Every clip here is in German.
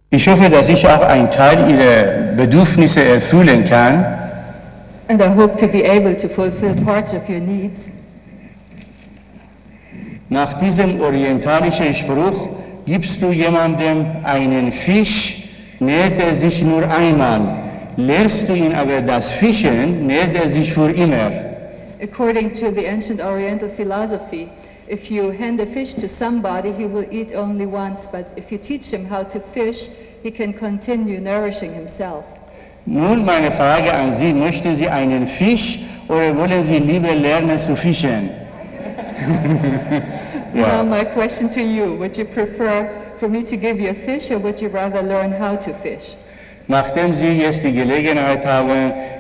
Ich hoffe, dass ich auch einen Teil Ihrer Bedürfnisse erfüllen kann. And I hope to be able to fulfill parts of your needs. Nach diesem orientalischen Spruch, gibst du jemandem einen Fisch, nährt er sich nur einmal. Lehrst du ihn aber das Fischen, nährt er sich für immer. According to the ancient Oriental philosophy, if you hand a fish to somebody, he will eat only once, but if you teach him how to fish, he can continue nourishing himself. Nun meine Frage an Sie, möchten Sie einen Fisch oder wollen Sie lieber lernen zu fischen? Now my question to you, would you prefer for me to give you a fish or would you rather learn how to fish? Nachdem Sie jetzt die Gelegenheit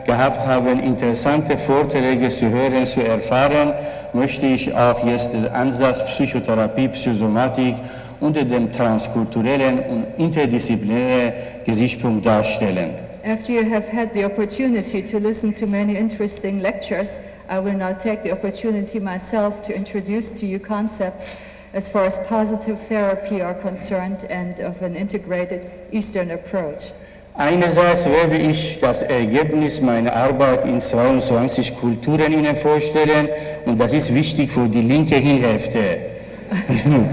gehabt haben, interessante Vorträge zu hören, zu erfahren, möchte ich auch jetzt den Ansatz Psychotherapie, Psychosomatik unter dem transkulturellen und interdisziplinären Gesichtspunkt darstellen. After you have had the opportunity to listen to many interesting lectures, I will now take the opportunity myself to introduce to you concepts as far as positive therapy are concerned and of an integrated Eastern approach. Einerseits werde ich das Ergebnis meiner Arbeit in 22 Kulturen Ihnen vorstellen und das ist wichtig für die linke Hirnhälfte.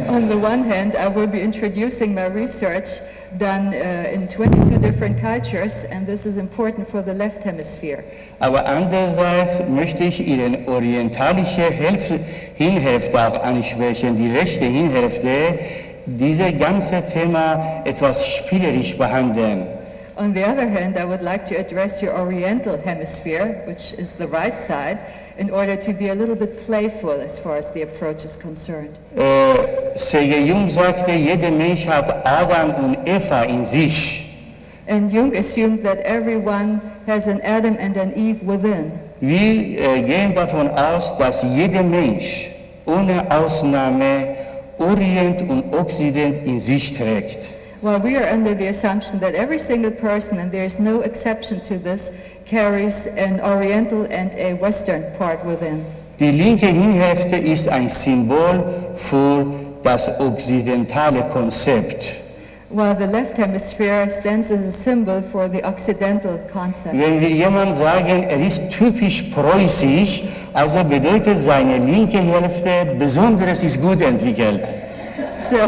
On the one hand, I will be introducing my research done in 22 different cultures, and this is important for the left hemisphere. Aber andererseits möchte ich Ihre orientalische Hirnhälfte auch ansprechen, die rechte Hirnhälfte, dieses ganze Thema etwas spielerisch behandeln. On the other hand, I would like to address your oriental hemisphere, which is the right side, in order to be a little bit playful as far as the approach is concerned. C.G. Jung sagte, jeder Mensch hat Adam und Eva in sich. And Jung assumed that everyone has an Adam and an Eve within. Wir gehen davon aus, dass jeder Mensch ohne Ausnahme Orient und Occident in sich trägt. Well, we are under the assumption that every single person, and there is no exception to this, carries an Oriental and a Western part within. Die linke Hirnhälfte ist ein Symbol für das okzidentale Konzept. While the left hemisphere stands as a symbol for the Occidental concept. Wenn wir jemand sagen, er ist typisch preußisch, also bedeutet seine linke Hälfte Besonderes ist gut entwickelt. So,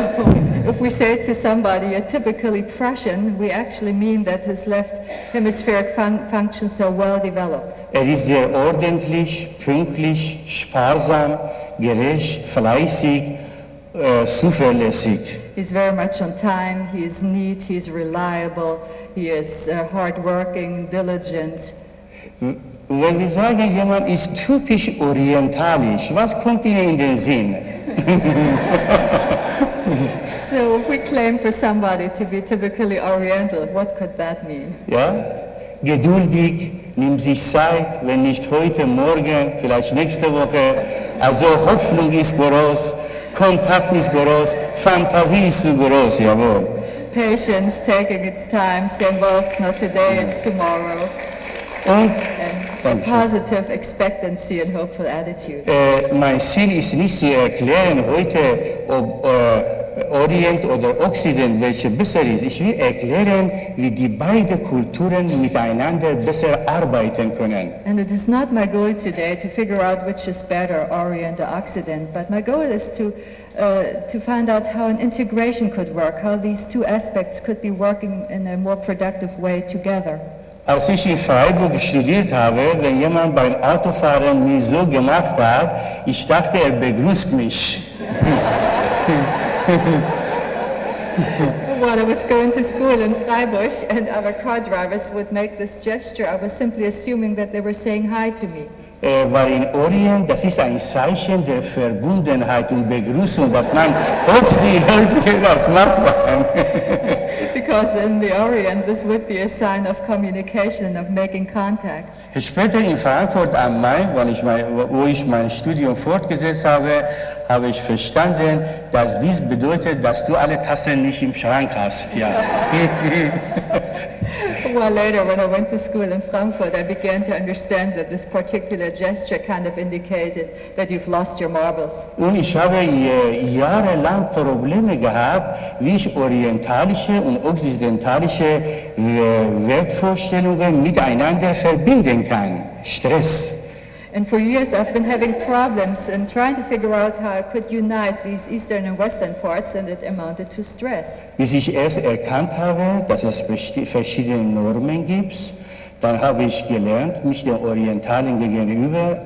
if we say to somebody, you're typically Prussian, we actually mean that his left hemispheric functions are well developed. Er ist sehr ordentlich, pünktlich, sparsam, gerecht, fleißig, zuverlässig. He's very much on time, he is neat, he is reliable, he is hardworking, diligent. Wenn wir sagen, jemand ist typisch orientalisch, was kommt Ihnen in den Sinn? So if we claim for somebody to be typically Oriental, what could that mean? Ja? Geduldig, nimmt sich Zeit, wenn nicht heute, morgen, vielleicht nächste Woche. Also Hoffnung ist groß, Kontakt ist groß, Fantasie ist zu groß, jawohl. Patience, taking its time, saying, well, it's not today, it's tomorrow. Und And positive expectancy and hopeful attitude. Mein Ziel ist nicht zu erklären heute, ob Orient oder Occident welche besser ist. Ich will erklären, wie die beiden Kulturen miteinander besser arbeiten können. And it is not my goal today to figure out which is better, Orient or Occident, but my goal is to find out how an integration could work, how these two aspects could be working in a more productive way together. Als ich in Freiburg studiert habe, wenn jemand beim Autofahren mich so gemacht hat, ich dachte, er begrüßt mich. When I was going to school in Freiburg and our car drivers would make this gesture, I was simply assuming that they were saying hi to me. Weil in Orient, das ist ein Zeichen der Verbundenheit und Begrüßung, dass man oft die Hälfte das macht. Because in the Orient, this would be a sign of communication, of making contact. Später in Frankfurt am Main, wo ich mein Studium fortgesetzt habe, habe ich verstanden, dass dies bedeutet, dass du alle Tassen nicht im Schrank hast. Ja. while later, when I went to school in Frankfurt, I began to understand that this particular gesture kind of indicated that you've lost your marbles. Und ich habe jahrelang Probleme gehabt, wie ich orientalische und okzidentalische Wertvorstellungen miteinander verbinden kann. Stress. And for years I've been having problems in trying to figure out how I could unite these Eastern and Western parts, and it amounted to stress. Bis ich erst erkannt habe, dass es verschiedene Normen gibt, dann habe ich gelernt, mich den Orientalen gegenüber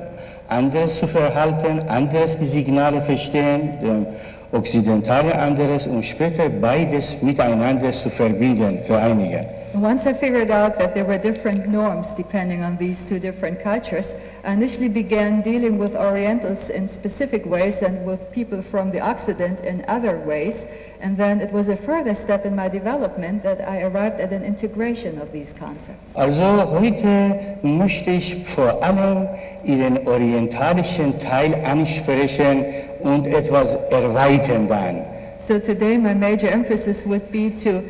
anders zu verhalten, anders die Signale verstehen, dem Okzidentalen anderes und später beides miteinander zu verbinden, vereinigen. And once I figured out that there were different norms depending on these two different cultures, I initially began dealing with Orientals in specific ways and with people from the Occident in other ways. And then it was a further step in my development that I arrived at an integration of these concepts. Also heute möchte ich vor allem Ihren orientalischen Teil ansprechen und etwas erweitern dann. So today my major emphasis would be to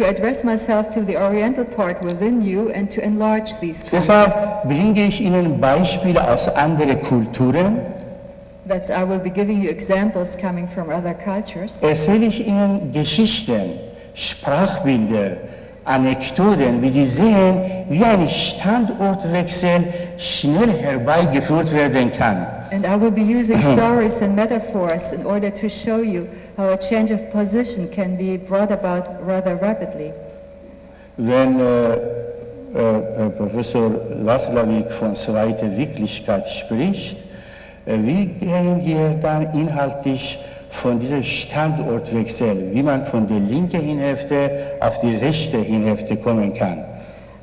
address myself to the Oriental part within you and to enlarge these concepts. Deshalb bringe ich Ihnen Beispiele aus anderen Kulturen. I will be giving you examples coming from other cultures. Erzähle ich Ihnen Geschichten, Sprachbilder, Anekdoten, wie Sie sehen, wie ein Standortwechsel schnell herbeigeführt werden kann. And I will be using stories and metaphors in order to show you how a change of position can be brought about rather rapidly. Wenn Professor Watzlawick von zweiter Wirklichkeit spricht, wie gehen wir dann inhaltlich von diesem Standortwechsel, wie man von der linken Hirnhälfte auf die rechte Hirnhälfte kommen kann?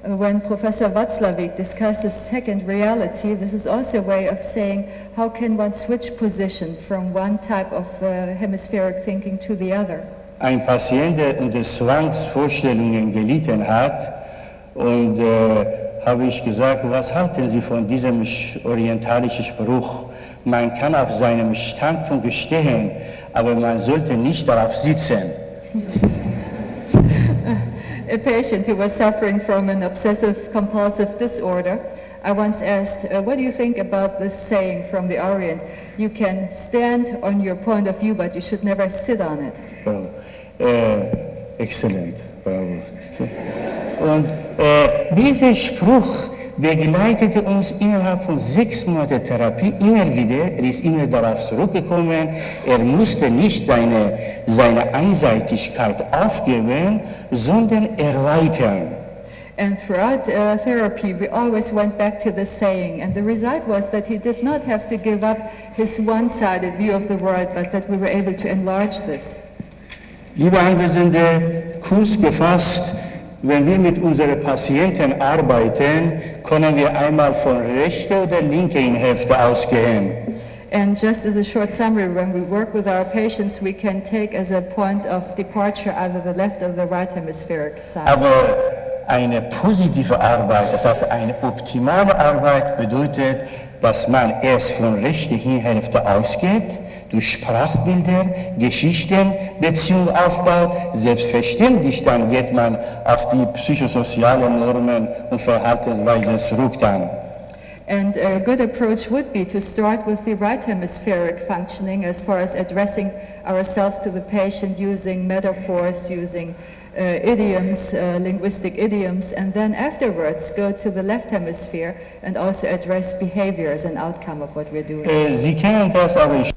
When Professor Watzlawick discusses second reality, this is also a way of saying how can one switch position from one type of hemispheric thinking to the other. Ein Patient, der unter Zwangsvorstellungen gelitten hat, und habe ich gesagt, was halten Sie von diesem orientalischen Spruch? Man kann auf seinem Standpunkt stehen, aber man sollte nicht darauf sitzen. A patient who was suffering from an obsessive-compulsive disorder, I once asked, what do you think about this saying from the Orient? You can stand on your point of view, but you should never sit on it. Bravo. Exzellent. Bravo. Und dieser Spruch begleitete uns innerhalb von 6 Monaten Therapie immer wieder. Er ist immer darauf zurückgekommen. Er musste nicht seine Einseitigkeit aufgeben, sondern erweitern. And throughout therapy, we always went back to the saying. And the result was that he did not have to give up his one-sided view of the world, but that we were able to enlarge this. Liebe Anwesende, kurz gefasst, wenn wir mit unseren Patienten arbeiten, können wir einmal von rechter oder linker Hirnhälfte ausgehen. And just as a short summary, when we work with our patients, we can take as a point of departure either the left or the right hemispheric side. Aber eine positive Arbeit, das heißt eine optimale Arbeit bedeutet, dass man erst von rechter Hirnhälfte ausgeht, durch Sprachbilder, Geschichten, Beziehungen aufbaut. Selbstverständlich dann geht man auf die psychosozialen Normen und Verhaltensweisen zurück dann. And a good approach would be to start with the right hemispheric functioning as far as addressing ourselves to the patient using metaphors, using idioms, linguistic idioms, and then afterwards go to the left hemisphere and also address behavior as an outcome of what we're doing. Sie kennen das, aber ich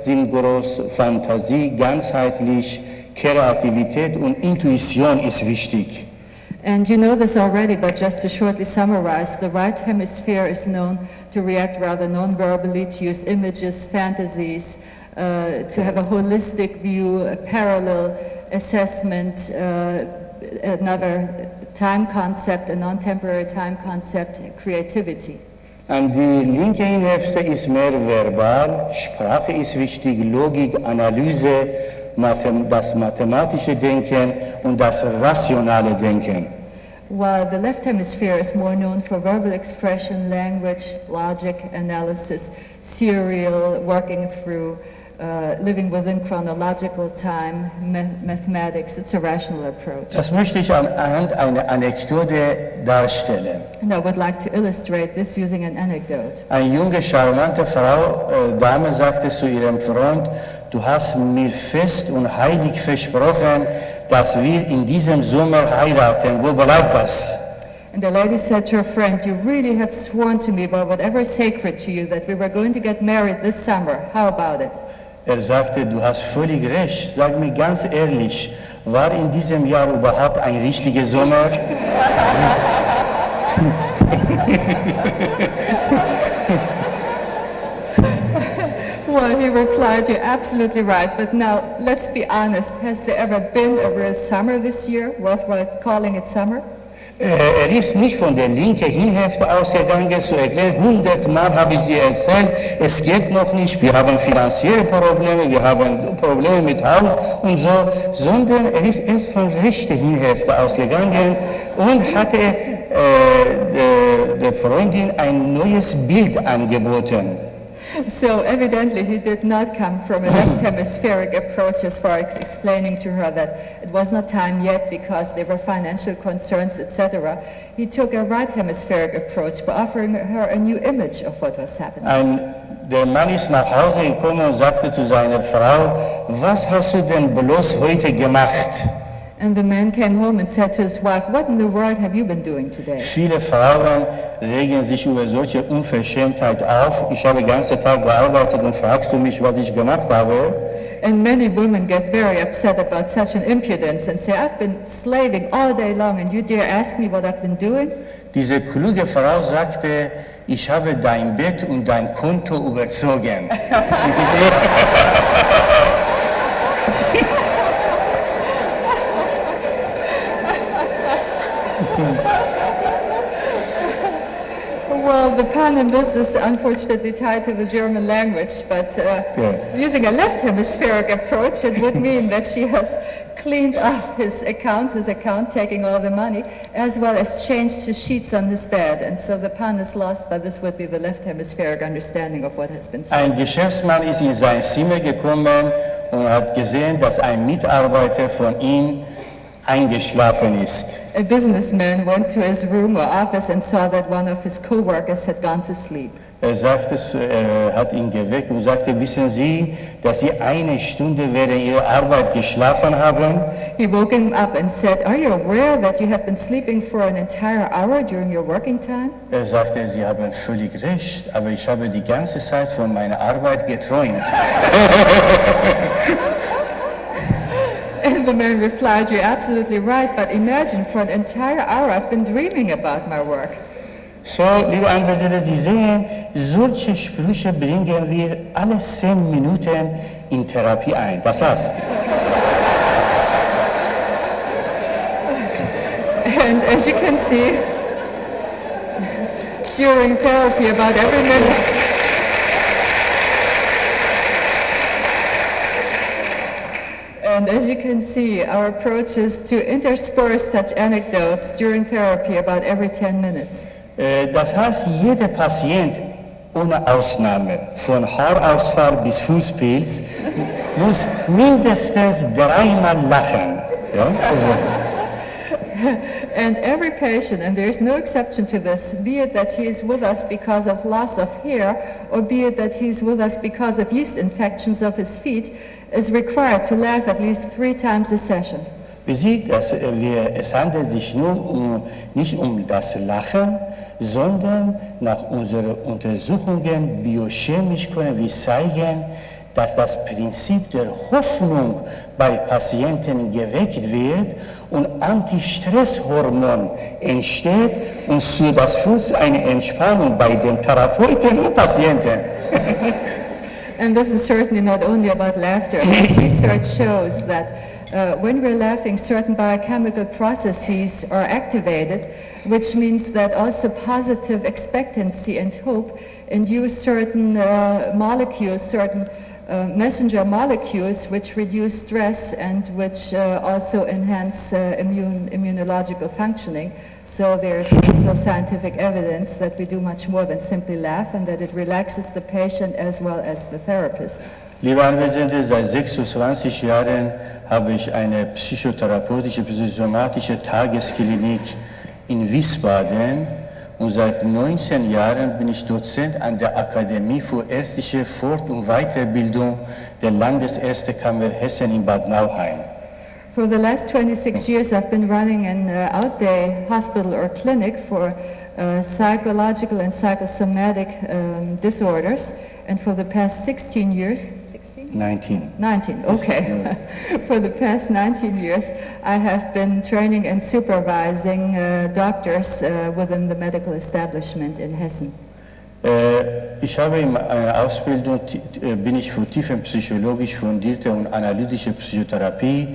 sind groß, Fantasie, ganzheitlich, Kreativität und Intuition ist wichtig. And you know this already, but just to shortly summarize, the right hemisphere is known to react rather non-verbally, to use images, fantasies, to have a holistic view, a parallel assessment, another time concept, a non-temporary time concept, creativity. Und die linke Hirnhälfte ist mehr verbal, Sprache ist wichtig, Logik, Analyse, das mathematische Denken und das rationale Denken. while the left hemisphere is more known for verbal expression, language, logic, analysis, serial, working through, living within chronological time, mathematics. It's a rational approach. Das möchte ich anhand einer Anekdote darstellen. And I would like to illustrate this using an anecdote. Eine junge, charmante Dame sagte zu ihrem Freund, du hast mir fest und heilig versprochen, dass wir in diesem Sommer heiraten. Wo bleibt das? And the lady said to her friend, you really have sworn to me by whatever is sacred to you that we were going to get married this summer. How about it? Sagte, du hast völlig recht. Sag mir ganz ehrlich, war in diesem Jahr überhaupt ein richtiger Sommer? Well, he replied, you're absolutely right, but now, let's be honest, has there ever been a real summer this year, worthwhile calling it summer? Ist nicht von der linken Hinhälfte ausgegangen zu erklären, 100-mal habe ich dir erzählt, es geht noch nicht, wir haben finanzielle Probleme, wir haben Probleme mit Haus und so, sondern ist erst von rechter Hinhälfte ausgegangen und hatte der Freundin ein neues Bild angeboten. So evidently he did not come from a left hemispheric approach as far as explaining to her that it was not time yet because there were financial concerns, etc. He took a right hemispheric approach by offering her a new image of what was happening. Der Mann ist nach Hause gekommen und sagte zu seiner Frau, was hast du denn bloß heute gemacht? And the man came home and said to his wife, what in the world have you been doing today? Viele Frauen regen sich über solche Unverschämtheit auf. Ich habe den ganzen Tag gearbeitet und fragst du mich, was ich gemacht habe? And many women get very upset about such an impudence and say, I've been slaving all day long and you dare ask me what I've been doing? Diese kluge Frau sagte, ich habe dein Bett und dein Konto überzogen. Well, the pun in this is unfortunately tied to the German language, but using a left hemispheric approach, it would mean that she has cleaned off his account, taking all the money, as well as changed his sheets on his bed. And so the pun is lost, but this would be the left hemispheric understanding of what has been said. Ein Geschäftsmann ist in sein Zimmer gekommen und hat gesehen, dass ein Mitarbeiter von ihm eingeschlafen ist. A businessman went to his room or office and saw that one of his co-workers had gone to sleep. Hat ihn geweckt und sagte, wissen Sie, dass Sie eine Stunde während Ihrer Arbeit geschlafen haben? He woke him up and said, are you aware that you have been sleeping for an entire hour during your working time? Sagte, Sie haben völlig recht, aber ich habe die ganze Zeit von meiner Arbeit geträumt. And the man replied, you're absolutely right, but imagine, for an entire hour I've been dreaming about my work. So, liebe Anwesende, Sie sehen, solche Sprüche bringen wir alle 10 Minuten in Therapie ein. Das heißt. And as you can see, during therapy, about every minute, and as you can see, our approach is to intersperse such anecdotes during therapy about every 10 minutes. Das heißt, jeder Patient ohne Ausnahme, von Haarausfall bis Fußpilz, muss mindestens 3-mal lachen. Ja? And every patient, and there is no exception to this, be it that he is with us because of loss of hair, or be it that he is with us because of yeast infections of his feet, is required to laugh at least 3 times a session. Es handelt sich nicht um das Lachen, sondern nach unseren Untersuchungen biochemisch können wir zeigen, dass das Prinzip der Hoffnung bei Patienten geweckt wird und Antistresshormon entsteht und so das führt eine Entspannung bei dem Therapeuten und Patienten. And this is certainly not only about laughter. Research shows that when we're laughing, certain biochemical processes are activated, which means that also positive expectancy and hope induce certain molecules, certain messenger molecules which reduce stress and which also enhance immunological functioning. So there's also scientific evidence that we do much more than simply laugh and that it relaxes the patient as well as the therapist. Liebe Anwesende, seit 26 Jahren habe ich eine psychotherapeutische, psychosomatische Tagesklinik in Wiesbaden und seit 19 Jahren bin ich Dozent an der Akademie für ärztliche Fort- und Weiterbildung der Landesärztekammer Hessen in Bad Nauheim. For the last 26 years I've been running an out-day hospital or clinic for psychological and psychosomatic disorders, and for the past 16 years, 19, okay. For the past 19 years, I have been training and supervising doctors within the medical establishment in Hessen. Ich habe in einer Ausbildung, bin ich für tiefenpsychologisch fundierte und analytische Psychotherapie,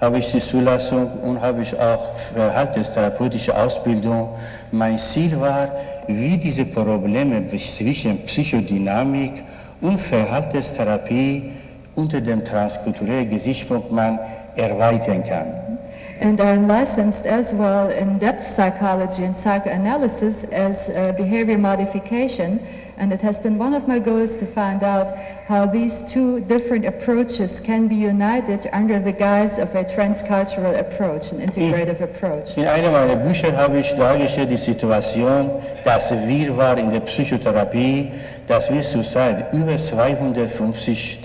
habe ich die Zulassung und habe ich auch verhaltenstherapeutische Ausbildung. Mein Ziel war, wie diese Probleme zwischen Psychodynamik und Verhaltenstherapie unter dem transkulturellen Gesichtspunkt man erweitern kann. And I'm licensed as well in depth psychology and psychoanalysis as behavior modification, and it has been one of my goals to find out how these two different approaches can be united under the guise of a transcultural approach, an integrative approach. In einem meiner Bücher habe ich dargestellt die Situation, dass wir waren in der Psychotherapie, dass wir zurzeit über 250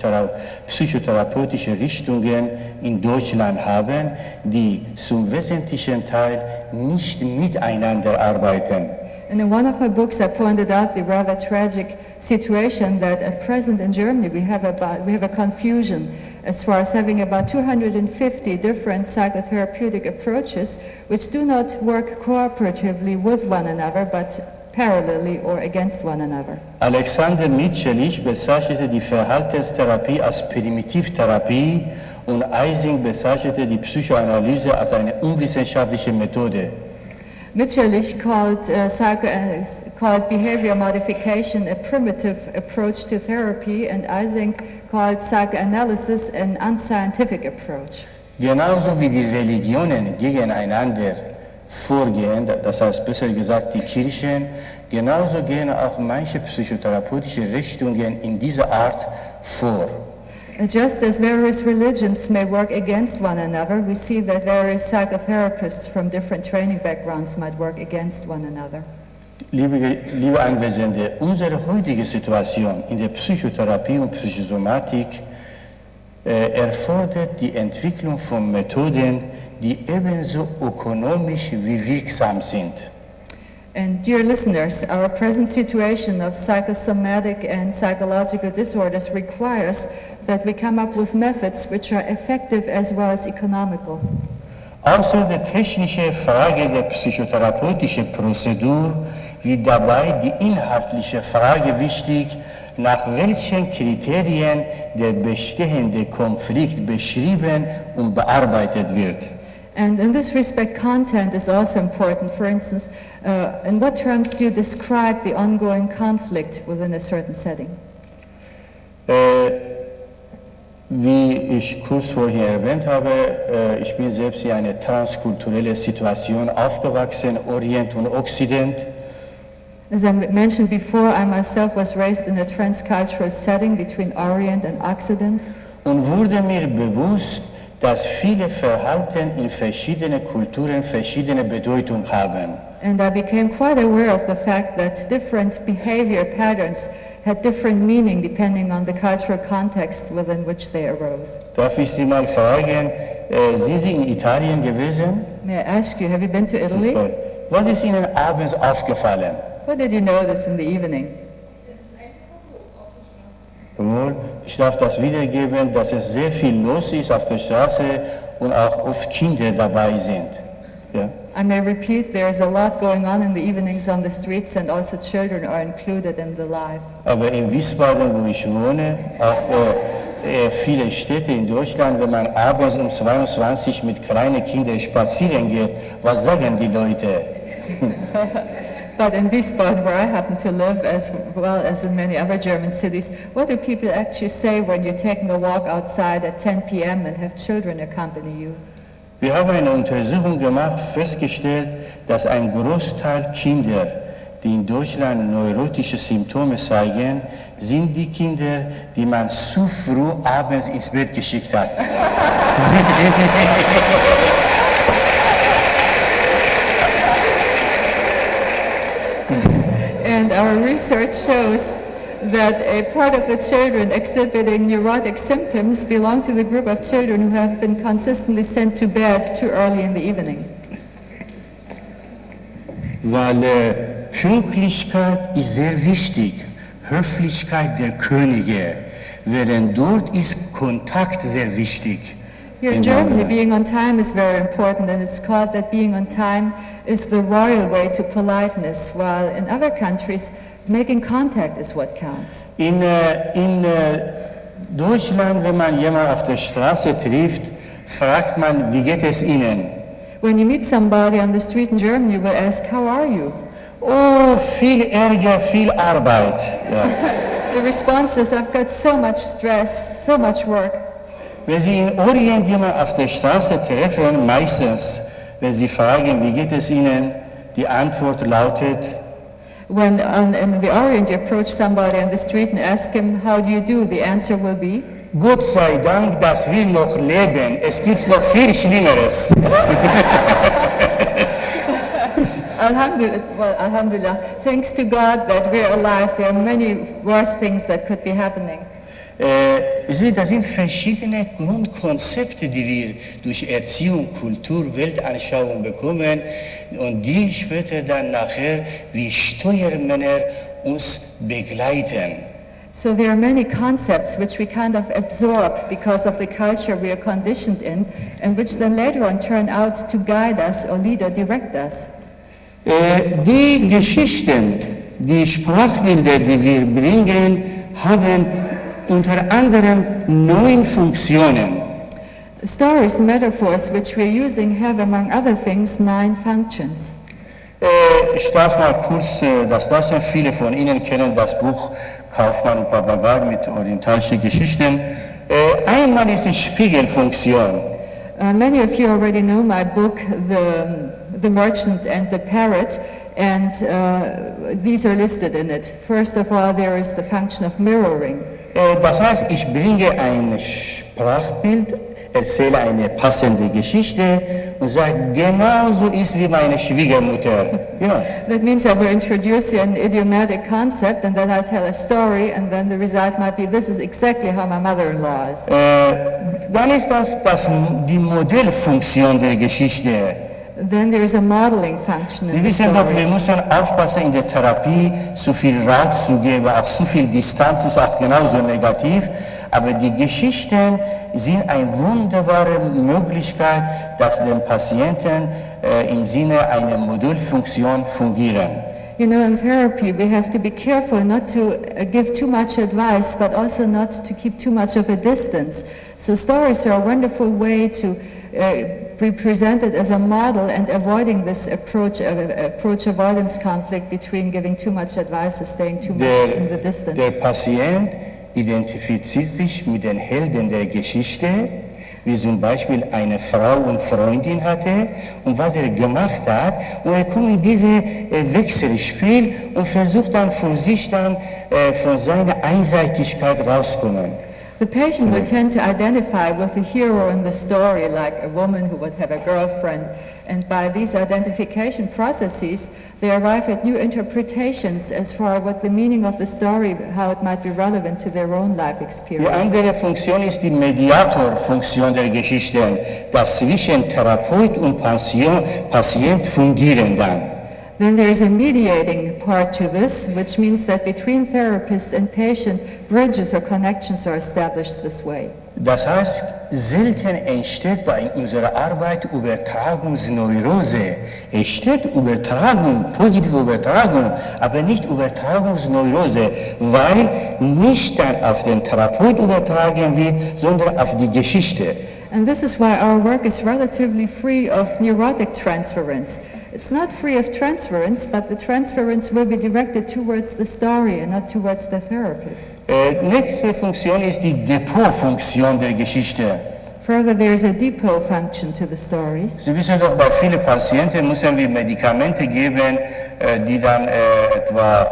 psychotherapeutische Richtungen in Deutschland haben, die zum wesentlichen Teil nicht miteinander arbeiten. And in one of my books I pointed out the rather tragic situation that at present in Germany we have a confusion as far as having about 250 different psychotherapeutic approaches which do not work cooperatively with one another but parallelly or against one another. Alexander Mitscherlich bezeichnete die Verhaltenstherapie als Primitivtherapie und Ising bezeichnete die Psychoanalyse als eine unwissenschaftliche Methode. Mitscherlich called behavior modification a primitive approach to therapy, and Ising called psychoanalysis an unscientific approach. Genauso wie die Religionen gegeneinander vorgehen, das heißt besser gesagt die Kirchen, genauso gehen auch manche psychotherapeutische Richtungen in dieser Art vor. Just as various religions may work against one another, we see that various psychotherapists from different training backgrounds might work against one another. Liebe Anwesende, unsere heutige Situation in der Psychotherapie und Psychosomatik erfordert die Entwicklung von Methoden, die ebenso ökonomisch wie wirksam sind. And dear listeners, our present situation of psychosomatic and psychological disorders requires that we come up with methods which are effective as well as economical. Außer der technischen Frage der psychotherapeutischen Prozedur wird dabei die inhaltliche Frage wichtig, nach welchen Kriterien der bestehende Konflikt beschrieben und bearbeitet wird. And in this respect, content is also important. For instance, in what terms do you describe the ongoing conflict within a certain setting? Wie ich kurz vorher erwähnt habe, ich bin selbst in einer transkulturellen Situation aufgewachsen, Orient und Occident. As I mentioned before, I myself was raised in a transcultural setting between Orient and Occident. Und wurde mir bewusst, dass viele Verhalten in verschiedenen Kulturen verschiedene Bedeutung haben. And I became quite aware of the fact that different behavior patterns had different meaning depending on the cultural context within which they arose. Darf ich Sie mal fragen, sind Sie in Italien gewesen? May I ask you, have you been to Italy? Was ist Ihnen abends aufgefallen? What did you notice in the evening? Ich darf das wiedergeben, dass es sehr viel los ist auf der Straße und auch oft Kinder dabei sind. Ja? I may repeat, there is a lot going on in the evenings on the streets and also children are included in the life. Aber in Wiesbaden, wo ich wohne, auch viele Städte in Deutschland, wenn man abends um 22 mit kleinen Kindern spazieren geht, was sagen die Leute? But in Wiesbaden, where I happen to live, as well as in many other German cities, what do people actually say when you're taking a walk outside at 10 p.m. and have children accompany you? Wir haben eine Untersuchung gemacht, festgestellt, dass ein Großteil Kinder, die in Deutschland neurotische Symptome zeigen, sind die Kinder, die man zu früh abends ins Bett geschickt hat. And our research shows that a part of the children exhibiting neurotic symptoms belong to the group of children who have been consistently sent to bed too early in the evening. Weil Pünktlichkeit ist sehr wichtig, Höflichkeit der Könige, während dort ist Kontakt sehr wichtig. Here in Germany, being on time is very important, and it's called that being on time is the royal way to politeness, while in other countries, making contact is what counts. In Deutschland, wenn man jemanden auf der Straße trifft, fragt man, wie geht es Ihnen? When you meet somebody on the street in Germany, you will ask, how are you? Oh, viel Ärger, viel Arbeit. Ja. The response is, I've got so much stress, so much work. Wenn Sie in Orient jemanden auf der Straße treffen, meistens, wenn Sie fragen, wie geht es Ihnen, die Antwort lautet, When in the Orient you approach somebody on the street and ask him, how do you do? The answer will be, Gott sei Dank, dass wir noch leben, es gibt noch viel Schlimmeres. Alhamdulillah, thanks to God that we're alive, there are many worse things that could be happening. Das sind verschiedene Grundkonzepte, die wir durch Erziehung, Kultur, Weltanschauung bekommen und die später dann nachher wie Steuermänner uns begleiten. So there are many concepts which we kind of absorb because of the culture we are conditioned in, and which then later on turn out to guide us or lead or direct us. Die Geschichten, die Sprachbilder, die wir bringen, haben unter anderem 9 Funktionen. Stories and metaphors which we're using have, among other things, 9 functions. Ich darf mal kurz das lassen. Viele von Ihnen kennen das Buch Kaufmann und Papagei mit orientalischen Geschichten. Einmal ist die Spiegelfunktion. Many of you already know my book, The Merchant and the Parrot, and these are listed in it. First of all, there is the function of mirroring. Das heißt, ich bringe ein Sprachbild, erzähle eine passende Geschichte und sage, genauso ist wie meine Schwiegermutter. Ja. That means I will introduce you an idiomatic concept, and then I'll tell a story, and then the result might be, this is exactly how my mother-in-law is. Dann ist das die Modellfunktion der Geschichte. Then there is a modeling function in Sie the wissen doch, wir story. müssen aufpassen in der Therapie, zu viel Rat zu geben, auch zu viel Distanz ist auch genauso negativ. Aber die Geschichten sind eine wunderbare Möglichkeit, dass den Patienten im Sinne einer Modellfunktion fungieren. You know, in therapy, we have to be careful not to give too much advice, but also not to keep too much of a distance. So stories are a wonderful way to be presented as a model and avoiding this approach avoidance conflict between giving too much advice or staying too much in the distance. Der Patient identifiziert sich mit den Helden der Geschichte, wie zum Beispiel eine Frau und Freundin hatte und was er gemacht hat, und er kommt in dieses Wechselspiel und versucht dann für sich dann von seiner Einseitigkeit rauszukommen. The patient will tend to identify with the hero in the story, like a woman who would have a girlfriend, and by these identification processes, they arrive at new interpretations as far what the meaning of the story, how it might be relevant to their own life Die experience. andere Funktion ist die Mediatorfunktion der Geschichten, das zwischen Therapeut und Patient fungieren dann. Then there is a mediating part to this, which means that between therapist and patient, bridges or connections are established this way. Das heißt, selten entsteht bei unserer Arbeit Übertragungsneurose. Es steht Übertragung, positive Übertragung, aber nicht Übertragungsneurose, weil nicht dann auf den Therapeut übertragen wird, sondern auf die Geschichte. And this is why our work is relatively free of neurotic transference. It's not free of transference, but the transference will be directed towards the story and not towards the therapist. Nächste Funktion ist die Depotfunktion der Geschichte. Further, there is a depot function to the stories. Sie wissen doch, bei vielen Patienten müssen wir Medikamente geben, die dann etwa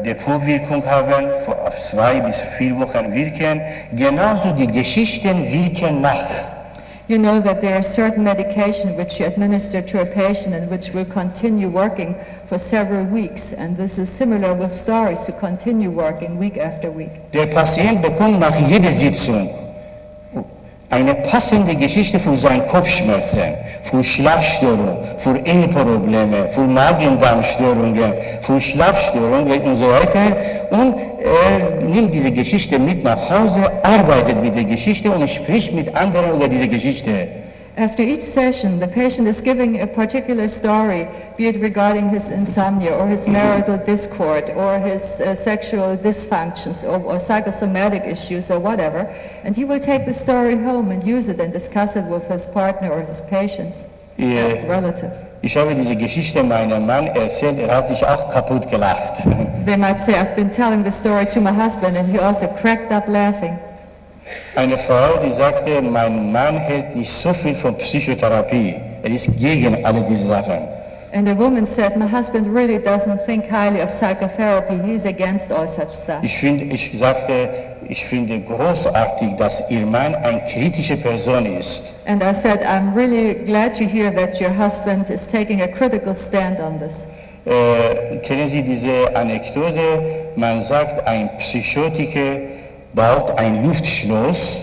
Depotwirkung haben, auf 2 bis 4 Wochen wirken. Genauso die Geschichten wirken nach. You know that there are certain medication which you administer to a patient and which will continue working for several weeks, and this is similar with stories who continue working week after week. Der Patient bekommt nach jeder Sitzung eine passende Geschichte für seine Kopfschmerzen, für Schlafstörungen, für Eheprobleme, für Magen-Darm-Störungen, für Schlafstörungen und so weiter. Und er nimmt diese Geschichte mit nach Hause, arbeitet mit der Geschichte und spricht mit anderen über diese Geschichte. After each session, the patient is giving a particular story, be it regarding his insomnia or his marital discord or his sexual dysfunctions or psychosomatic issues or whatever, and he will take the story home and use it and discuss it with his partner or his patients, relatives. Ich habe diese Geschichte meinem Mann erzählt, er hat sich auch kaputt gelacht. They might say, I've been telling the story to my husband and he also cracked up laughing. Eine Frau, die sagte, mein Mann hält nicht so viel von Psychotherapie. Er ist gegen alle diese Sachen. And a woman said, my husband really doesn't think highly of psychotherapy. He's against all such stuff. Ich finde großartig, dass Ihr Mann eine kritische Person ist. And I said, I'm really glad to hear that your husband is taking a critical stand on this. Kennen Sie diese Anekdote? Man sagt, ein Psychotiker baut ein Luftschloss.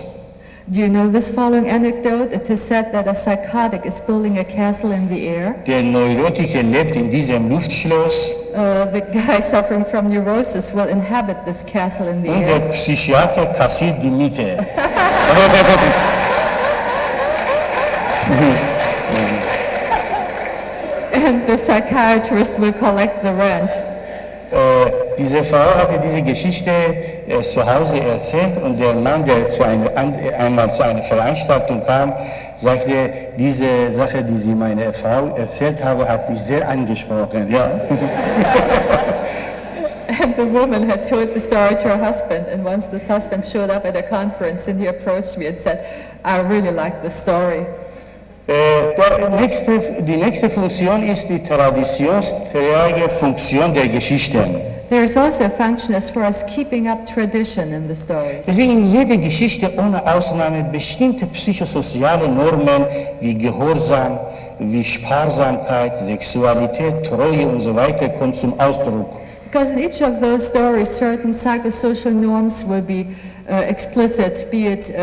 Do you know this following anecdote? It is said that a psychotic is building a castle in the air. Der Neurotiker lebt in diesem Luftschloss. The guy suffering from neurosis will inhabit this castle in the Und der air. Psychiater kassiert die Miete. And the psychiatrist will collect the rent. Diese Frau hatte diese Geschichte zu Hause erzählt und der Mann, der einmal zu einer Veranstaltung kam, sagte, diese Sache, die sie meiner Frau erzählt habe, hat mich sehr angesprochen. Ja. And the woman had told the story to her husband, and once this husband showed up at a conference and he approached me and said, I really like the story. Die nächste Funktion ist die traditionsträge Funktion der Geschichten. There is also a function as far as keeping up tradition in the stories. Es sind in jeder Geschichte ohne Ausnahme bestimmte psychosoziale Normen wie Gehorsam, wie Sparsamkeit, Sexualität, Treue und so weiter kommen zum Ausdruck. Because in each of those stories, certain psychosocial norms will be explicit, be it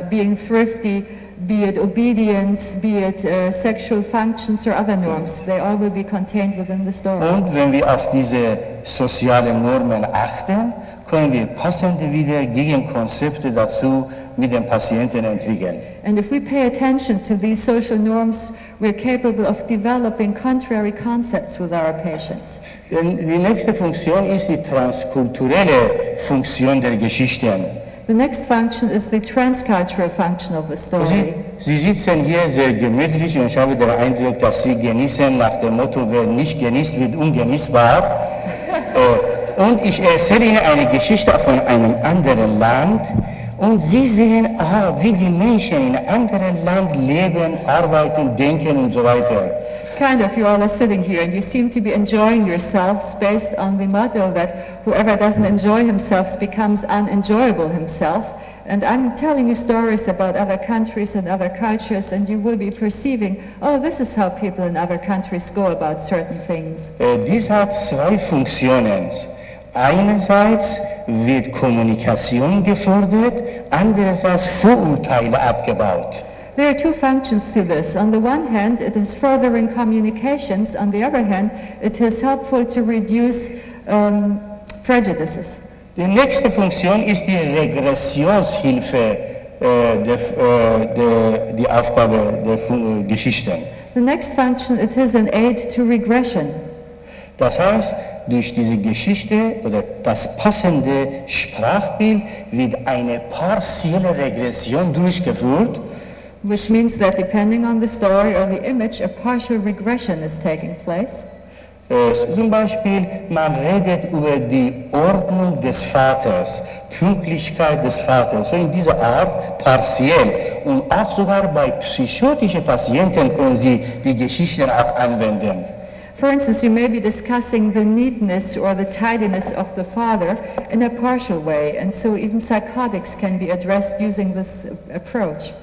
being thrifty, be it obedience, be it sexual functions or other norms. They all will be contained within the story. Und wenn wir auf diese sozialen Normen achten, können wir passende wieder Gegenkonzepte dazu mit den Patienten entwickeln. And if we pay attention to these social norms, we're capable of developing contrary concepts with our patients. Denn die nächste Funktion ist die transkulturelle Funktion der Geschichten. The next function is the transcultural function of the story. Sie sitzen hier sehr gemütlich und ich habe den Eindruck, dass Sie genießen nach dem Motto, wer nicht genießt, wird ungenießbar. Und ich erzähle Ihnen eine Geschichte von einem anderen Land und Sie sehen, wie die Menschen in einem anderen Land leben, arbeiten, denken und so weiter. Kind of, you all are sitting here and you seem to be enjoying yourselves based on the motto that whoever doesn't enjoy himself becomes unenjoyable himself. And I'm telling you stories about other countries and other cultures, and you will be perceiving, oh, this is how people in other countries go about certain things. Dies hat zwei Funktionen. Einerseits wird Kommunikation gefordert, andererseits Vorurteile abgebaut. There are two functions to this. On the one hand, it is furthering communications. On the other hand, it is helpful to reduce prejudices. Die nächste Funktion ist die Regressionshilfe, die Aufgabe der Geschichten. The next function, it is an aid to regression. Das heißt, durch diese Geschichte oder das passende Sprachbild wird eine partielle Regression durchgeführt, which means that depending on the story or the image, a partial regression is taking place. Zum Beispiel, man redet über die Ordnung des Vaters, Pünktlichkeit des Vaters, so in dieser Art partiell. Und auch sogar bei psychotischen Patienten können Sie die Geschichten auch anwenden. For instance, you may be discussing the neatness or the tidiness of the father in a partial way, and so even psychotics can be addressed using this approach.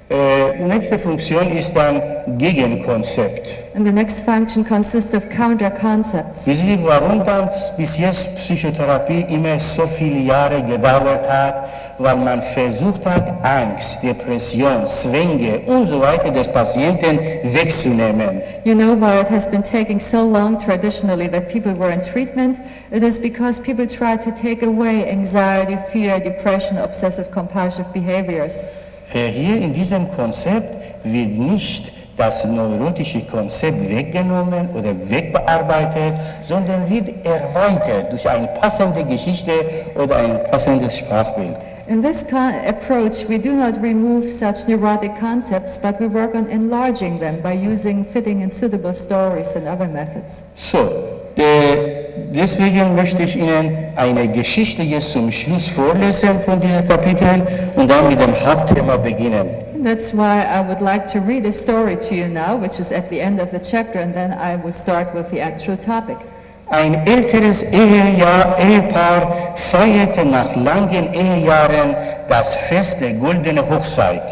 Die nächste Funktion ist dann Gegenkonzept. And the next function consists of counter-concepts. Wissen Sie, warum dann bis jetzt Psychotherapie immer so viele Jahre gedauert hat? Weil man versucht hat, Angst, Depression, Zwänge und so weiter des Patienten wegzunehmen. You know why it has been taking so long traditionally that people were in treatment? It is because people try to take away anxiety, fear, depression, obsessive-compulsive behaviors. Hier in diesem Konzept wird nicht das neurotische Konzept weggenommen oder wegbearbeitet, sondern wird erweitert durch eine passende Geschichte oder ein passendes Sprachbild. In this approach, we do not remove such neurotic concepts, but we work on enlarging them by using fitting and suitable stories and other methods. So, deswegen möchte ich Ihnen eine Geschichte jetzt zum Schluss vorlesen von diesem Kapitel und dann mit dem Hauptthema beginnen. That's why I would like to read a story to you now, which is at the end of the chapter, and then I will start with the actual topic. Ein älteres Ehepaar feierte nach langen Ehejahren das Fest der goldenen Hochzeit.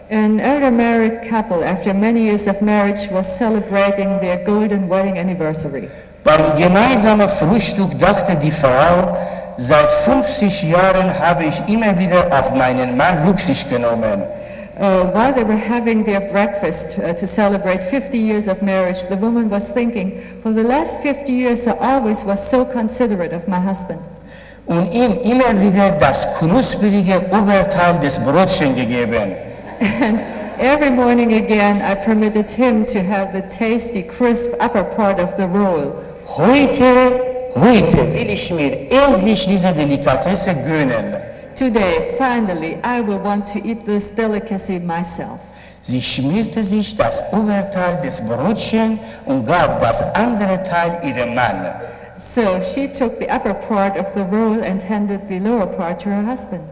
An elder married couple, after many years of marriage, was celebrating their golden wedding anniversary. Beim gemeinsamen Frühstück dachte die Frau, seit 50 Jahren habe ich immer wieder auf meinen Mann Rücksicht genommen. While they were having their breakfast to celebrate 50 years of marriage, the woman was thinking, for the last 50 years I always was so considerate of my husband. Und ihm immer wieder das knusprige Oberteil des Brotchen gegeben. And every morning again I permitted him to have the tasty, crisp upper part of the roll. Heute will ich mir endlich diese Delikatesse gönnen. Today, finally, I will want to eat this delicacy myself. Sie schmierte sich das Oberteil des Brotchen und gab das andere Teil ihrem Mann. So she took the upper part of the roll and handed the lower part to her husband.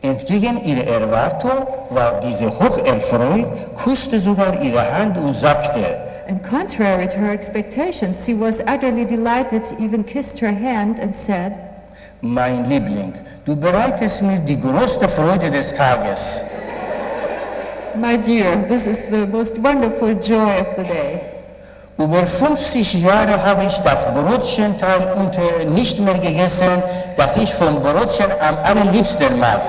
Entgegen ihrer Erwartung war diese hocherfreut, küsste sogar ihre Hand und sagte, And contrary to her expectations, she was utterly delighted, even kissed her hand and said, mein Liebling, du bereitest mir die größte Freude des Tages. My dear, this is the most wonderful joy of the day. Über 50 Jahre habe ich das Brotchenteil nicht mehr gegessen, das ich vom Brotchen am allerliebsten mag.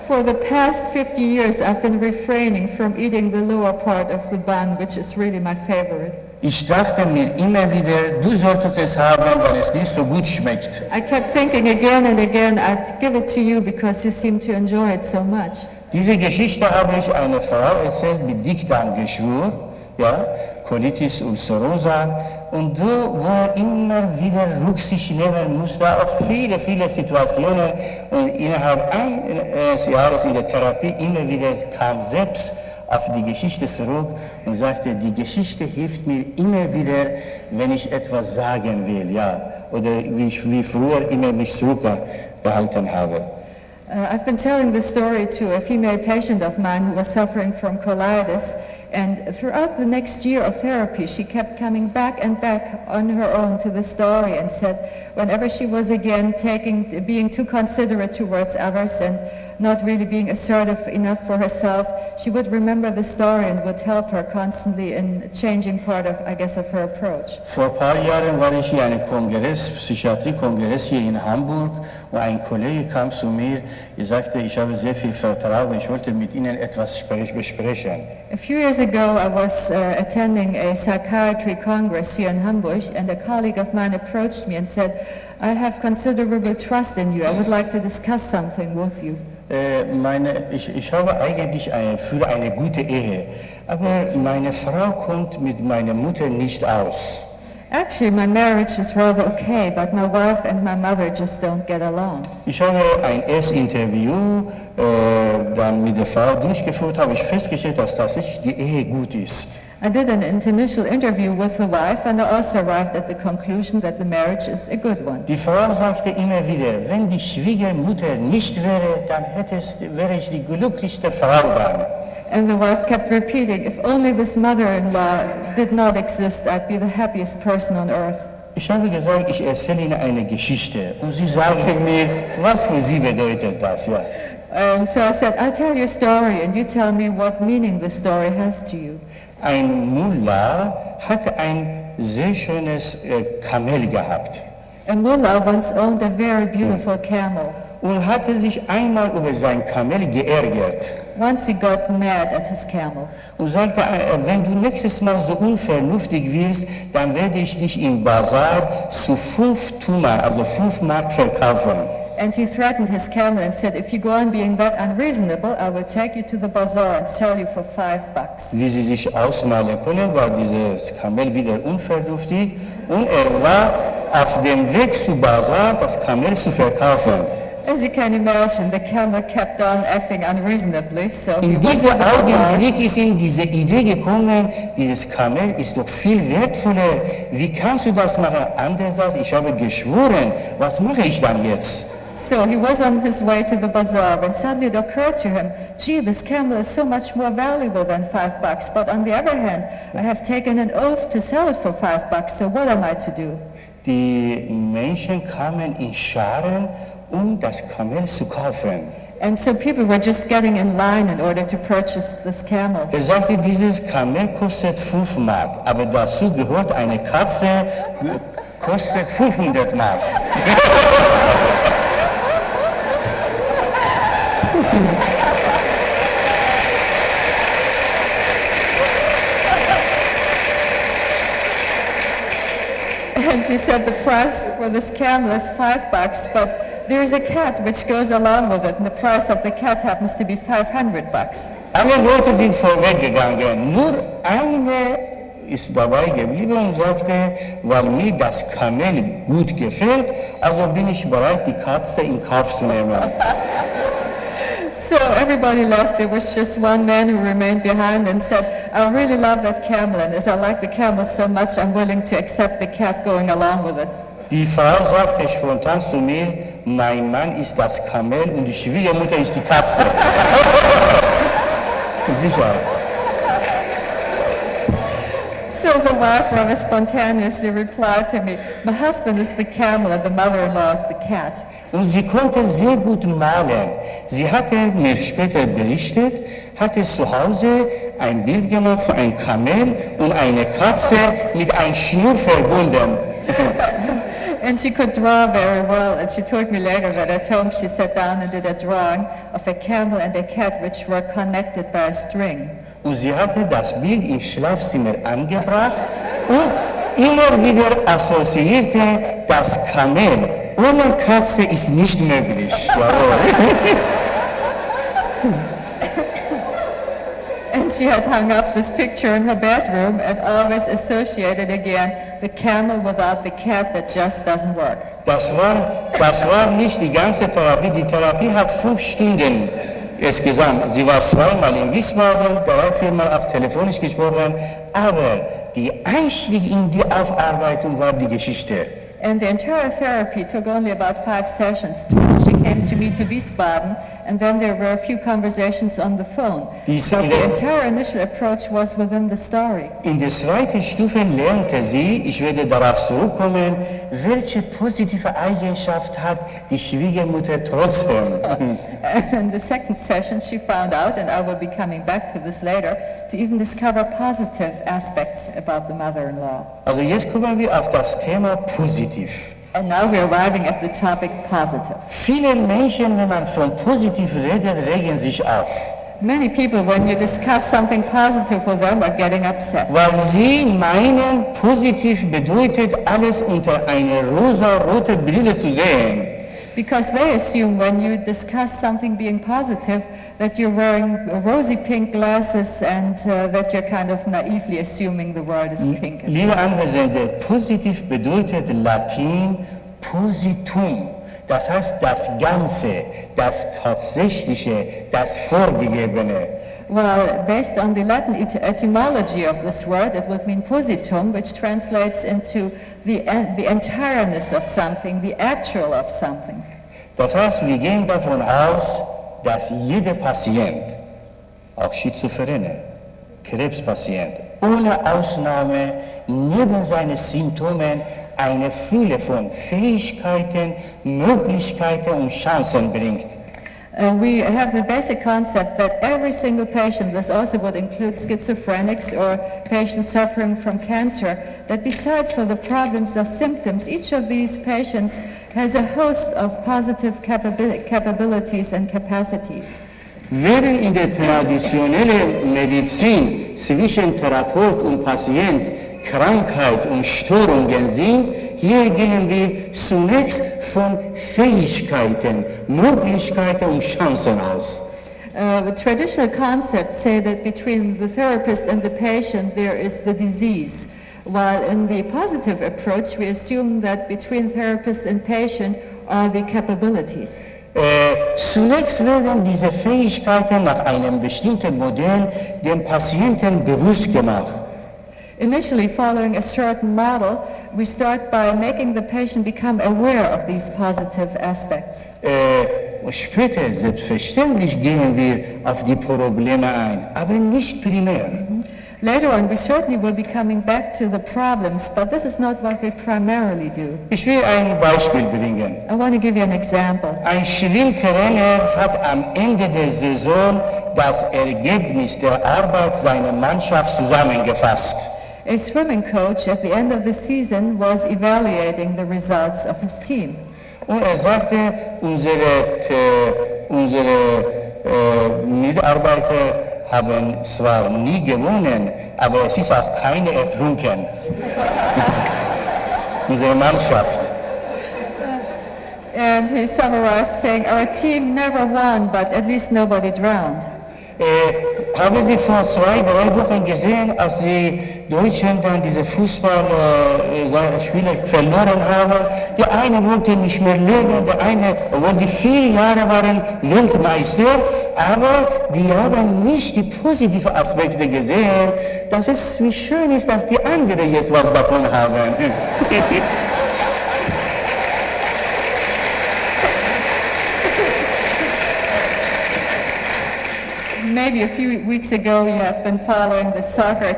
For the past 50 years, I've been refraining from eating the lower part of the bun, which is really my favorite. Ich dachte mir immer wieder, du solltest es haben, weil es dir so gut schmeckt. I kept thinking again and again, I'd give it to you because you seem to enjoy it so much. Diese Geschichte habe ich einer Frau erzählt mit Dickdarmgeschwür, ja, Colitis ulcerosa, und wo er immer wieder Rücksicht nehmen musste auf viele Situationen, und innerhalb eines Jahres in der Therapie immer wieder kam selbst auf die Geschichte zurück und sagte, die Geschichte hilft mir immer wieder, wenn ich etwas sagen will, ja, oder wie ich früher immer mich zurückgehalten habe. I've been telling this story to a female patient of mine who was suffering from colitis, and throughout the next year of therapy, she kept coming back and back on her own to the story and said whenever she was again being too considerate towards others and not really being assertive enough for herself, she would remember the story and would help her constantly in changing part of, I guess, of her approach. Vor ein paar Jahren war ich hier an einem Kongress, Psychiatrie-Kongress hier in Hamburg, und ein Kollege kam zu mir, er sagte, ich habe sehr viel Vertrauen, ich wollte mit Ihnen etwas besprechen. A few years ago, I was attending a psychiatry congress here in Hamburg, and a colleague of mine approached me and said, I have considerable trust in you. I would like to discuss something with you. Ich habe eigentlich für eine gute Ehe, aber meine Frau kommt mit meiner Mutter nicht aus. Actually, my marriage is rather okay, but my wife and my mother just don't get along. Ich habe ein Erstinterview dann mit der Frau durchgeführt, habe ich festgestellt, dass tatsächlich die Ehe gut ist. I did an initial interview with the wife, and I also arrived at the conclusion that the marriage is a good one. Die Frau sagte immer wieder, wenn die Schwiegermutter nicht wäre, dann wäre ich die glücklichste Frau dann. And the wife kept repeating, if only this mother-in-law did not exist, I'd be the happiest person on earth. Ich habe gesagt, ich erzähle Ihnen eine Geschichte und Sie sagen mir, was für Sie bedeutet das, ja. And so I said, I'll tell you a story, and you tell me what meaning the story has to you. Ein Mullah hatte ein sehr schönes Kamel gehabt A mullah once owned a very beautiful camel. und hatte sich einmal über sein Kamel geärgert Once he got mad at his camel. und sagte, wenn du nächstes Mal so unvernünftig wirst, dann werde ich dich im Bazar zu 5 Tuma, also 5 Mark verkaufen. And he threatened his camel and said, if you go on being that unreasonable, I will take you to the bazaar and sell you for $5. Wie Sie sich ausmalen können, war dieses Kamel wieder unvernünftig und er war auf dem Weg zu Bazar, das Kamel zu verkaufen. As you can imagine, the camel kept on acting unreasonably, so he In went to diesem the bazaar. Augenblick ist ihm diese Idee gekommen, dieses Kamel ist doch viel wertvoller. Wie kannst du das machen? Andererseits, ich habe geschworen, was mache ich dann jetzt? So he was on his way to the bazaar when suddenly it occurred to him, gee, this camel is so much more valuable than $5, but on the other hand, I have taken an oath to sell it for $5, so what am I to do? Die Menschen kamen in Scharen, das Kamel zu kaufen. And so people were just getting in line in order to purchase this camel. Er sagte, dieses Kamel kostet 5 Mark, aber dazu gehört eine Katze, kostet 500 Mark. And he said the price for this camel is $5, but there's a cat which goes along with it, and the price of the cat happens to be $500. Alle Leute sind vorweggegangen, nur eine ist dabei geblieben und sagte, weil mir das Kamel gut gefällt, also bin ich bereit, die Katze in Kauf zu nehmen. So everybody left. There was just one man who remained behind and said, I really love that camel, and as I like the camel so much, I'm willing to accept the cat going along with it. Die Frau sagte spontan zu mir, mein Mann ist das Kamel und die Schwiegermutter ist die Katze. Sicher. So the wife rather spontaneously replied to me, my husband is the camel and the mother-in-law is the cat. Und sie konnte sehr gut malen. Sie hatte mir später berichtet, hatte zu Hause ein Bild gemacht von einem Kamel und einer Katze mit einem Schnur verbunden. And she could draw very well, and she told me later that at home she sat down and did a drawing of a camel and a cat which were connected by a string. Und sie hatte das Bild im Schlafzimmer angebracht und immer wieder assoziierte, das Kamel ohne Katze ist nicht möglich. And she had hung up this picture in her bedroom and always associated again the camel without the cat that just doesn't work. Das war nicht die ganze Therapie. Die Therapie hat 5 Stunden insgesamt. Sie war 2-mal in Wiesbaden, 3-4-mal auch telefonisch gesprochen, aber die Einstieg in die Aufarbeitung war die Geschichte. And the entire therapy took only about 5 sessions. She came to me to Wiesbaden, and then there were a few conversations on the phone. But the entire initial approach was within the story. In der zweiten Stufe lernte sie, ich werde darauf zurückkommen, welche positive Eigenschaft hat die Schwiegermutter trotzdem. And in the second session, she found out, and I will be coming back to this later, to even discover positive aspects about the mother-in-law. Also jetzt kommen wir auf das Thema positiv. And now we're arriving at the topic positive. Viele Menschen, wenn man von positiv redet, regen sich auf. Many people, when you discuss something positive with them, are getting upset. Weil sie meinen, positiv bedeutet alles unter einer rosa-roten Brille zu sehen. Because they assume when you discuss something being positive that you're wearing rosy pink glasses and that you're kind of naively assuming the world is pink. Liebe Anwesende, positiv bedeutet Latin Positum. Das heißt das Ganze, das Tatsächliche, das Vorgegebene. Well, based on the Latin etymology of this word, it would mean positum, which translates into the entireness of something, the actual of something. Das heißt, wir gehen davon aus, dass jeder Patient, auch Schizophrene, Krebspatient, ohne Ausnahme neben seinen Symptomen eine Fülle von Fähigkeiten, Möglichkeiten und Chancen bringt. We have the basic concept that every single patient, this also would include schizophrenics or patients suffering from cancer, that besides for the problems or symptoms, each of these patients has a host of positive capabilities and capacities. Während in der traditionellen Medizin zwischen Therapeut und Patient Krankheit und Störungen sind, hier gehen wir zunächst von Fähigkeiten, Möglichkeiten und Chancen aus. The traditional concepts say that between the therapist and the patient there is the disease, while in the positive approach we assume that between therapist and patient are the capabilities. Zunächst werden diese Fähigkeiten nach einem bestimmten Modell dem Patienten bewusst gemacht. Initially, following a certain model, we start by making the patient become aware of these positive aspects. Später, selbstverständlich, gehen wir auf die Probleme ein, aber nicht primär. Later on, we certainly will be coming back to the problems, but this is not what we primarily do. Ich will ein Beispiel bringen. I want to give you an example. Ein Schwimmtrainer hat am Ende der Saison das Ergebnis der Arbeit seiner Mannschaft zusammengefasst. A swimming coach at the end of the season was evaluating the results of his team. Und er sagte, unsere Mitarbeiter haben zwar nie gewonnen, aber es ist auch keine ertrunken. Unsere Mannschaft. And he summarized saying, our team never won, but at least nobody drowned. Haben Sie vor 2-3 Wochen gesehen, als die Deutschen dann diese Fußballspiele verloren haben? Der eine wollte nicht mehr leben, der eine, obwohl die 4 Jahre waren Weltmeister, aber die haben nicht die positiven Aspekte gesehen, dass es wie schön ist, dass die anderen jetzt was davon haben. Maybe a few weeks ago you have been following the soccer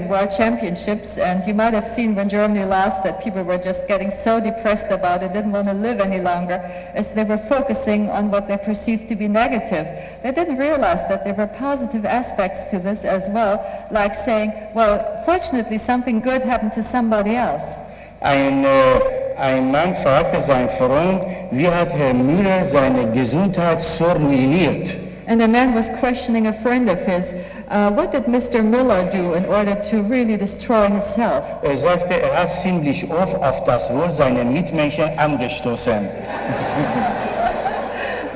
world championships, and you might have seen when Germany lost that people were just getting so depressed about it, didn't want to live any longer, as they were focusing on what they perceived to be negative. They didn't realize that there were positive aspects to this as well, like saying, well, fortunately something good happened to somebody else. Ein Mann fragte seinen Freund, wie hat Herr Müller seine Gesundheit so ruiniert? And the man was questioning a friend of his, what did Mr. Miller do in order to really destroy his health? Er sagte, er hat ziemlich oft auf das Wohl seiner Mitmenschen angestoßen.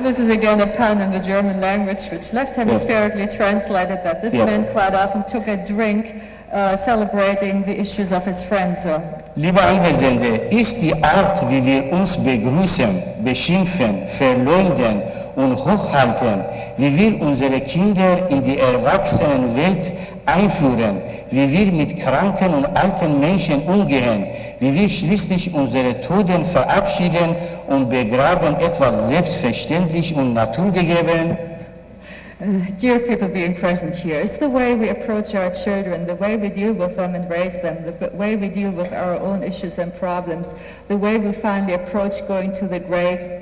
This is again a pun in the German language, which left hemispherically translated that this man quite often took a drink celebrating the issues of his friends. Liebe Anwesende, ist die Art, wie wir uns begrüßen, beschimpfen, verleumden und hochhalten, wie wir unsere Kinder in die Erwachsenenwelt einführen, wie wir mit kranken und alten Menschen umgehen, wie wir schließlich unsere Toten verabschieden und begraben, etwas selbstverständlich und naturgegeben. Dear people being present here, it's the way we approach our children, the way we deal with them and raise them, the way we deal with our own issues and problems, the way we finally approach going to the grave.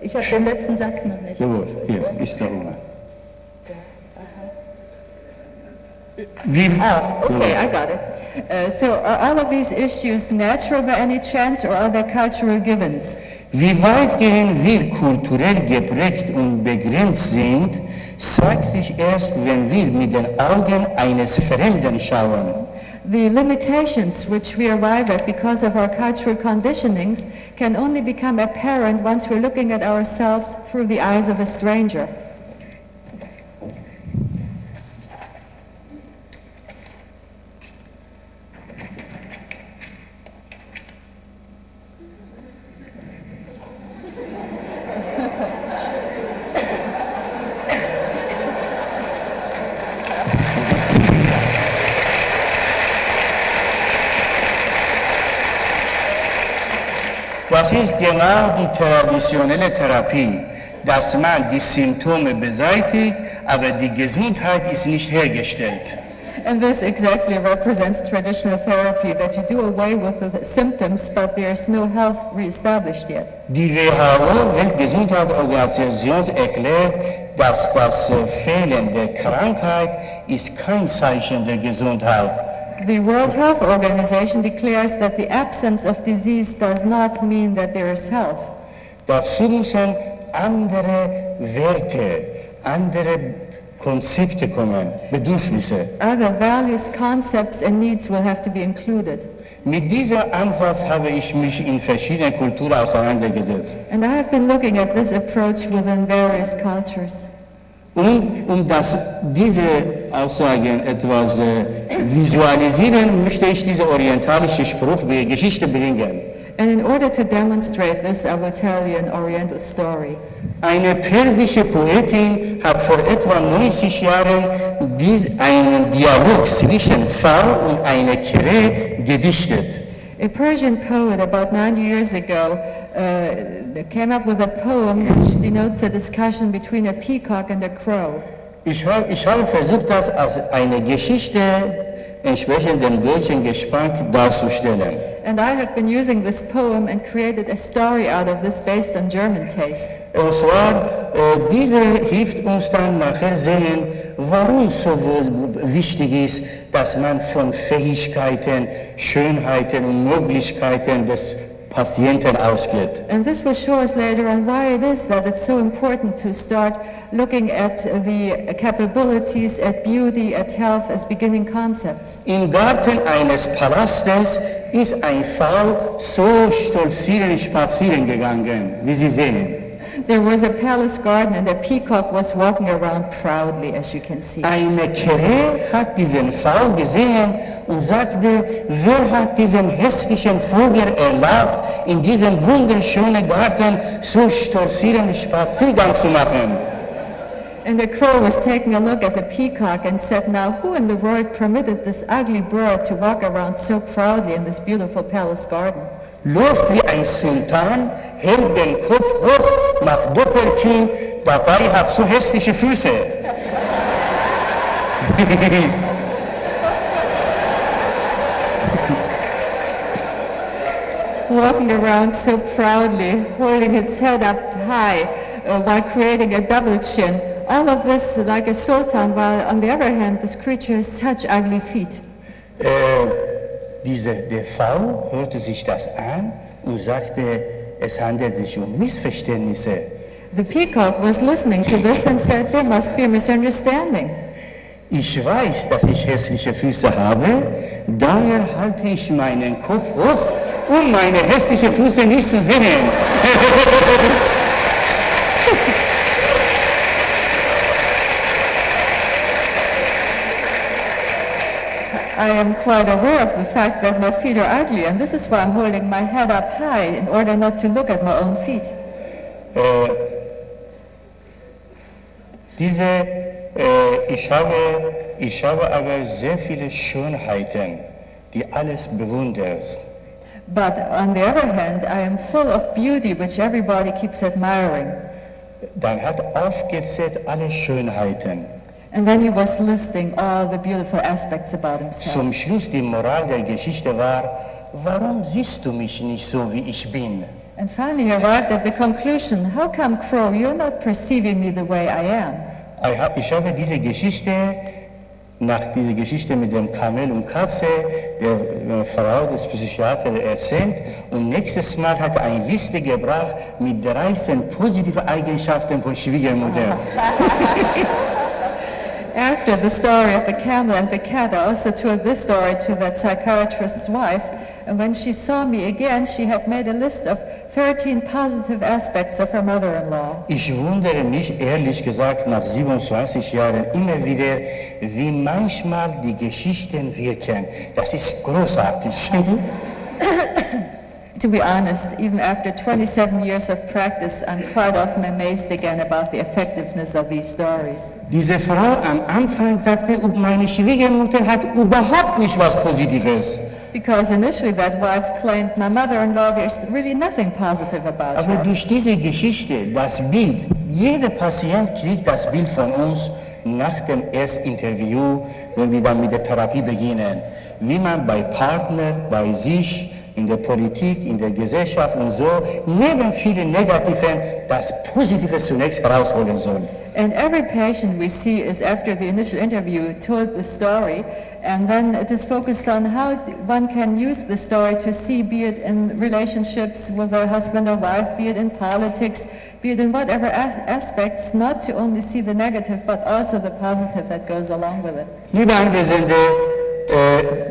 Ich habe den letzten Satz noch nicht. Jawohl, hier ist da oben. Okay, I got it. So are all of these issues natural by any chance, or are they cultural givens? Wie weitgehend wir kulturell geprägt und begrenzt sind, zeigt sich erst, wenn wir mit den Augen eines Fremden schauen. The limitations which we arrive at because of our cultural conditionings can only become apparent once we're looking at ourselves through the eyes of a stranger. Das ist genau die traditionelle Therapie, dass man die Symptome beseitigt, aber die Gesundheit ist nicht hergestellt. And this exactly represents traditional therapy, that you do away with the symptoms, but there's no health reestablished yet. Die WHO, Weltgesundheitsorganisation, erklärt, dass das Fehlen der Krankheit ist kein Zeichen der Gesundheit. The World Health Organization declares that the absence of disease does not mean that there is health. Dazu müssen andere Werte, andere Konzepte kommen, Bedürfnisse. Other values, concepts, and needs will have to be included. Mit diesem Ansatz habe ich mich in verschiedenen Kulturen auseinandergesetzt. And I have been looking at this approach within various cultures. Und diese Aussagen etwas visualisieren, möchte ich diesen orientalischen Spruch, die Geschichte bringen. And in order to demonstrate this, I will tell you an Oriental story. Eine persische Poetin hat vor etwa 90 Jahren einen Dialog zwischen Frau und einer Krähe gedichtet. A Persian poet about 90 years ago came up with a poem which denotes a discussion between a peacock and a crow. Ich habe versucht, das als eine Geschichte entsprechend dem deutschen Geschmack darzustellen. And I have been using this poem and created a story out of this based on German taste. Und zwar, diese hilft uns dann nachher sehen, warum so wichtig ist, dass man von Fähigkeiten, Schönheiten und Möglichkeiten des Patienten ausgeht. And this will show us later on why it is that it's so important to start looking at the capabilities, at beauty, at health as beginning concepts. Im Garten eines Palastes ist eine Frau so stolzierend spazieren gegangen, wie Sie sehen. There was a palace garden and a peacock was walking around proudly, as you can see. Eine Krähe hat diesen Frau gesehen und sagte, wer hat diesen hässlichen Vogel erlaubt, in diesem wunderschönen Garten so stolzierenden Spaziergang zu machen? And the crow was taking a look at the peacock and said, now who in the world permitted this ugly bird to walk around so proudly in this beautiful palace garden? Läuft wie ein Sultan, hält den Kopf hoch, macht Doppelkinn, dabei hat so hässliche Füße. Walking around so proudly, holding its head up high while creating a double chin. All of this like a sultan, while on the other hand, this creature has such ugly feet. Die Frau hörte sich das an und sagte, es handelt sich um Missverständnisse. The peacock was listening to this and said, there must be a misunderstanding. Ich weiß, dass ich hässliche Füße habe, daher halte ich meinen Kopf hoch, um meine hässlichen Füße nicht zu sehen. I am quite aware of the fact that my feet are ugly, and this is why I'm holding my head up high in order not to look at my own feet. Ich habe aber sehr viele Schönheiten, die alles bewundern. But on the other hand, I am full of beauty, which everybody keeps admiring. Dann hat aufgezählt alle Schönheiten. And then he was listing all the beautiful aspects about himself. Zum Schluss die Moral der Geschichte war, warum siehst du mich nicht so, wie ich bin? And finally arrived at the conclusion, how come, Crow, you're not perceiving me the way I am? Ich habe diese Geschichte, nach dieser Geschichte mit dem Kamel und Katze, der Frau des Psychiaters erzählt, und nächstes Mal hat er eine Liste gebracht mit 13 positiven Eigenschaften von Schwiegermutter. After the story of the camel and the cat, I also told this story to that psychiatrist's wife, and when she saw me again, she had made a list of 13 positive aspects of her mother-in-law. Ich wundere mich ehrlich gesagt nach 27 Jahren immer wieder, wie manchmal die Geschichten wirken. Das ist großartig. To be honest, even after 27 years of practice, I'm quite often amazed again about the effectiveness of these stories. Diese Frau am Anfang sagte, meine Schwiegermutter hat überhaupt nicht was Positives. Because initially that wife claimed, my mother-in-law, there's really nothing positive about Aber her. durch diese Geschichte, das Bild, jeder Patient kriegt das Bild von uns nach dem ersten Interview, wenn wir dann mit der Therapie beginnen, wie man bei Partner, bei sich, in der Politik, in der Gesellschaft und so, neben vielen Negativen, das Positive zunächst herausholen soll. And every patient we see is, after the initial interview, told the story, and then it is focused on how one can use the story to see, be it in relationships with a husband or wife, be it in politics, be it in whatever aspects, not to only see the negative, but also the positive that goes along with it. Liebe Anwesende,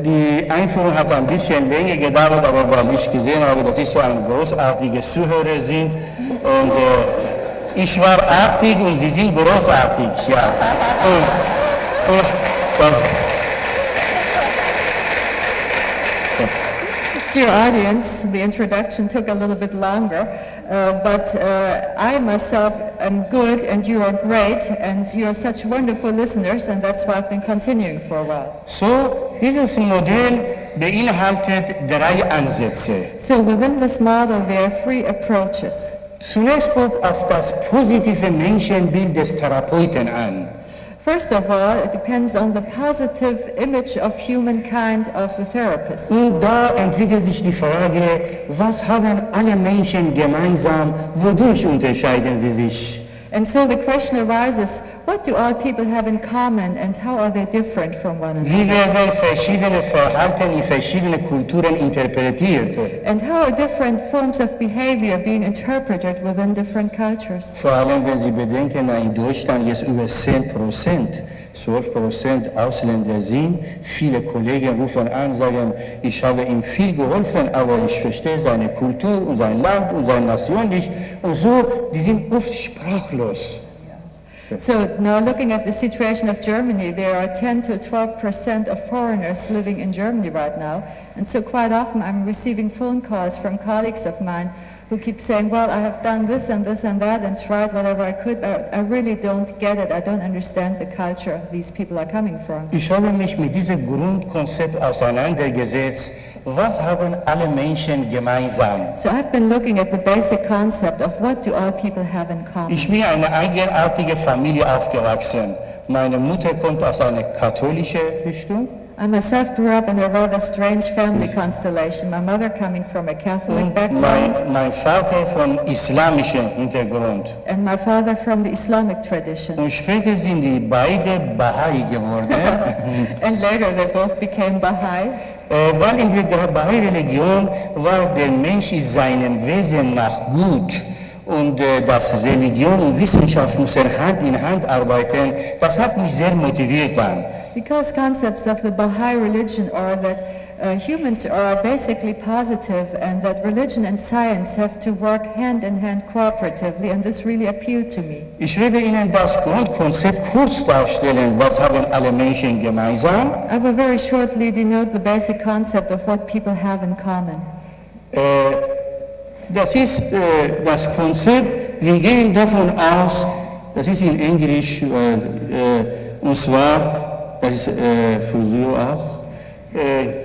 die Einführung hat ein bisschen länger gedauert, aber weil ich gesehen habe, dass Sie so ein großartiger Zuhörer sind und ich war artig und Sie sind großartig, ja. Dear audience, the introduction took a little bit longer, but I myself am good and you are great and you are such wonderful listeners, and that's why I've been continuing for a while. So, dieses Modell beinhaltet 3 Ansätze. So within this model there are 3 approaches. Zunächst kommt auf das positive Menschenbild des Therapeuten an. First of all, it depends on the positive image of humankind of the therapist. Und da entwickelt sich die Frage, was haben alle Menschen gemeinsam, wodurch unterscheiden sie sich? And so the question arises, what do all people have in common and how are they different from one Wie another? werden verschiedene Verhalten in verschiedenen Kulturen interpretiert? And how are different forms of behavior being interpreted within different cultures? Vor allem, wenn Sie bedenken, dass in Deutschland jetzt über 10%, 12% Ausländer sind. Viele Kollegen rufen an und sagen, ich habe ihm viel geholfen, aber ich verstehe seine Kultur und sein Land und seine Nation nicht. Und so, die sind oft sprachlos. So now looking at the situation of Germany, there are 10 to 12% of foreigners living in Germany right now. And so quite often I'm receiving phone calls from colleagues of mine who keep saying, well, I have done this and this and that and tried whatever I could, but I really don't get it. I don't understand the culture these people are coming from. Ich habe mich mit diesem Grundkonzept auseinandergesetzt. Was haben alle Menschen gemeinsam? So I've been looking at the basic concept of what do all people have in common. Ich bin in einer eigenartigen Familie aufgewachsen. Meine Mutter kommt aus einer katholischen Richtung. I myself grew up in a rather strange family constellation, my mother coming from a Catholic Und background mein Vater vom islamischen Hintergrund. and my father from the Islamic tradition. Und später sind die beide Bahai geworden, And later they both became Baha'i. weil in der Bahai-Religion war der Mensch in seinem Wesen nach gut. Und dass Religion und Wissenschaft müssen Hand in Hand arbeiten, das hat mich sehr motiviert dann. Because concepts of the Baha'i religion are that humans are basically positive and that religion and science have to work hand in hand cooperatively, and this really appealed to me. Ich werde Ihnen das Grundkonzept kurz darstellen, was haben alle Menschen gemeinsam. I will very shortly denote the basic concept of what people have in common. Das ist das Konzept, wir gehen davon aus, das ist in Englisch, und zwar, das ist für Sie auch,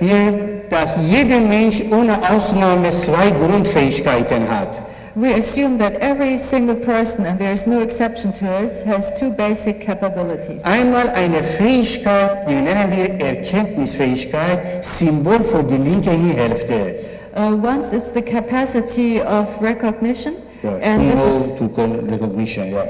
hier, dass jeder Mensch ohne Ausnahme 2 Grundfähigkeiten hat. We assume that every single person, and there is no exception to this, has 2 basic capabilities. Einmal eine Fähigkeit, die nennen wir Erkenntnisfähigkeit, Symbol für die linke Hirnhälfte. Once it's the capacity of recognition, and this is Recognition, ja.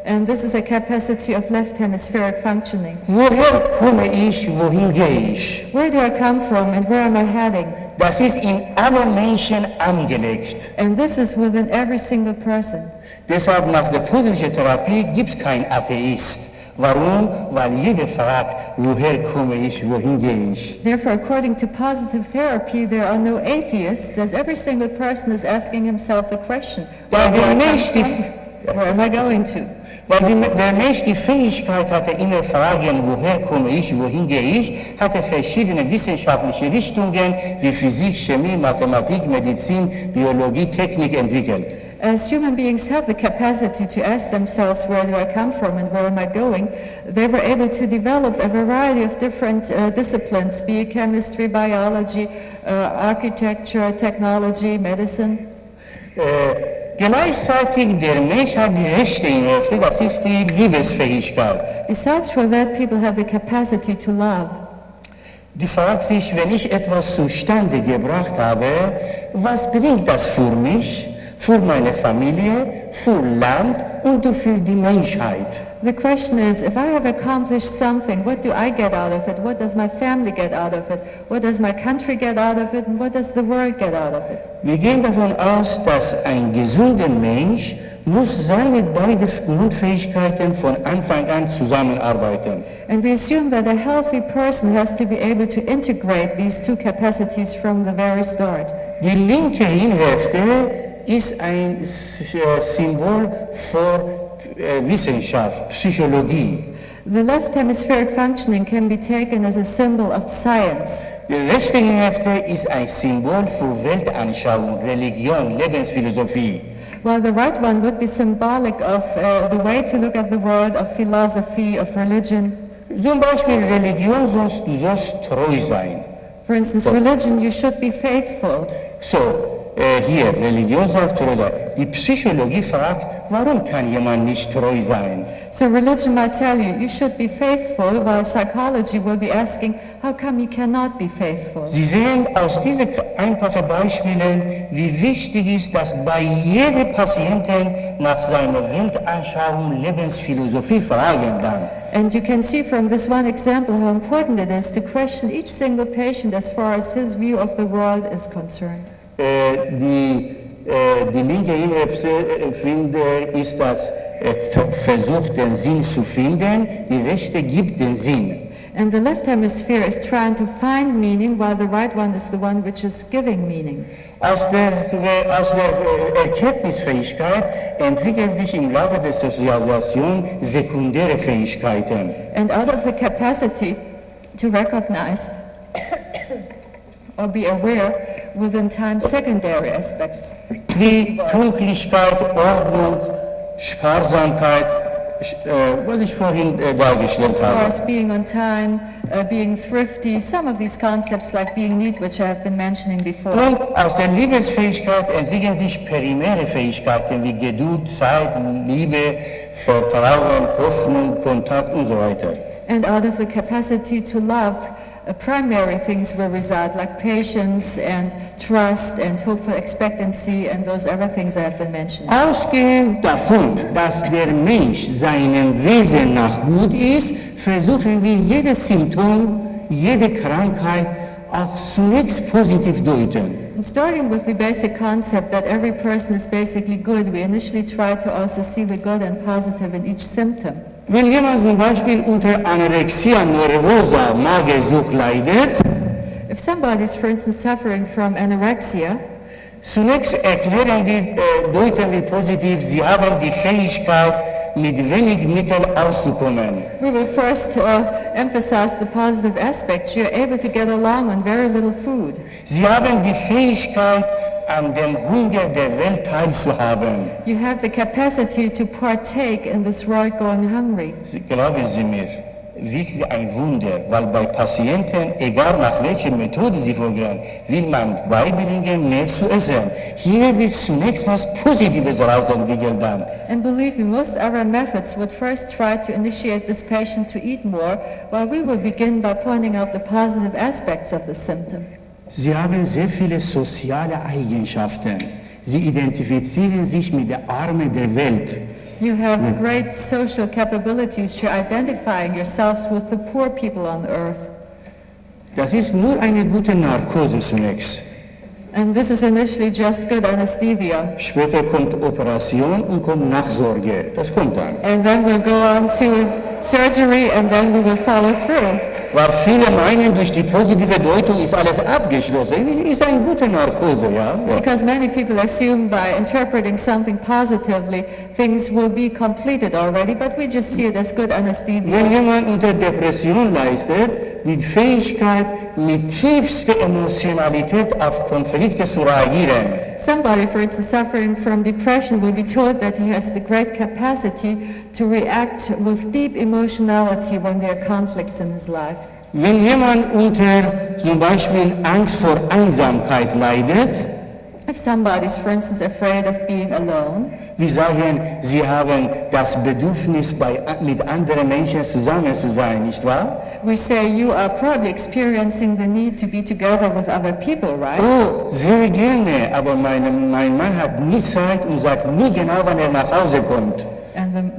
and this is a capacity of left hemispheric functioning. Woher komme ich, wohin gehe ich? Where do I come from and where am I heading? Das ist in allen Menschen angelegt. And this is within every single person. Deshalb nach der positiven Therapie gibt es keinen Atheist Warum? Weil jeder fragt, woher komme ich, wohin gehe ich? Therefore, according to positive therapy, there are no atheists, as every single person is asking himself the question, where do I come from? Where am I going to? Weil der Mensch die Fähigkeit hatte, immer fragen, woher komme ich, wohin gehe ich, hatte verschiedene wissenschaftliche Richtungen wie Physik, Chemie, Mathematik, Medizin, Biologie, Technik entwickelt. As human beings have the capacity to ask themselves, where do I come from and where am I going, they were able to develop a variety of different disciplines, be it chemistry, biology, architecture, technology, medicine. Gleichzeitig der Mensch hat die rechte Hälfte, das ist die Liebesfähigkeit. Besides for that, people have the capacity to love. Die fragt sich, wenn ich etwas zustande gebracht habe, was bringt das für mich, für meine Familie, für Land und für die Menschheit? The question is, if I have accomplished something, what do I get out of it? What does my family get out of it? What does my country get out of it? And what does the world get out of it? Wir gehen davon aus, dass ein gesunder Mensch muss seine beiden Grundfähigkeiten von Anfang an zusammenarbeiten. And we assume that a healthy person has to be able to integrate these two capacities from the very start. Die linke Hirnhälfte ist ein Symbol für Wissenschaft, Psychologie. The left hemispheric functioning can be taken as a symbol of science. Die rechte Hälfte ist ein Symbol für Weltanschauung, Religion, Lebensphilosophie. While the right one would be symbolic of the way to look at the world, of philosophy, of religion. Zum Beispiel Religion, du sollst treu sein. For instance, religion, you should be faithful. So, hier, Religion sagt treu sein. Die Psychologie fragt, warum kann jemand nicht treu sein? So religion might tell you, you should be faithful, while psychology will be asking, how come you cannot be faithful? Sie sehen aus diesen einfachen Beispielen, wie wichtig ist, dass bei jedem Patienten nach seiner Weltanschauung, Lebensphilosophie fragen dann. And you can see from this one example how important it is to question each single patient as far as his view of the world is concerned. Die linke Hälfte ist das, versucht den Sinn zu finden, die rechte gibt den Sinn. And the left hemisphere is trying to find meaning, while the right one is the one which is giving meaning. Aus der Erkenntnisfähigkeit entwickelt sich im Laufe der Sozialisation sekundäre Fähigkeiten. And out of the capacity to recognize or be aware within time secondary aspects. Wie Pünktlichkeit, Ordnung, Sparsamkeit, was ich vorhin dargestellt As far habe. as being on time, being thrifty, some of these concepts like being neat, which I have been mentioning before. Und aus der Liebesfähigkeit entwickeln sich primäre Fähigkeiten wie Geduld, Zeit, Liebe, Vertrauen, Hoffnung, Kontakt und so weiter. And out of the capacity to love, primary things will result, like patience and trust and hopeful expectancy and those other things I have been mentioning. Ausgehend davon, dass der Mensch seinem Wesen nach gut ist, versuchen wir jedes Symptom, jede Krankheit auch zunächst positiv deuten. And starting with the basic concept that every person is basically good, we initially try to also see the good and positive in each symptom. Wenn jemand zum Beispiel unter Anorexia Nervosa, Magersucht leidet, If somebody is, for instance, suffering from anorexia, zunächst erklären wir, deuten wir positiv, sie haben die Fähigkeit, mit wenig Mitteln auszukommen. we will first emphasize the positive aspects. You're able to get along on very little food. Sie haben die Fähigkeit, an dem Hunger der Welt teilzuhaben. You have the capacity to partake in this world going hungry. Glauben Sie mir, wirklich ein Wunder, weil bei Patienten, egal nach welcher Methode sie vorgehen, will man beibringen, mehr zu essen. Hier wird zunächst was Positives herausentwickelt dann. And believe me, most other methods would first try to initiate this patient to eat more, while we will begin by pointing out the positive aspects of the symptom. Sie haben sehr viele soziale Eigenschaften. Sie identifizieren sich mit der Armen der Welt. You have great social capabilities. You're identifying yourselves with the poor people on earth. Das ist nur eine gute Narkose zunächst. And this is initially just good anesthesia. Später kommt Operation und kommt Nachsorge. Das kommt dann. And then we'll go on to surgery and then we will follow through. Weil viele meinen, durch die positive Deutung ist alles abgeschlossen. Es ist eine gute Narkose, ja. Because many people assume by interpreting something positively, things will be completed already, but we just see it as good anesthesia. Wenn jemand unter Depression leidet, die Fähigkeit, mit tiefster Emotionalität auf Konflikte zu reagieren. Somebody, for instance, suffering from depression will be told that he has the great capacity to react with deep emotionality when there are conflicts in his life. Wenn jemand unter zum Beispiel Angst vor Einsamkeit leidet, If somebody is, for instance, afraid of being alone, wir sagen, sie haben das Bedürfnis, mit anderen Menschen zusammen zu sein, nicht wahr? we say you are probably experiencing the need to be together with other people, right? Oh, sehr gerne, aber mein Mann hat nie Zeit und sagt nie genau, wann er nach Hause kommt. And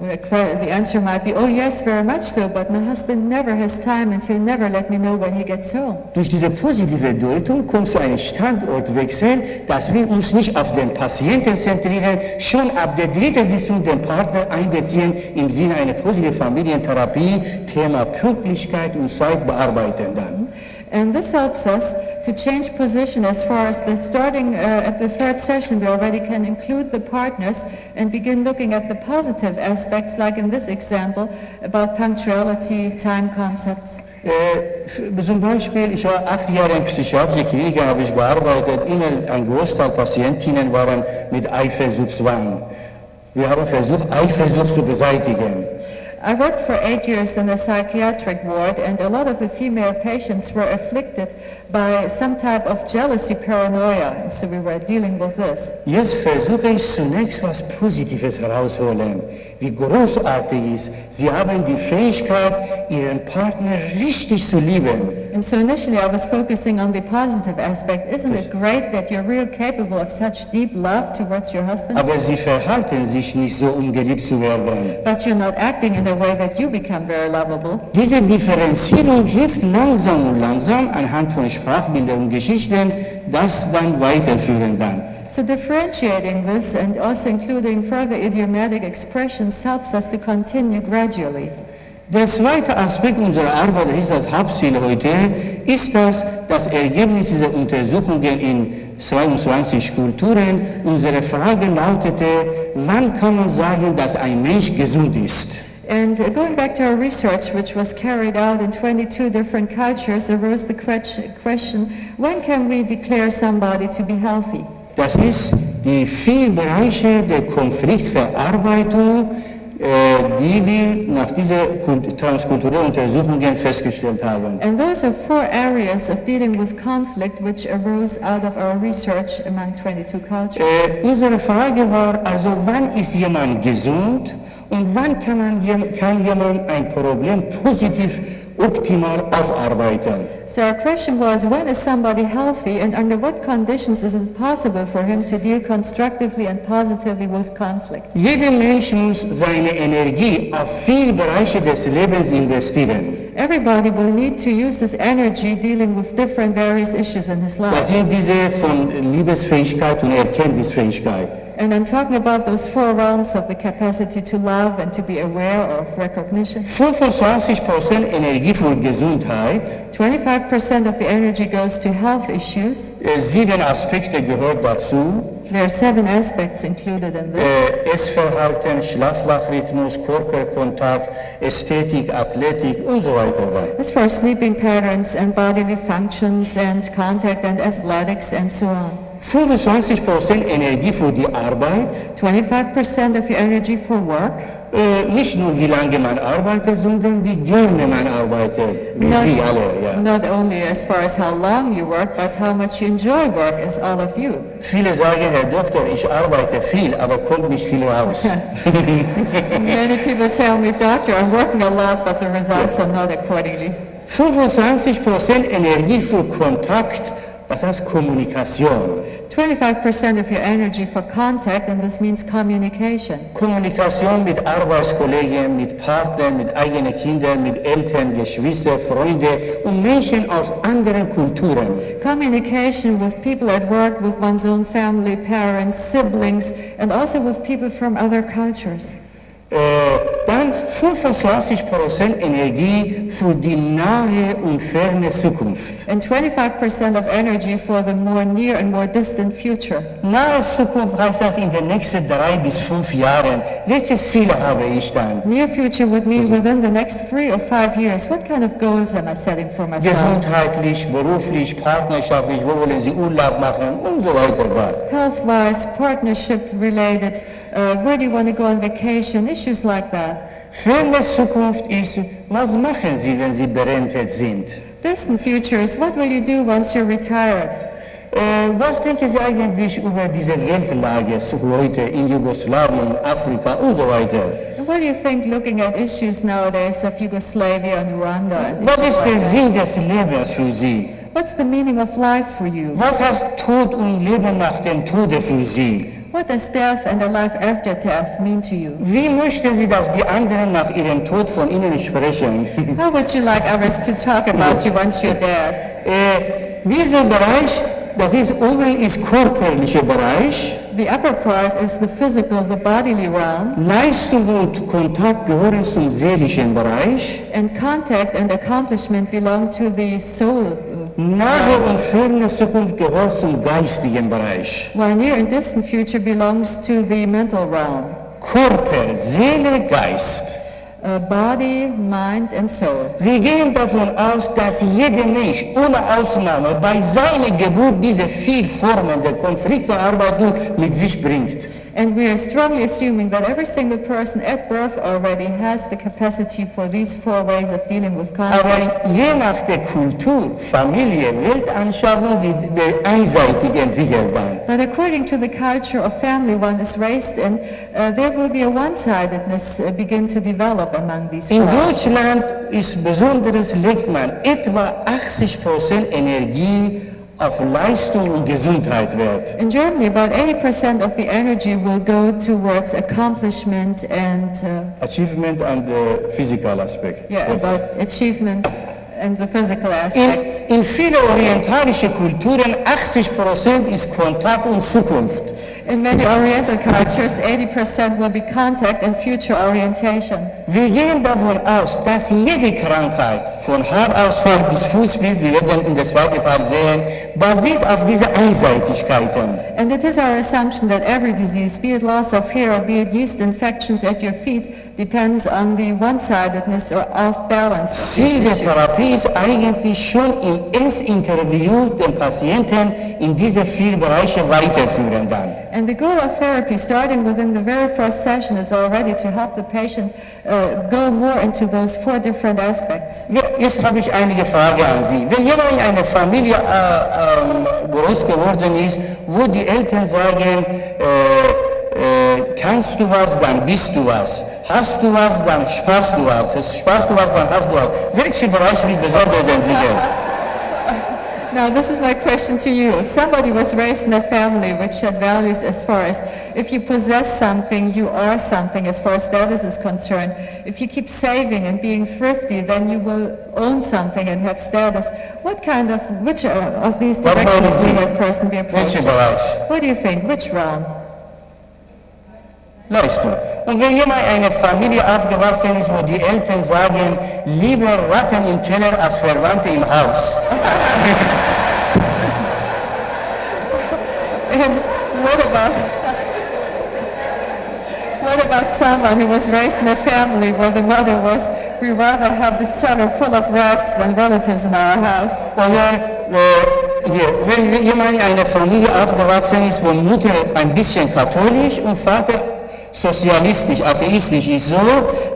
the answer might be, oh yes, very much so, but my husband never has time and he'll never let me know when he gets home. Durch diese positive Deutung kommt zu einem Standortwechsel, dass wir uns nicht auf den Patienten zentrieren, schon ab der dritten Sitzung den Partner einbeziehen im Sinne einer positiven Familientherapie, Thema Pünktlichkeit und Zeit bearbeiten dann. And this helps us to change position as far as the starting at the third session, we already can include the partners and begin looking at the positive aspects, like in this example, about punctuality, time concepts. Zum Beispiel, ich war 8 Jahre in psychiatrischen Kliniken, habe ich gearbeitet, immer ein Großteil Patientinnen waren mit Eifersuchtswahn. Wir haben versucht, Eifersucht zu beseitigen. I worked for 8 years in a psychiatric ward, and a lot of the female patients were afflicted by some type of jealousy paranoia, and so we were dealing with this. Jetzt versuche ich zunächst was Positives herausholen. Wie großartig ist, Sie haben die Fähigkeit, Ihren Partner richtig zu lieben. And so initially I was focusing on the positive aspect. Isn't it great that you're real capable of such deep love towards your husband? Aber Sie verhalten sich nicht so, um geliebt zu werden. But you're not acting in a way that you become very lovable. Diese Differenzierung hilft langsam und langsam anhand von Sprachbildern und Geschichten, das dann weiterführen dann. So differentiating this and also including further idiomatic expressions helps us to continue gradually. Der zweite Aspekt unserer Arbeit, das ist das Hauptziel heute, ist das Ergebnis dieser Untersuchungen in 22 Kulturen. Unsere Frage lautete, wann kann man sagen, dass ein Mensch gesund ist? And going back to our research, which was carried out in 22 different cultures, arose the question, when can we declare somebody to be healthy? Das ist die 4 Bereiche der Konfliktverarbeitung, die wir nach diesen transkulturellen Untersuchungen festgestellt haben. And those are 4 areas of dealing with conflict which arose out of our research among 22 cultures. Unsere Frage war also, wann ist jemand gesund und wann kann jemand ein Problem positiv optimal aufarbeiten? So our question was, when is somebody healthy and under what conditions is it possible for him to deal constructively and positively with conflict? Jeder Mensch muss seine Energie auf 4 Bereiche des Lebens investieren. Everybody will need to use his energy dealing with different various issues in his Das life. sind diese von Liebesfähigkeit und Erkenntnisfähigkeit. And I'm talking about those 4 realms of the capacity to love and to be aware of recognition. 25% Energie für Gesundheit, 25% of the energy goes to health issues. 7 Aspekte gehören dazu. There are 7 aspects included in this. Essverhalten, Schlaf-Wach-Rhythmus, Körperkontakt, Ästhetik, Athletik und so weiter. As for sleeping patterns and bodily functions and contact and athletics and so on. 25% Energie für die Arbeit, 25% of your energy for work. nicht nur wie lange man arbeitet, sondern wie gerne man arbeitet, wie Sie alle. Ja. Not only as far as how long you work, but how much you enjoy work, as all of you. Viele sagen, Herr Doktor, ich arbeite viel, aber kommt nicht viel raus. Many people tell me, Doctor, I'm working a lot, but the results are not accordingly. 25% Energie für Kontakt, das heißt Kommunikation. 25% of your energy for contact, and this means communication. Kommunikation mit Arbeitskollegen, mit Partnern, mit eigenen Kindern, mit Eltern, Geschwistern, Freunden und Menschen aus anderen Kulturen. Communication with people at work, with one's own family, parents, siblings, and also with people from other cultures. Dann 25% Energie für die nahe und ferne Zukunft. And 25% of energy for the more near and more distant future. Nahe Zukunft heißt das in den nächsten 3 bis 5 Jahren. Welche Ziele habe ich dann? Near future would mean within the next 3 or 5 years. What kind of goals am I setting for myself? Gesundheitlich, beruflich, partnerschaftlich, wo wollen Sie Urlaub machen und so weiter. Health-wise, partnership-related, where do you want to go on vacation, issues like that. Ferne Zukunft ist, was machen Sie, wenn Sie berentet sind? Distant future is, what will you do once you're retired? Was denken Sie eigentlich über diese Weltlage heute in Jugoslawien, Afrika und so weiter? And what do you think looking at issues nowadays of Yugoslavia and Rwanda? And Was issues ist der like Sinn des Lebens für Sie? that? What's the meaning of life for you? Was heißt Tod und Leben nach dem Tode für Sie? What does death and a life after death mean to you? Wie möchten Sie, dass die anderen nach ihrem Tod von Ihnen sprechen? How would you like others to talk about you once you're dead? Dieser Bereich, das ist oben ist körperlicher Bereich. The upper part is the physical, the bodily realm, Leistung und Kontakt gehören zum seelischen Bereich. and contact and accomplishment belong to the soul. Nahe und ferne Zukunft gehört zum geistigen Bereich. While near and distant future belongs to the mental realm. Körper, Seele, Geist. Body, mind, and soul. Wir gehen davon aus, dass jeder Mensch ohne Ausnahme bei seiner Geburt diese 4 Formen der Konfliktverarbeitung mit sich bringt. And we are strongly assuming that every single person at birth already has the capacity for these 4 ways of dealing with conflict. Aber je nach der Kultur, Familie, Weltanschauung wird einseitig entwickelt dann. But according to the culture of family one is raised in, there will be a one-sidedness begin to develop among these In tribes. Deutschland ist besonderes legt man etwa 80% Energie auf Leistung und Gesundheit Wert. In Germany, about 80% of the energy will go towards accomplishment and Achievement and the physical aspect. yeah, Yes. about achievement and the physical aspects. In vielen orientalischen Kulturen 80% ist Kontakt und Zukunft. In many Oriental cultures, 80% will be contact and future orientation. Wir gehen davon aus, dass jede Krankheit, von Haarausfall bis Fußpilz, wir werden in der zweiten Teil sehen, basiert auf diese Einseitigkeiten. And it is our assumption that every disease, be it loss of hair or be it yeast infections at your feet, depends on the one-sidedness or off-balance. of these Ziel der issues. Therapie ist eigentlich schon im Erstinterview den Patienten in diese 4 Bereiche weiterführen dann. And the goal of therapy, starting within the very first session, is already to help the patient go more into those 4 different aspects. Jetzt habe ich einige Fragen an Sie. Wenn jemand in einer Familie groß geworden ist, wo die Eltern sagen, kannst du was, dann bist du was. Hast du was, dann sparst du was. Sparst du was, dann hast du was. Welcher Bereich wird besonders entwickelt? Now, this is my question to you. If somebody was raised in a family which had values as far as if you possess something, you are something as far as status is concerned. If you keep saving and being thrifty, then you will own something and have status. Which of these Was meinen directions Sie? will that person be Welcher approaching? Bereich? What do you think? Which realm? Leistung. Und wenn jemand in einer Familie aufgewachsen ist, wo die Eltern sagen, lieber Ratten im Keller als Verwandte im Haus. And what about someone who was raised in a family where the mother was, we rather have the cellar full of rats than relatives in our house? Oder wenn jemand in einer Familie aufgewachsen ist, wo Mutter ein bisschen katholisch und Vater sozialistisch, atheistisch ist so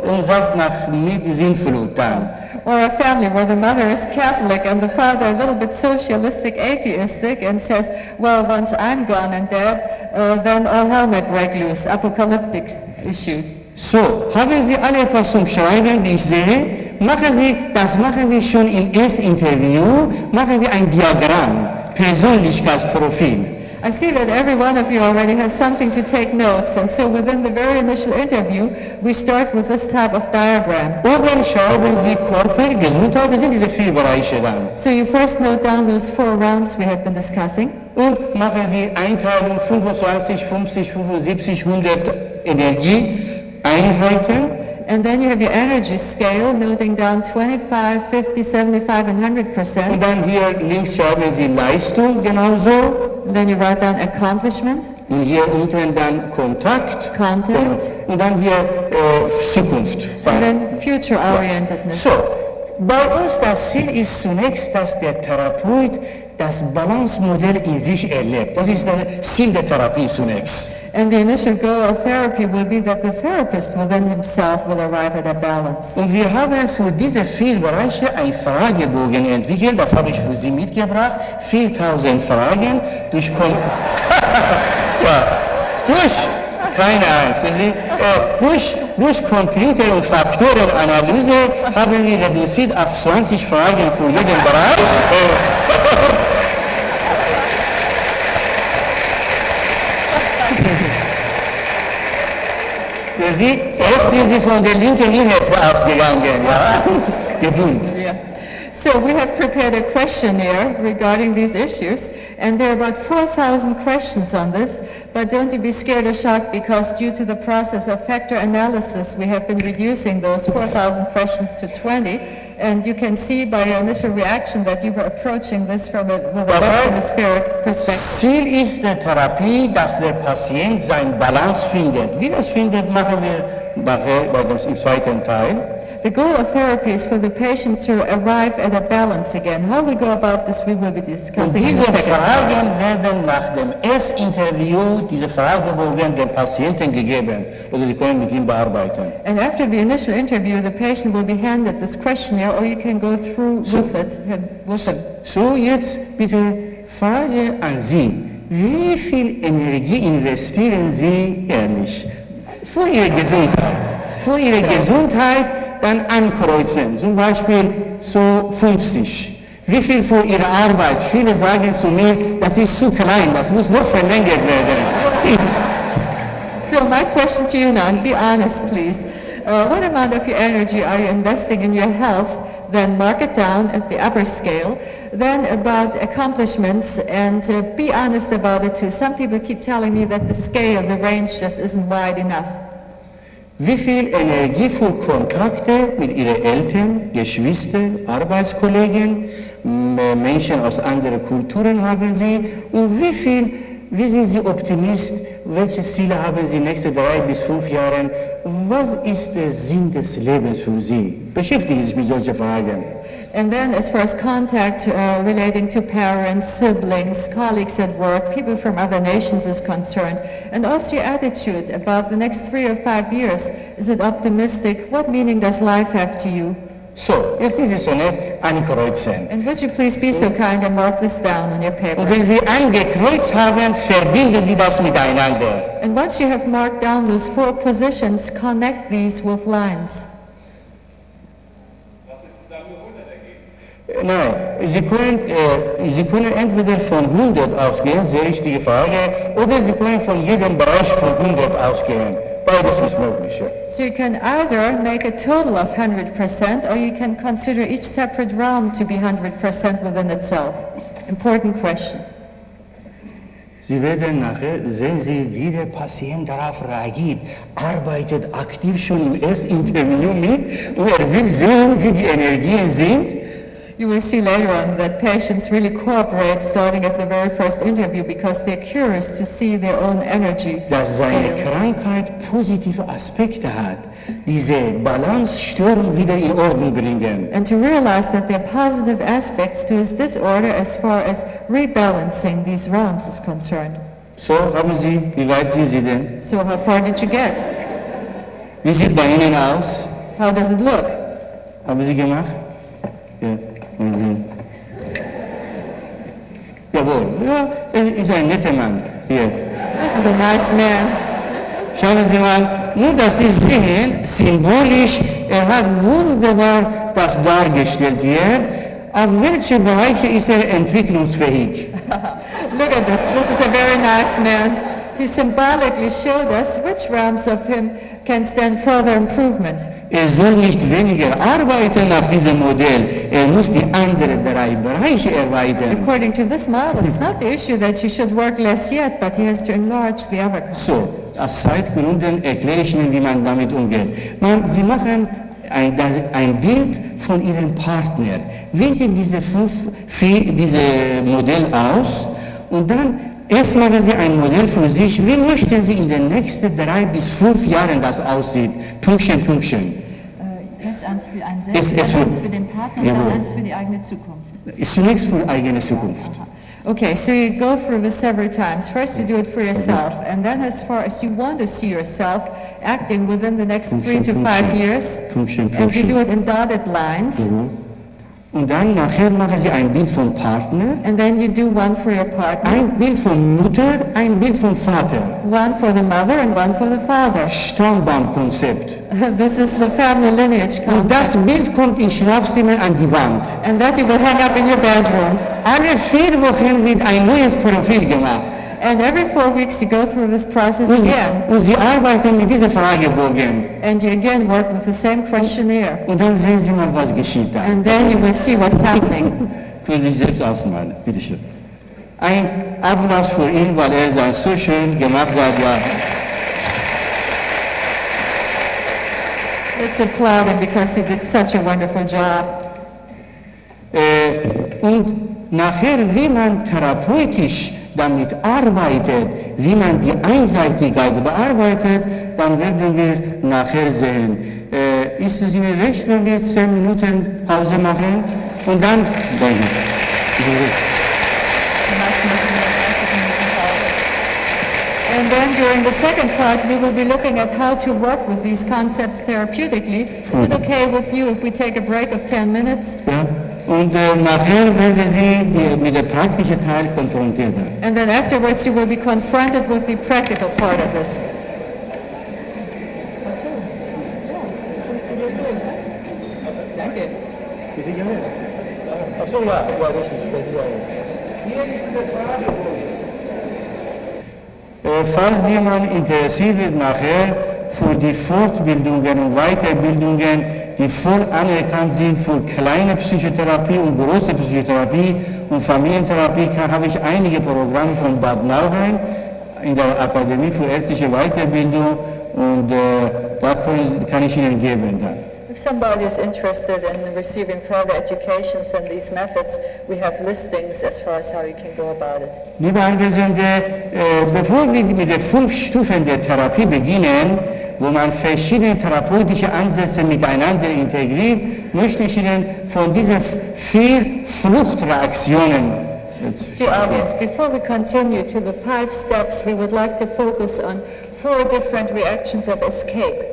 und sagt nach mit Sinnflut dann. Or a family where the mother is Catholic and the father a little bit socialistic, atheistic, and says, well, once I'm gone and dead, then all hell may break loose, apocalyptic issues. So, haben Sie alle etwas zum Schreiben, wie ich sehe? Das machen wir schon im Erstinterview, machen wir ein Diagramm, Persönlichkeitsprofil. I see that every one of you already has something to take notes, and so within the very initial interview, we start with this type of diagram. Oben schreiben Sie Körper, Gesundheit, das sind diese 4 Bereiche dann. So you first note down those 4 rounds we have been discussing, Und machen Sie Einteilung 25, 50, 75, 100 Energie. Einheiten. And then you have your energy scale, noting down 25, 50, 75, and 100%. Und dann hier links schreiben Sie Leistung genauso. And then you write down accomplishment, Und hier unten dann Kontakt. contact, Und dann hier Zukunft. and then future-orientedness. So, bei uns das Ziel ist zunächst, dass der Therapeut das Balance-Modell in sich erlebt. Das ist das Ziel der Therapie zunächst. And the initial goal of therapy will be that the therapist within himself will arrive at a balance. Und wir haben für diese vier Bereiche einen Fragebogen entwickelt, das habe ich für Sie mitgebracht, 4000 Fragen durch keine Angst, durch Computer- und Faktorenanalyse haben wir reduziert auf 20 Fragen für jeden Bereich. Erst sind Sie von der linken Linie ausgegangen, ja? Geduld. Yeah. So we have prepared a questionnaire regarding these issues, and there are about 4,000 questions on this, but don't you be scared or shocked, because due to the process of factor analysis, we have been reducing those 4,000 questions to 20, and you can see by your initial reaction that you were approaching this with a left hemispheric perspective. Ziel ist der Therapie, dass der Patient seine Balance findet. Wie das findet, machen wir im zweiten Teil. The goal of therapy is for the patient to arrive at a balance again. How we go about this, we will be Und discussing in diese a second. Fragen werden nach dem Erstinterview, diese Fragebogen dem Patienten gegeben oder Sie können mit ihm bearbeiten. And after the initial interview, the patient will be handed this questionnaire, or you can go through with it with him. So, jetzt bitte Frage an Sie. Wie viel Energie investieren Sie ehrlich für Ihre Gesundheit? Für Ihre Gesundheit dann ankreuzen, zum Beispiel so 50. Wie viel für Ihre Arbeit? Viele sagen zu mir, das ist zu klein, das muss noch verlängert werden. So my question to you now, and be honest please, what amount of your energy are you investing in your health? Then mark it down at the upper scale. Then about accomplishments, and be honest about it too. Some people keep telling me that the scale, the range just isn't wide enough. Wie viel Energie für Kontakte mit Ihren Eltern, Geschwistern, Arbeitskollegen, Menschen aus anderen Kulturen haben Sie? Und wie sind Sie Optimist? Welche Ziele haben Sie nächste 3 bis 5 Jahre? Was ist der Sinn des Lebens für Sie? Beschäftigen Sie sich mit solchen Fragen. And then as far as contact relating to parents, siblings, colleagues at work, people from other nations is concerned, and also your attitude about the next 3 or 5 years. Is it optimistic? What meaning does life have to you? So, jetzt sind Sie so nett ankreuzen. And would you please be so kind and mark this down on your Und wenn papers? Sie angekreuzt haben, verbinden Sie das miteinander. And once you have marked down those 4 positions, connect these with lines. Nein, Sie können entweder von 100 ausgehen, sehr richtige Frage, oder Sie können von jedem Bereich von 100 ausgehen. Beides ist möglich. So you can either make a total of 100%, or you can consider each separate realm to be 100% within itself. Important question. Sie werden nachher, sehen Sie, wie der Patient darauf reagiert, arbeitet aktiv schon im Erstinterview mit und will sehen, wie die Energien sind. You will see later on that patients really cooperate starting at the very first interview because they're curious to see their own energies. Dass seine Krankheit positive Aspekte hat, diese Balance-Störung wieder in Ordnung bringen. And to realize that there are positive aspects to his disorder as far as rebalancing these realms is concerned. So, haben Sie, wie weit sind Sie denn? So how far did you get? Wie sieht bei Ihnen aus? How does it look? Haben Sie gemacht? Ja. Jawohl, ja, er ist ein netter Mann hier. This is a nice man. Schauen Sie mal, nur dass Sie sehen, symbolisch, er hat wunderbar das dargestellt hier. Auf welche Bereiche ist er entwicklungsfähig? Look at this. This is a very nice man. He symbolically showed us which realms of him can stand further improvement. Er soll nicht weniger arbeiten nach diesem Modell, er muss die anderen 3 Bereiche erweitern. According to this model, it's not the issue that he should work less yet, but he has to enlarge the other So, concepts. Aus Zeitgründen erkläre ich Ihnen, wie man damit umgeht. Sie machen ein Bild von Ihrem Partner. Wie sieht dieses Modell aus? Und dann erst machen Sie ein Modell für sich. Wie möchten Sie in den nächsten 3 bis 5 Jahren das aussieht? Pünktchen, Pünktchen. Erst eins für einen selbst, dann eins für den Partner, und dann eins für die eigene Zukunft. Zunächst für eigene Zukunft. Okay, so you go through this several times. First you do it for yourself, and then as far as you want to see yourself acting within the next 3 to 5 years, and you do it in dotted lines. Und dann nachher machen Sie ein Bild vom Partner, And then you do one for your partner, ein Bild von Mutter, ein Bild vom Vater. one for the mother and one for the father. Stammbaumkonzept. This is the family lineage Und concept. das Bild kommt im Schlafzimmer an die Wand. And that you will hang up in your bedroom. Alle 4 Wochen wird ein neues Profil gemacht. And every 4 weeks you go through this process again. Und Sie arbeiten mit diesem Fragebogen. And you again work with the same questionnaire. Und dann sehen Sie mal, was geschieht da. And then you will see what's happening. Können Sie sich selbst ausmalen. Bitte schön. Ein Applaus für ihn, weil er das so schön gemacht hat. Ja. Let's applaud him because he did such a wonderful job. Und nachher, wie man therapeutisch damit arbeitet, wie man die Einseitigkeit bearbeitet, dann werden wir nachher sehen. Ist es Ihnen recht, wenn wir 10 Minuten Pause machen? Und dann... And then during the second part, we will be looking at how to work with these concepts therapeutically. Is it okay with you if we take a break of 10 minutes? Ja. Und nachher werden Sie mit der praktischen Teil konfrontiert. And then afterwards, you will be confronted with the practical part of this. Danke. Ach so, ja, richtig. Hier ist die Frage. Falls jemand interessiert wird nachher für die Fortbildungen und Weiterbildungen, die voll anerkannt sind für kleine Psychotherapie und große Psychotherapie und Familientherapie, habe ich einige Programme von Bad Nauheim in der Akademie für ärztliche Weiterbildung und da kann ich Ihnen geben. Dann. If somebody is interested in receiving further educations and these methods, we have listings as far as how you can go about it. Liebe Anwesende, bevor wir mit den 5 Stufen der Therapie beginnen, wo man verschiedene therapeutische Ansätze miteinander integriert, möchte ich Ihnen von diesen 4 Fluchtreaktionen Dear audience, before we continue to the 5 steps, we would like to focus on 4 different reactions of escape.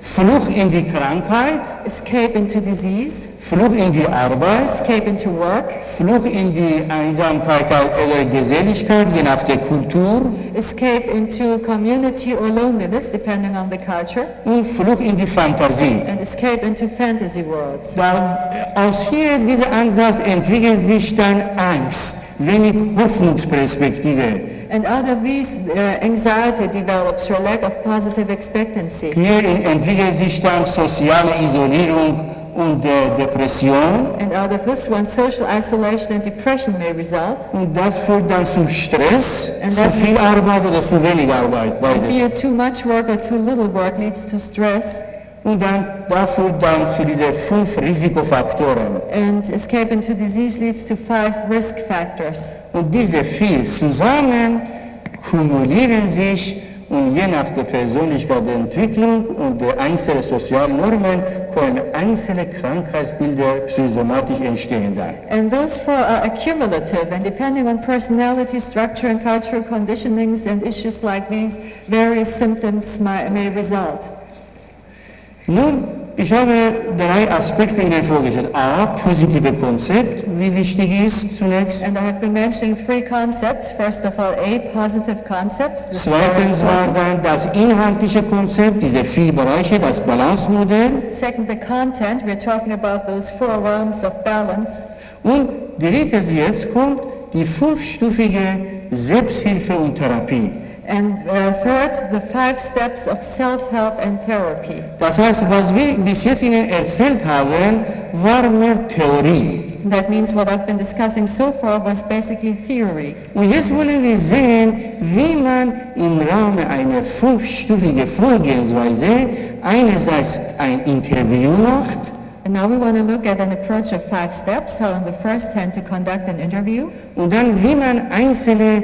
Flucht in die Krankheit, Escape into disease, Flucht in die Arbeit, escape into work, Flucht in die Einsamkeit oder Geselligkeit, je nach der Kultur, escape into community or loneliness, depending on the culture, und Flucht in die Fantasie. and escape into fantasy worlds. Aus hier dieser Ansatz entwickelt sich dann Angst, wenig Hoffnungsperspektive. And out of these, anxiety develops or lack of positive expectancy. Hier entwickelt sich dann soziale Isolierung und Depression. And out of this one, social isolation and depression may result. Und das führt dann zu Stress, And zu that viel means- Arbeit oder zu wenig Arbeit, Be beides. it too much work or too little work leads to stress. Und dann, das führt dann zu diesen 5 Risikofaktoren. And escape into disease leads to 5 risk factors. Und diese 4 zusammen kumulieren sich und je nach der Persönlichkeit der Entwicklung und der einzelnen sozialen Normen können einzelne Krankheitsbilder psychosomatisch entstehen. Dann. And those 4 are accumulative, and depending on personality, structure, and cultural conditionings and issues like these, various symptoms may result. Nun, ich habe 3 Aspekte Ihnen vorgestellt. A, positive Konzept, wie wichtig ist zunächst. And I have been mentioning 3 concepts. First of all, A, positive concepts. This is very Zweitens war important. dann das inhaltliche Konzept, diese 4 Bereiche, das Balancemodell. Second, the content. We're talking about those 4 realms of balance. Und drittens jetzt kommt die 5-stufige Selbsthilfe und Therapie. And third, the 5 steps of self-help and therapy. Das heißt, was wir bis jetzt Ihnen erzählt haben, war mehr Theorie. That means what I've been discussing so far was basically theory. Und jetzt wollen wir sehen, wie man im Rahmen einer 5-stufigen Vorgehensweise einerseits ein Interview macht, And now we want to look at an approach of 5 steps, how in the first hand to conduct an interview. und dann wie man einzelne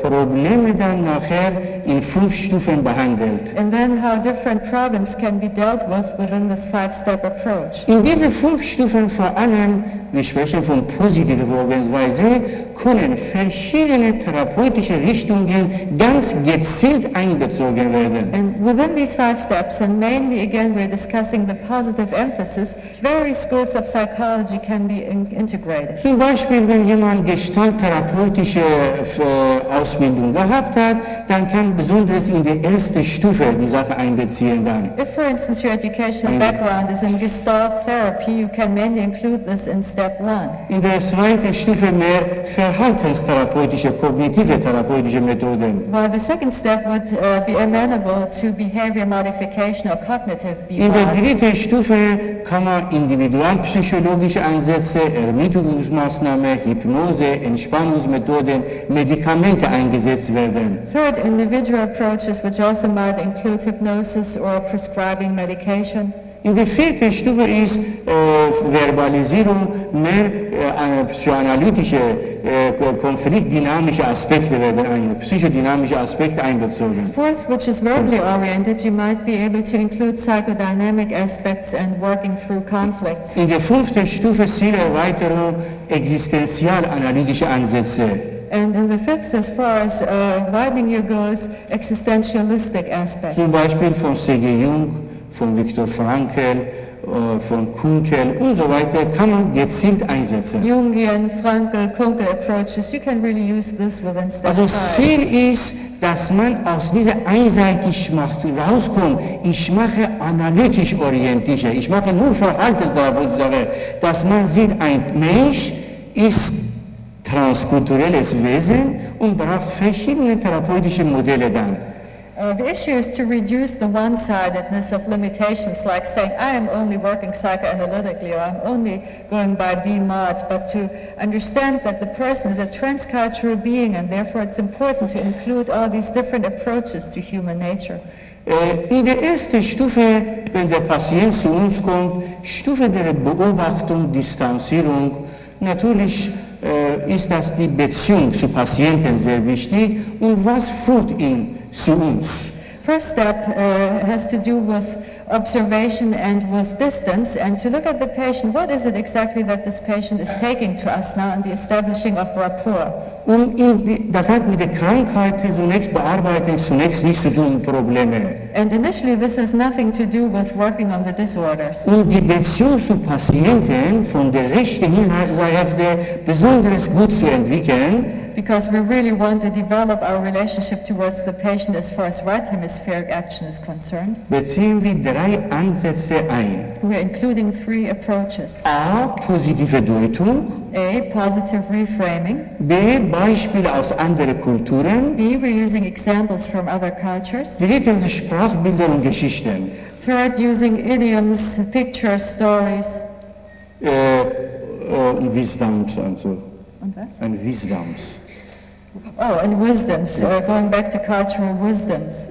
Probleme dann nachher in 5 Stufen behandelt. And then how different problems can be dealt with within this 5-step approach. In diese 5 Stufen vor allem, wir sprechen von positiver Vorgehensweise, können verschiedene therapeutische Richtungen ganz gezielt einbezogen werden. And within these 5 steps, and mainly again we're discussing the positive emphasis, various schools of psychology can be integrated. Zum Beispiel, wenn jemand gestalttherapeutische Ausbildung gehabt hat, dann kann besonders in der ersten Stufe die Sache einbeziehen dann. If, for instance, your educational background is in Gestalt therapy, you can mainly include this in step 1. In der zweiten Stufe mehr verhaltenstherapeutische, kognitive therapeutische Methoden. While the second step would be amenable to behavior modification or cognitive In der behavior. dritten Stufe kann man individualpsychologische Ansätze, Ermüdungsmaßnahmen, Hypnose, Entspannungsmethoden, Medikamente eingesetzt werden. Third, individual approaches which also might include hypnosis or prescribing medication. In der vierten Stufe ist Verbalisierung mehr psychoanalytische, konfliktdynamische Aspekte werden, psychodynamische Aspekte einbezogen. Fourth, which is verbally oriented, you might be able to include psychodynamic aspects and working through conflicts. In der fünften Stufe Zielerweiterung existenzialanalytische Ansätze. And in the fifth, as far as widening your goals, existentialistic aspects. Zum Beispiel von C.G. Jung, von Viktor Frankl, von Kunkel und so weiter kann man gezielt einsetzen. Jungian, Frankl, Kunkel approaches, you can really use this within step Also 5. Ziel ist, dass man aus dieser einseitig rauskommt. Ich mache analytisch orientiert, ich mache nur Verhaltenstherapie, dass man sieht, ein Mensch ist transkulturelles Wesen und braucht verschiedene therapeutische Modelle dann. The issue is to reduce the one-sidedness of limitations, like saying, I am only working psychoanalytically, or I'm only going by B-mod, but to understand that the person is a transcultural being, and therefore it's important to include all these different approaches to human nature. In der ersten Stufe, wenn der Patient zu uns kommt, Stufe der Beobachtung, Distanzierung, natürlich ist das die Beziehung zu Patienten sehr wichtig und was führt ihn zu uns. First step has to do with observation and with distance, and to look at the patient, what is it exactly that this patient is taking to us now in the establishing of rapport. Und das hat mit der Krankheit zunächst bearbeitet, zunächst nicht zu tun, Probleme. And initially this has nothing to do with working on the disorders. Und die Beziehung zu Patienten von der rechten Hirnhälfte besonders gut zu entwickeln, Because we really want to develop our relationship towards the patient as far as right hemispheric action is concerned. beziehen wir 3 Ansätze ein. We're including 3 approaches. A. Positive Deutung. A, positive reframing. B. Beispiele aus anderen Kulturen. B, we're using examples from other cultures. Drittens Sprachbilder und Geschichten. Third, using idioms, pictures, stories. Und Wisdoms, also Und was? ein Wisdoms. Oh, and wisdoms, going back to cultural wisdoms.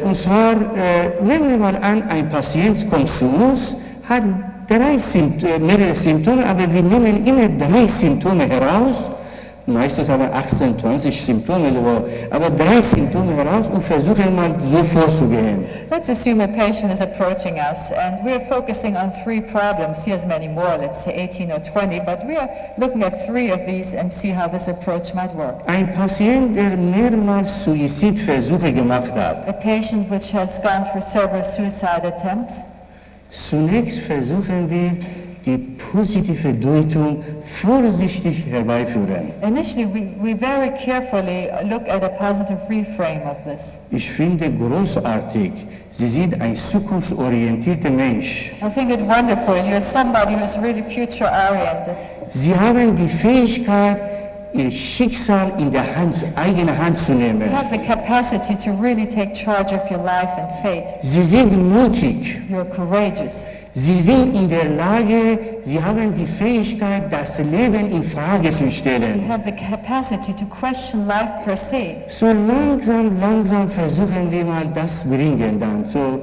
Und zwar, nehmen wir mal an, ein Patient kommt zu uns, hat mehrere Symptome, aber wir nehmen immer 3 Symptome heraus. Meistens haben wir 18, 20 Symptome, aber 3 Symptome heraus und versuchen mal so vorzugehen. Let's assume a patient is approaching us and we're focusing on 3 problems. He has many more, let's say 18 or 20, but we are looking at 3 of these and see how this approach might work. Ein Patient, der mehrmals Suizidversuche gemacht hat. A patient which has gone through several suicide attempts. Zunächst versuchen wir, die positive Deutung vorsichtig herbeiführen. Initially, we very carefully look at a positive reframe of this. Ich finde großartig, Sie sind ein zukunftsorientierter Mensch. I think it wonderful. You're somebody who's really future-oriented. Sie haben die Fähigkeit, ihr Schicksal in der eigene Hand zu nehmen. You have the capacity to really take charge of your life and fate. Sie sind mutig. You're courageous. Sie sind in der Lage, sie haben die Fähigkeit, das Leben in Frage zu You stellen. have the capacity to question life per se. So langsam versuchen wir mal das bringen dann, so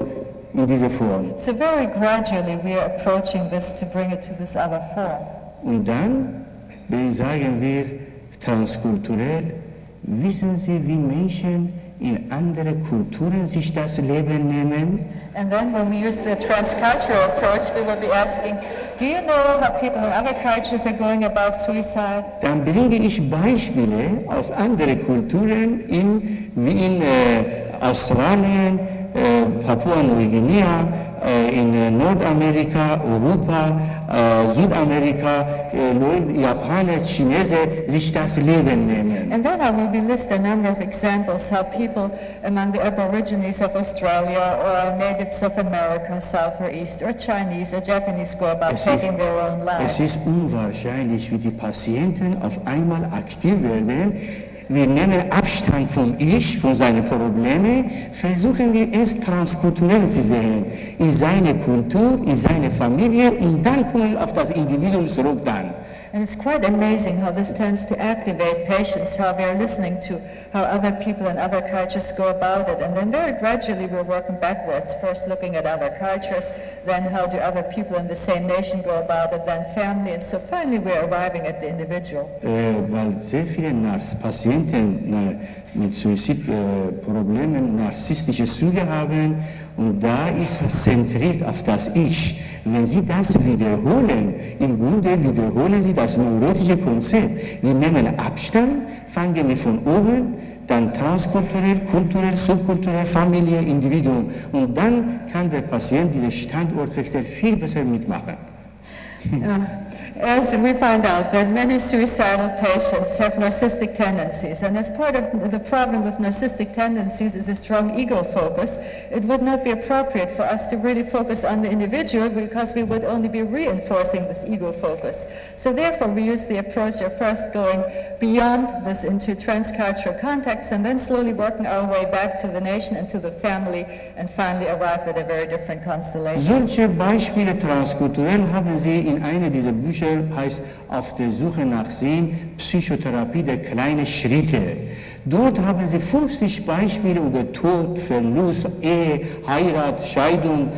in diese Form. So very gradually we are approaching this to bring it to this other form. Und dann, sagen wir, transkulturell, wissen Sie, wie Menschen in andere Kulturen sich das Leben nehmen? And then when we use the transcultural approach, we will be asking, do you know how people in other cultures are going about suicide? Dann bringe ich Beispiele aus anderen Kulturen wie in Australien, Papua-Neuguinea, in Nordamerika, Europa, Südamerika, Japaner, Chinesen sich das Leben nehmen. And then I will be list a number of examples how people among the Aborigines of Australia or natives of America, South or East, or Chinese or Japanese go about taking their own Es lives. ist unwahrscheinlich, wie die Patienten auf einmal aktiv werden. Wir nehmen Abstand vom Ich, von seinen Problemen, versuchen wir es transkulturell zu sehen, in seine Kultur, in seine Familie, und dann kommen wir auf das Individuum zurück dann. And it's quite amazing how this tends to activate patients, how they're listening to how other people in other cultures go about it. And then very gradually we're working backwards, first looking at other cultures, then how do other people in the same nation go about it, then family, and so finally we're arriving at the individual. Weil sehr viele Patienten mit Suizidproblemen narzisstische Züge haben, und da ist es zentriert auf das Ich. Wenn Sie das wiederholen, im Grunde wiederholen Sie das neurotische Konzept. Wir nehmen Abstand, fangen wir von oben, dann transkulturell, kulturell, subkulturell, Familie, Individuum. Und dann kann der Patient diesen Standortwechsel viel besser mitmachen. As we find out that many suicidal patients have narcissistic tendencies, and as part of the problem with narcissistic tendencies is a strong ego focus, it would not be appropriate for us to really focus on the individual because we would only be reinforcing this ego focus. So therefore we use the approach of first going beyond this into transcultural contexts and then slowly working our way back to the nation and to the family and finally arrive at a very different constellation. Solche Beispiele transkulturell haben Sie in einer dieser Bücher, heißt Auf der Suche nach Sinn, Psychotherapie der kleinen Schritte. Dort haben Sie 50 Beispiele über Tod, Verlust, Ehe, Heirat, Scheidung,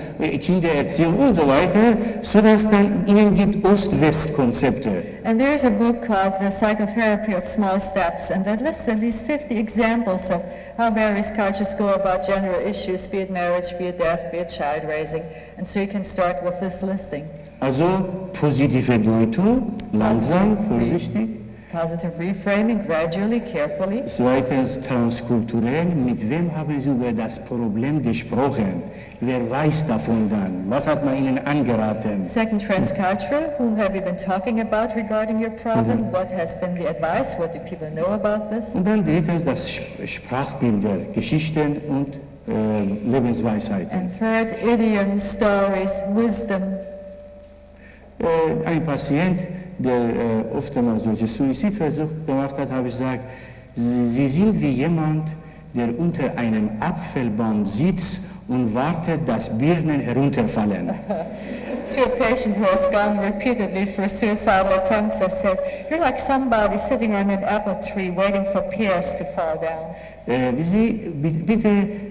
Kindererziehung und so weiter, sodass dann Ihnen gibt Ost-West-Konzepte. And there's a book called The Psychotherapy of Small Steps, and that lists at least 50 examples of how various cultures go about general issues, be it marriage, be it death, be it child raising. And so you can start with this listing. Also positive Deutung, langsam, vorsichtig. Positive reframing, gradually, carefully. Zweitens transkulturell, mit wem haben Sie über das Problem gesprochen? Wer weiß davon dann? Was hat man Ihnen angeraten? Second, transcultural, whom have you been talking about regarding your problem? What has been the advice? What do people know about this? Und dann drittens das Sprachbilder, Geschichten und Lebensweisheiten. And third, idioms, stories, wisdom. Ein Patient, der oft einmal solche Suizidversuche gemacht hat, habe ich gesagt, Sie sind wie jemand, der unter einem Apfelbaum sitzt und wartet, dass Birnen herunterfallen. To a patient who has gone repeatedly through suicidal attempts, I said, you're like somebody sitting on an apple tree waiting for pears to fall down. Sie bitte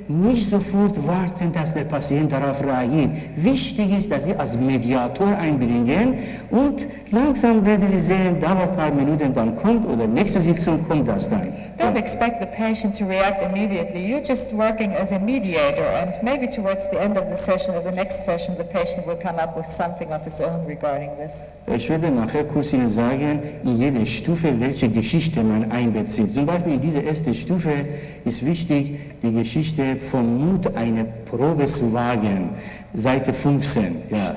nicht sofort warten, dass der Patient darauf reagiert. Wichtig ist, dass Sie als Mediator einbringen und langsam werden Sie sehen, dauert ein paar Minuten, dann kommt oder nächste Sitzung kommt das dann. Don't expect the patient to react immediately. You're just working as a mediator, and maybe towards the end of the session or the next session, the patient will come up with something of his own regarding this. Ich werde nachher kurz Ihnen sagen, in jeder Stufe, welche Geschichte man einbezieht. Zum Beispiel in dieser ersten Stufe ist wichtig, die Geschichte vom Mut, eine Probe zu wagen. Seite 15. Ja.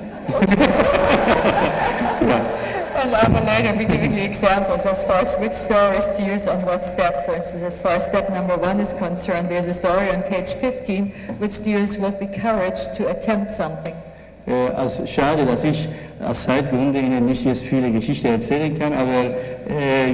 Ja. And I will later be giving you examples as far as which stories to use on what step. For instance, as far as step number 1 is concerned, there's a story on page 15 which deals with the courage to attempt something. Schade, dass ich aus Zeitgründen Ihnen nicht jetzt viele Geschichten erzählen kann, aber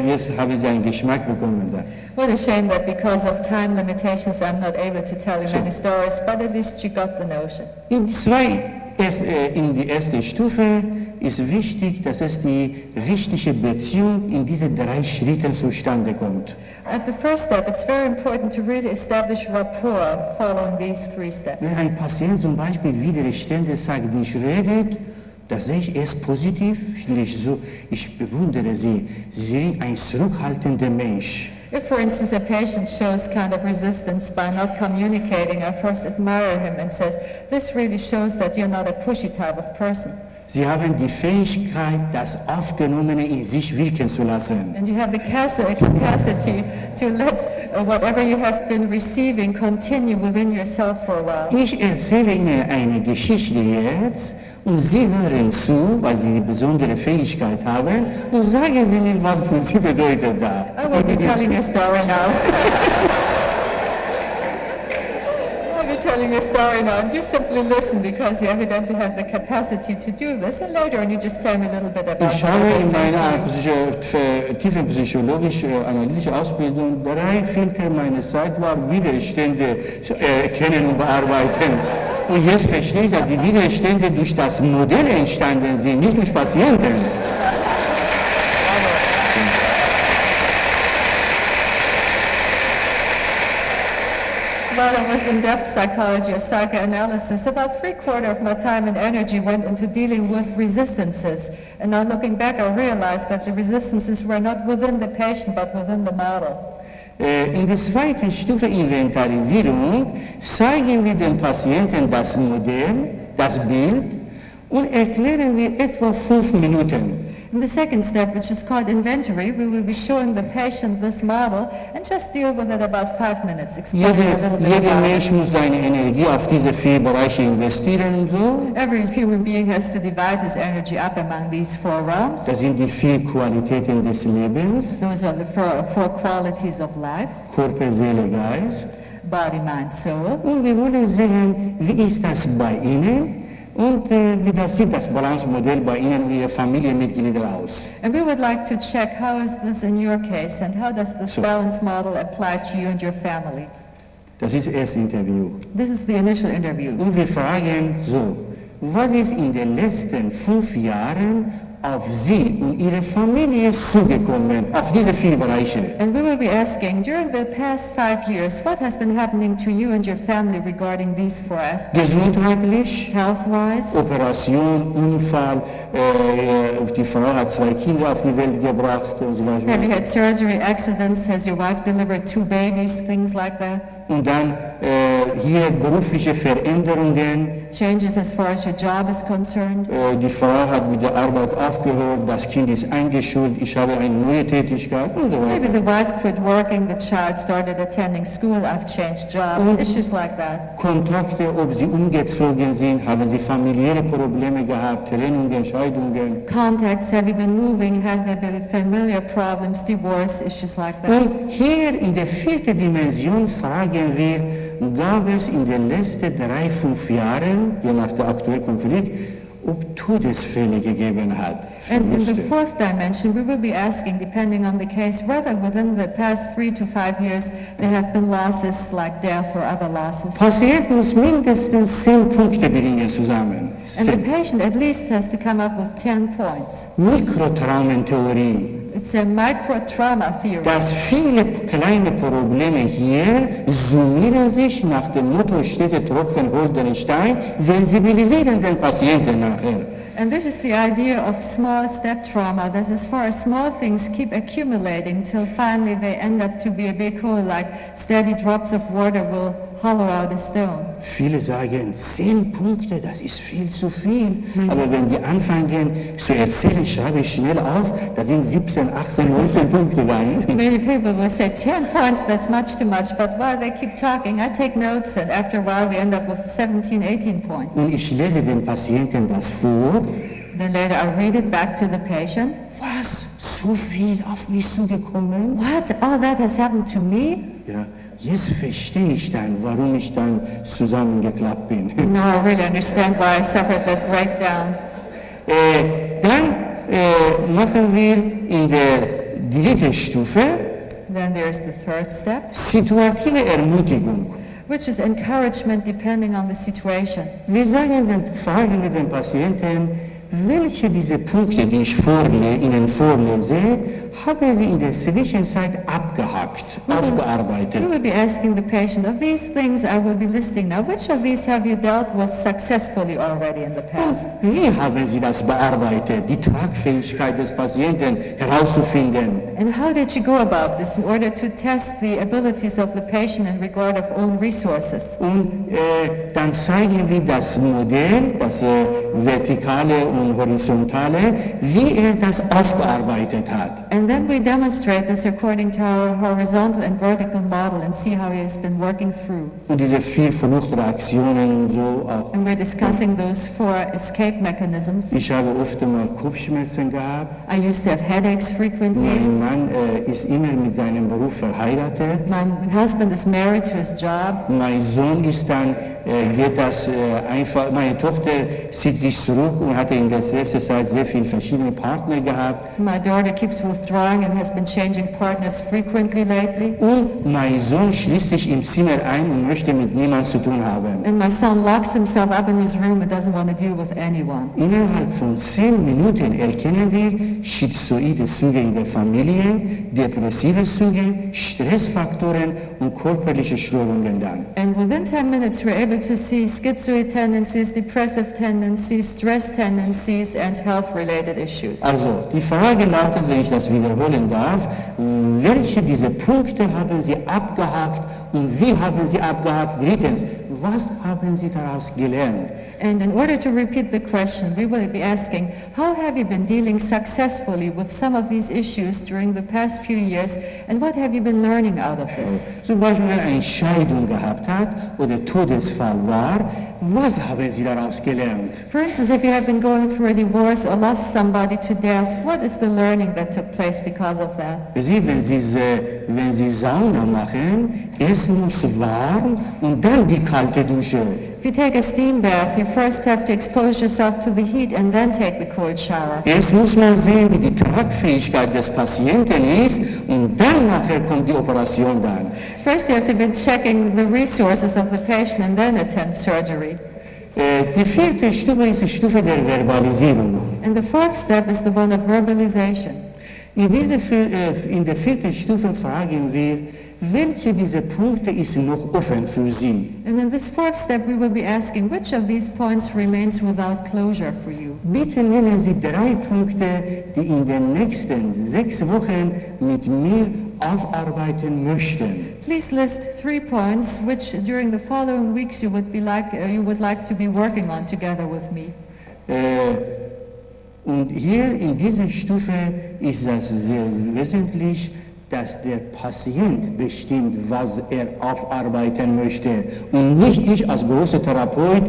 jetzt habe ich einen Geschmack bekommen da. What a shame that because of time limitations I'm not able to tell you many stories, but at least you got the notion. In die erste Stufe ist wichtig, dass es die richtige Beziehung in diese 3 Schritten zustande kommt. At the first step, it's very important to really establish rapport following these 3 steps. Wenn ein Patient zum Beispiel widerständig sagt, nicht redet, das sehe ich erst positiv, ich bewundere Sie. Sie sind ein zurückhaltender Mensch. If, for instance, a patient shows kind of resistance by not communicating, I first admire him and says, this really shows that you're not a pushy type of person. Sie haben die Fähigkeit, das Aufgenommene in sich wirken zu lassen. And you have the capacity to let whatever you have been receiving continue within yourself for a while. Ich erzähle Ihnen eine Geschichte jetzt und Sie hören zu, weil Sie die besondere Fähigkeit haben und sagen Sie mir, was für Sie bedeutet da. I won't be telling your story now. Telling your story now, and you simply listen because you evidently have the capacity to do this, and later on you just tell me a little bit about Ich habe in meiner tiefen psychologisch-analytischen Ausbildung 3 Viertel meiner Zeit war, Widerstände erkennen und bearbeiten. Und jetzt verstehe ich, dass die Widerstände durch das Modell entstanden sind, nicht durch Patienten. While I was in depth psychology or psychoanalysis, about 3/4 of my time and energy went into dealing with resistances. And now looking back, I realized that the resistances were not within the patient, but within the model. In der zweiten Stufe Inventarisierung zeigen wir dem Patienten das Modell, das Bild und erklären wir etwa 5 Minuten. In the second step, which is called inventory, we will be showing the patient this model and just deal with it about 5 minutes, explaining a little bit Jeder about Mensch it. muss seine Energie auf diese 4 Bereiche investieren und so. Every human being has to divide his energy up among these 4 realms. Das sind die 4 Qualitäten des Lebens, Those are the four qualities of life: Körper, Seele, Geist. body, mind, soul. Und wir wollen sehen, wie ist das bei Ihnen und wie sieht das Balanzmodell bei Ihnen und Ihren Familienmitgliedern aus. And we would like to check how is this in your case and how does this So- balance model apply to you and your family. Das ist das erste Interview. This is the initial interview. Und wir fragen so, was ist in den letzten 5 Jahren auf Sie und Ihre Familie zugekommen, auf diese 4 Bereiche? And we will be asking, during the past 5 years, what has been happening to you and your family regarding these 4 aspects? Gesundheitlich, Health-wise, Operation, Unfall, die Frau hat 2 Kinder auf die Welt gebracht und so have you weiter. had surgery, accidents, has your wife delivered 2 babies, things like that? Und dann hier berufliche Veränderungen. Changes as far as your job is concerned? Die Frau hat mit der Arbeit aufgehört, das Kind ist eingeschult, ich habe eine neue Tätigkeit und so Maybe weiter. the wife quit working, the child started attending school, I've changed jobs, issues like that. Kontakte, ob sie umgezogen sind, haben sie familiäre Probleme gehabt, Trennungen, Scheidungen. Contacts, have you been moving, have there been familiar problems, divorce, issues like that? Und hier in der 4. Dimension fragen wir, gab es in den letzten 3, 5 Jahren, je nach der aktuellen Konflikt, ob Todesfälle gegeben hat. And in the Verluste. 4th dimension, we will be asking, depending on the case, whether within the past 3 to 5 years there have been losses like death or other losses. Patient muss mindestens 10 Punkte bringen zusammen. And the patient at least has to come up with 10 points. Mikrotraumentheorie. It's a micro-trauma theory. Dass viele kleine Probleme hier summieren sich nach dem Motto Städte Tropfen holt den Stein, sensibilisieren den Patienten nachher. And this is the idea of small step trauma, that as far as small things keep accumulating till finally they end up to be a big hole, like steady drops of water will hollow out a stone. Viele sagen, 10 Punkte, das ist viel zu viel. Aber wenn die anfangen zu erzählen, schreibe ich schnell auf, da sind 17, 18, 19 Punkte da. Many people will say 10 points, that's much too much, but while they keep talking, I take notes, and after a while we end up with 17, 18 points. Und ich lese den Patienten das vor. Then later I read it back to the patient. Was? So viel auf mich zugekommen? What? All that has happened to me? Ja. jetzt verstehe ich dann, warum ich dann zusammengeklappt bin. Now I really understand why I suffered that breakdown. Dann machen wir in der dritten Stufe Then there's the third step, situative Ermutigung. which is encouragement depending on the situation. Wir fragen wir den Patienten, welche dieser Punkte, die ich Ihnen vorlese, haben Sie in der Zwischenzeit abgehakt, aufgearbeitet? We will be asking the patient, of these things I will be listing now, which of these have you dealt with successfully already in the past? Wie haben Sie das bearbeitet, die Tragfähigkeit des Patienten herauszufinden? And how did you go about this in order to test the abilities of the patient in regard of own resources? Und dann zeigen wir das Modell, das vertikale und horizontale, wie das aufgearbeitet hat. And then we demonstrate this according to our horizontal and vertical model and see how he has been working through. Und diese 4 Fluchtreaktionen und so auch. And we're discussing those 4 escape mechanisms. Ich habe oft mal Kopfschmerzen gehabt. I used to have headaches frequently. Mein Mann ist immer mit seinem Beruf verheiratet. My husband is married to his job. Mein Sohn ist dann, geht das einfach, meine Tochter zieht sich zurück und hatte in der letzten Zeit sehr viele verschiedene Partner gehabt. My daughter keeps withdrawing and has been changing partners frequently lately. Und mein Sohn schließt sich im Zimmer ein und möchte mit niemandem zu tun haben. And my son locks himself up in his room and doesn't want to deal with anyone. Innerhalb von 10 Minuten erkennen wir schizoide Züge in der Familie, depressive Züge, Stressfaktoren und körperliche Störungen dann. And within 10 minutes we're able to see schizoid tendencies, depressive tendencies, stress tendencies and health-related issues. Also, die Frage lautet, wenn ich das wiederholen darf, welche dieser Punkte haben Sie abgehakt und wie haben Sie abgehakt? Drittens, was haben Sie daraus gelernt? And in order to repeat the question, we will be asking, how have you been dealing successfully with some of these issues during the past few years, and what have you been learning out of this? Zum Beispiel, wenn eine Scheidung gehabt hat oder Todesfall war, was haben Sie daraus gelernt? For instance, if you have been going through a divorce or lost somebody to death, what is the learning that took place because of that? Wenn Sie Sauna machen, es muss warm und dann die kalte Dusche. If you take a steam bath, you first have to expose yourself to the heat and then take the cold shower. Erst muss man sehen, wie die Tragfähigkeit des Patienten ist und dann nachher kommt die Operation dann. First you have to be checking the resources of the patient and then attempt surgery. Die 4. Stufe ist die Stufe der Verbalisierung. And the 4th step is the one of verbalization. In der 4. Stufe fragen wir, welche dieser Punkte ist noch offen für Sie? And in this 4th step we will be asking, which of these points remains without closure for you? Bitte nennen Sie 3 Punkte, die in den nächsten 6 Wochen mit mir aufarbeiten möchten. Please list 3 points which during the following weeks you would like to be working on together with me. Und hier in dieser Stufe ist das sehr wesentlich, dass der Patient bestimmt, was er aufarbeiten möchte und nicht ich als großer Therapeut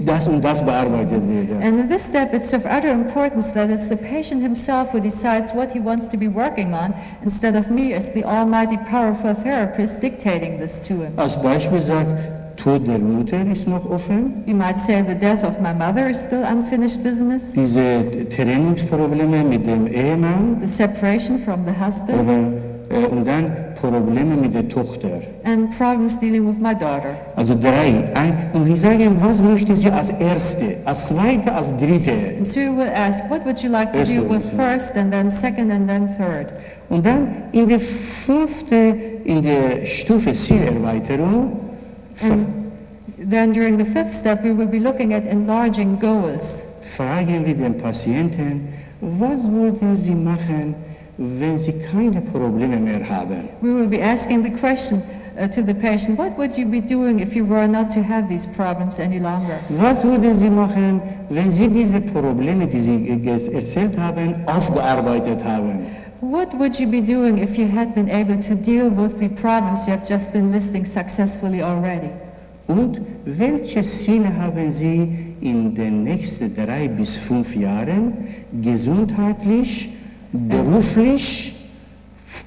das und das bearbeitet werde. And in this step it's of utter importance that it's the patient himself who decides what he wants to be working on instead of me as the almighty powerful therapist dictating this to him. Als Beispiel sagt, Tod der Mutter ist noch offen. You might say the death of my mother is still unfinished business. Diese Trennungsprobleme mit dem Ehemann. The separation from the husband. Und dann Probleme mit der Tochter. And problems dealing with my daughter. Also 3. Und wir sagen, was möchten Sie als Erste, als Zweite, als Dritte? And so you will ask, what would you like to deal with first, and then second, and then third? Und dann in der 5. in der Stufe Zielerweiterung. And then during the 5th step we will be looking at enlarging goals. Fragen wir den Patienten, was würden Sie machen, wenn Sie keine Probleme mehr haben? We will be asking the question to the patient, what would you be doing if you were not to have these problems any longer? Was würden Sie machen, wenn Sie diese Probleme, die Sie erzählt haben, aufgearbeitet haben? What would you be doing if you had been able to deal with the problems you have just been listing successfully already? Und welche Ziele haben Sie in den nächsten 3 bis 5 Jahren gesundheitlich, beruflich,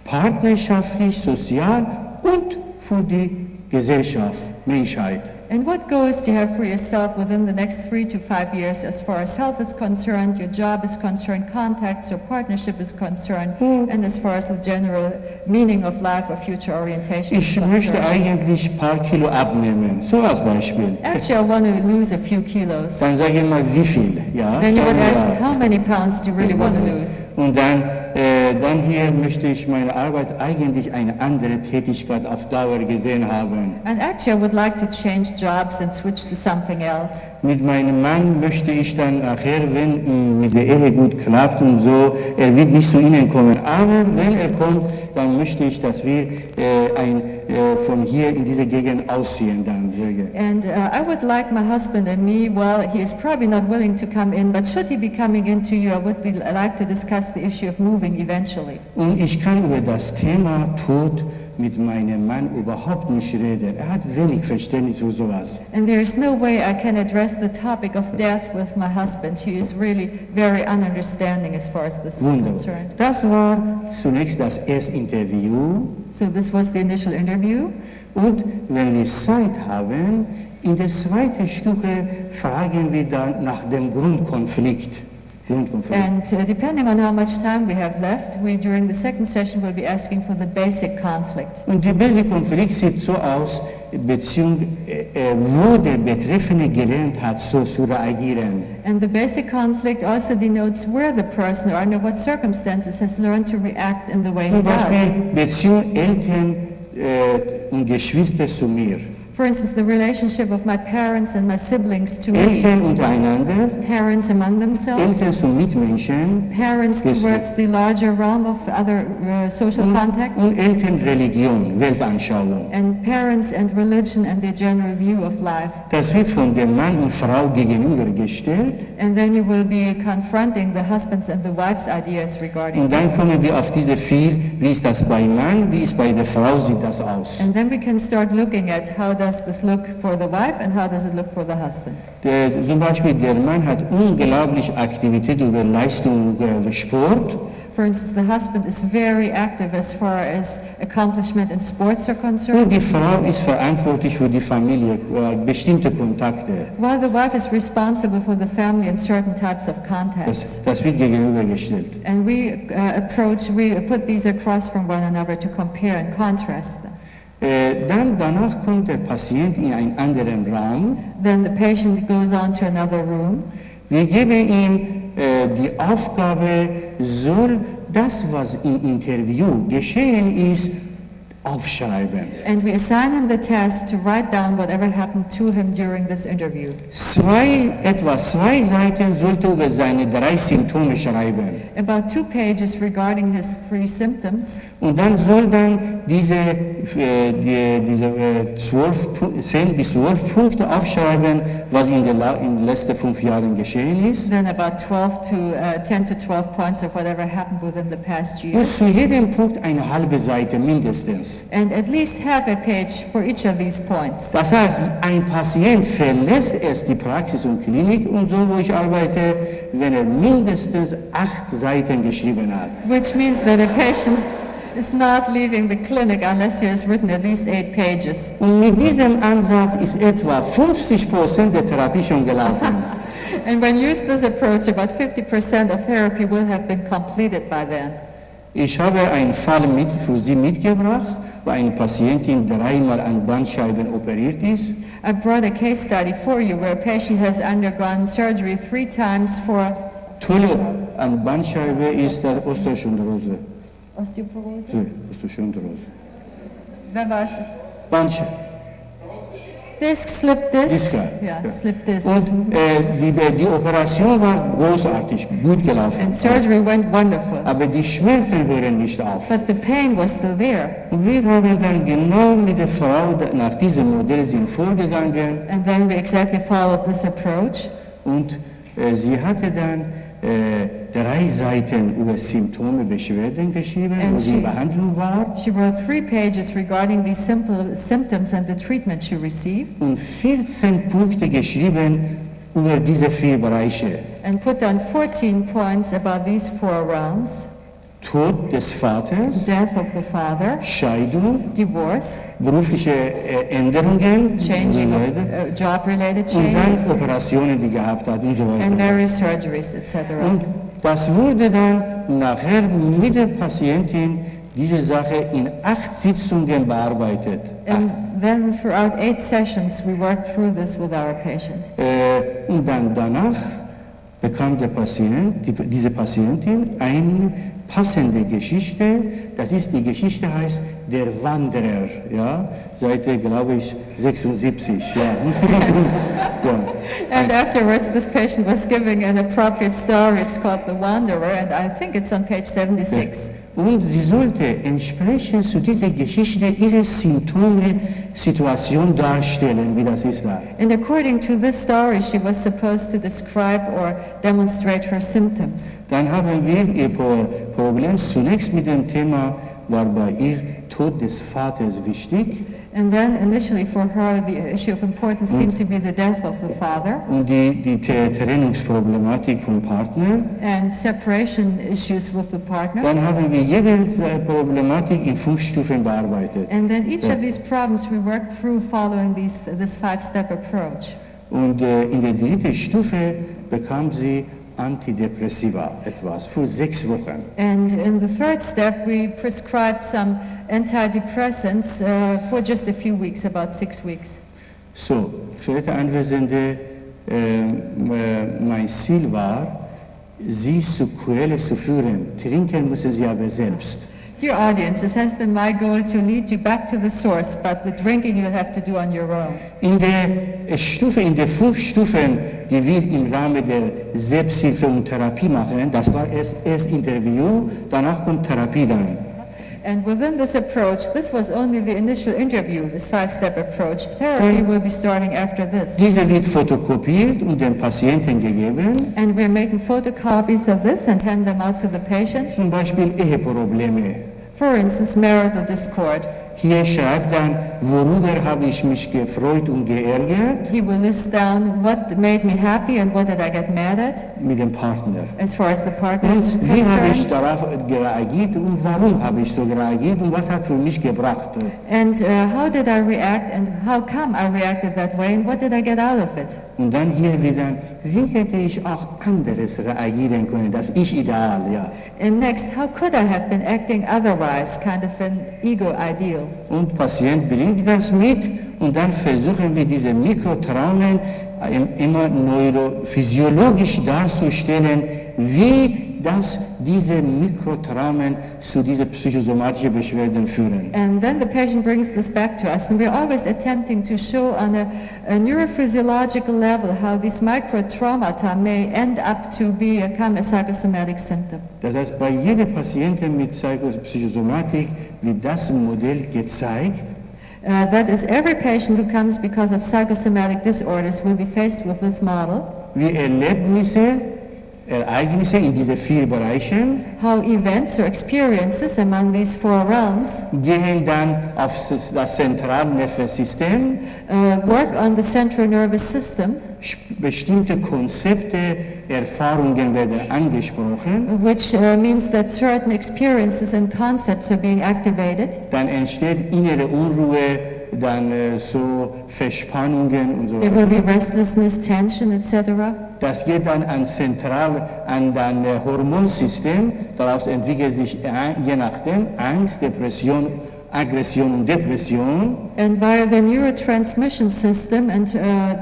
partnerschaftlich, sozial und für die Gesellschaft, Menschheit. And what goals do you have for yourself within the next 3 to 5 years as far as health is concerned, your job is concerned, contacts or partnership is concerned, and as far as the general meaning of life or future orientation is Ich möchte concerned? eigentlich ein paar Kilo abnehmen, so als Beispiel. Actually, I want to lose a few kilos. Dann sage ich mal, wie viel? Ja, Then you would ja. ask, how many pounds do you really want to lose? Und dann hier möchte ich meine Arbeit eigentlich eine andere Tätigkeit auf Dauer gesehen haben. And actually, I would like to change jobs and switch to something else. Mit meinem Mann möchte ich dann nachher, wenn mit der Ehe gut klappt und so, er wird nicht zu Ihnen kommen. Aber wenn er kommt, dann möchte ich, dass wir von hier in diese Gegend ausziehen dann. And I would like my husband and me, well, he is probably not willing to come in, but should he be coming into you, I would like to discuss the issue of moving eventually. Und ich kann über das Thema Tod mit meinem Mann überhaupt nicht reden. Er hat wenig Verständnis für sowas. And there is no way I can address the topic of death with my husband. He is really very ununderstanding as far as this is Wunderbar. concerned. Das war zunächst das erste Interview. So this was the initial interview. Und wenn wir Zeit haben, in der zweiten Stufe fragen wir dann nach dem Grundkonflikt. And depending on how much time we have left, we during the second session will be asking for the basic conflict. Und der basic Konflikt sieht so aus, wo der Betreffende gelernt hat, so zu reagieren. And the basic conflict also denotes where the person or under what circumstances has learned to react in the way he Zum Beispiel does. Beziehung Eltern und Geschwister zu mir. For instance, the relationship of my parents and my siblings to me, Eltern untereinander, parents among themselves, Eltern zu Mitmenschen, parents towards the larger realm of other social contacts, und Eltern Religion, Weltanschauung. and parents and religion and their general view of life. Das wird von dem Mann und Frau gegenübergestellt And then you will be confronting the husbands and the wives' ideas regarding und dann this. kommen wir auf diese vier, wie ist das bei Mann, wie ist bei der Frau, sieht das aus. And then we can start looking at how does this look for the wife and how does it look for the husband. Zum Beispiel der Mann hat unglaublich Aktivität über Leistung, Sport. For instance, the husband is very active as far as accomplishment in sports are concerned, Und die Frau ist verantwortlich für die Familie, bestimmte Kontakte. while the wife is responsible for the family and certain types of contacts. Das wird gegenübergestellt. And we put these across from one another to compare and contrast them. Danach kommt der Patient in einen anderen Raum. Then the patient goes on to another room. Wir geben ihm die Aufgabe, soll das, was im Interview geschehen ist, aufschreiben. And we assign him the task to write down whatever happened to him during this interview. Etwa 2 Seiten sollte über seine 3 Symptome schreiben. About 2 pages regarding his 3 symptoms. Und dann soll dann diese 10 bis 12 Punkte aufschreiben, was in den letzten 5 Jahren geschehen ist. Then about 10 to 12 points of whatever happened within the past year. Und zu jedem Punkt eine halbe Seite mindestens. And at least half a page for each of these points. Das heißt, ein Patient verlässt erst die Praxis und Klinik und so, wo ich arbeite, wenn er mindestens 8 Seiten geschrieben hat. Which means that a patient is not leaving the clinic unless he has written at least 8 pages. Und mit diesem Ansatz ist etwa 50% der Therapie schon gelaufen. And when used this approach, about 50% of therapy will have been completed by then. Ich habe einen Fall für Sie mitgebracht, wo eine Patientin 3-mal an Bandscheiben operiert ist. I brought a case study for you where a patient has undergone surgery 3 times for Tolle an Bandscheibe ist der Osteochondrose. Osteoporose. Osteochondrose. Wer weiß? Bandscheibe. Disc, slip discs. Disc, Yeah, ja. slip discs. Und die Operation war großartig, gut gelaufen. And surgery went wonderful. Aber die Schmerzen hören nicht auf. But the pain was still there. Und wir haben dann genau mit der Frau nach diesem Modell sind vorgegangen And then we exactly followed this approach. und sie hatte dann 3 Seiten über Symptome, Beschwerden geschrieben, And wo sie in she- Behandlung war, She wrote 3 pages regarding these simple symptoms and the treatment she received, und 14 Punkte geschrieben über diese 4 Bereiche. and put down 14 points about these 4 realms. Tod des Vaters, death of the father, Scheidung, divorce, berufliche Änderungen, changing of job-related und dann changes, Operationen, die gehabt hat und so and weiter. various surgeries, etc. Und das wurde dann nachher mit der Patientin diese Sache in 8 Sitzungen bearbeitet. And then throughout 8 sessions, we worked through this with our patient. Und dann danach bekam der Patient, diese Patientin eine passende Geschichte. Das ist die Geschichte heißt Der Wanderer, ja, Seite glaube ich 76. Ja. Ja. And afterwards, this patient was giving an appropriate story. It's called The Wanderer, and I think it's on page 76. Und sie sollte entsprechend zu dieser Geschichte ihre Symptome, Situation darstellen, wie das ist da. And according to this story, she was supposed to describe or demonstrate her symptoms. Dann haben wir ihr Problem zunächst mit dem Thema, war bei ihr Tod des Vaters wichtig. And then initially for her, the issue of importance seemed to be the death of the father Und die Trennungsproblematik vom Partner. and separation issues with the partner. Dann haben wir jede Problematik in 5 Stufen bearbeitet. And then each of these problems we worked through following this 5-step approach. Und in der 3. Stufe bekam sie Antidepressiva etwas für 6 Wochen. And in the 3rd step, we prescribed some antidepressants for just a few weeks, about 6 weeks. So, verehrte Anwesende, mein Ziel war, sie zur Quelle zu führen. Trinken müssen sie aber selbst. Dear audience, it has been my goal to lead you back to the source, but the drinking you'll have to do on your own. In der 5 Stufen, die wir im Rahmen der Selbsthilfe und Therapie machen, das war erst Interview, danach kommt Therapie dann. And within this approach, this was only the initial interview, this 5-step approach. Therapy will be starting after this. Diese wird fotokopiert und dem Patienten gegeben, And we're making photocopies of this and hand them out to the patient. zum Beispiel Eheprobleme. For instance, marital discord. Hier schreibt dann, worüber habe ich mich gefreut und geärgert He will list down what made me happy and what did I get mad at, mit dem Partner. as far as the partner is Und wie habe ich concerned. darauf reagiert und warum habe ich so reagiert und was hat für mich gebracht? And how did I react and how come I reacted that way and what did I get out of it? Und dann hier wieder, wie hätte ich auch anderes reagieren können, das Ich-Ideal, ja. And next, how could I have been acting otherwise, kind of an ego ideal? Und Patient bringt das mit und dann versuchen wir diese Mikrotraumen immer neurophysiologisch darzustellen, wie diese Mikrotraumen zu diesen psychosomatischen Beschwerden führen. And then the patient brings this back to us, and we're always attempting to show on a neurophysiological level how these microtraumata may end up to become a psychosomatic symptom. Das heißt, bei jedem Patienten mit Psychosomatik wird das Modell gezeigt. That is, every patient who comes because of psychosomatic disorders will be faced with this model. Wie Ereignisse in diese 4 Bereichen How events or experiences among these 4 realms gehen dann auf das Zentralnervensystem, work on the central nervous system, bestimmte Konzepte, Erfahrungen werden angesprochen, which means that certain experiences and concepts are being activated. dann entsteht innere Unruhe, dann so Verspannungen und so There will weiter. be restlessness, tension, etc. Das geht dann an dein Hormonsystem, daraus entwickelt sich je nachdem Angst, Depression, Aggression und Depression. And via the neurotransmission system and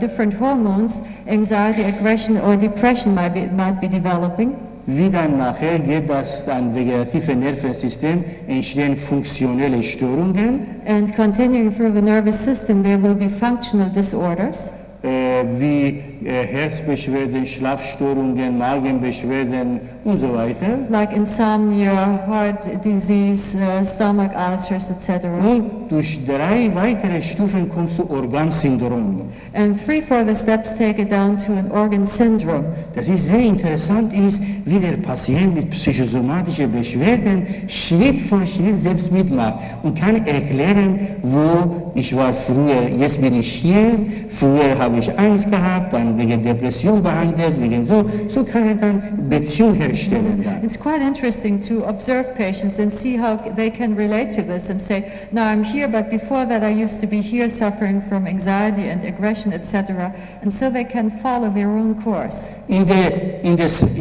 different hormones, anxiety, aggression, or depression might be developing. Wie dann nachher geht das dann vegetative Nervensystem, entstehen funktionelle Störungen, And continuing through the nervous system, there will be functional disorders, wie Herzbeschwerden, Schlafstörungen, Magenbeschwerden und so weiter. like insomnia, heart disease, stomach ulcers, etc. Und durch 3 weitere Stufen kommt zu Organsyndrom. And 3 further steps take it down to an organ syndrome. Das ist sehr interessant, ist, wie der Patient mit psychosomatischen Beschwerden Schritt für Schritt selbst mitmacht und kann erklären, wo ich war früher, jetzt bin ich hier, früher habe ich 1 gehabt, dann wegen Depression behandelt, wegen so kann er dann Beziehung herstellen. Dann. It's quite interesting to observe patients and see how they can relate to this and say, now I'm here, but before that I used to be here suffering from anxiety and aggression, etc. And so they can follow their own course.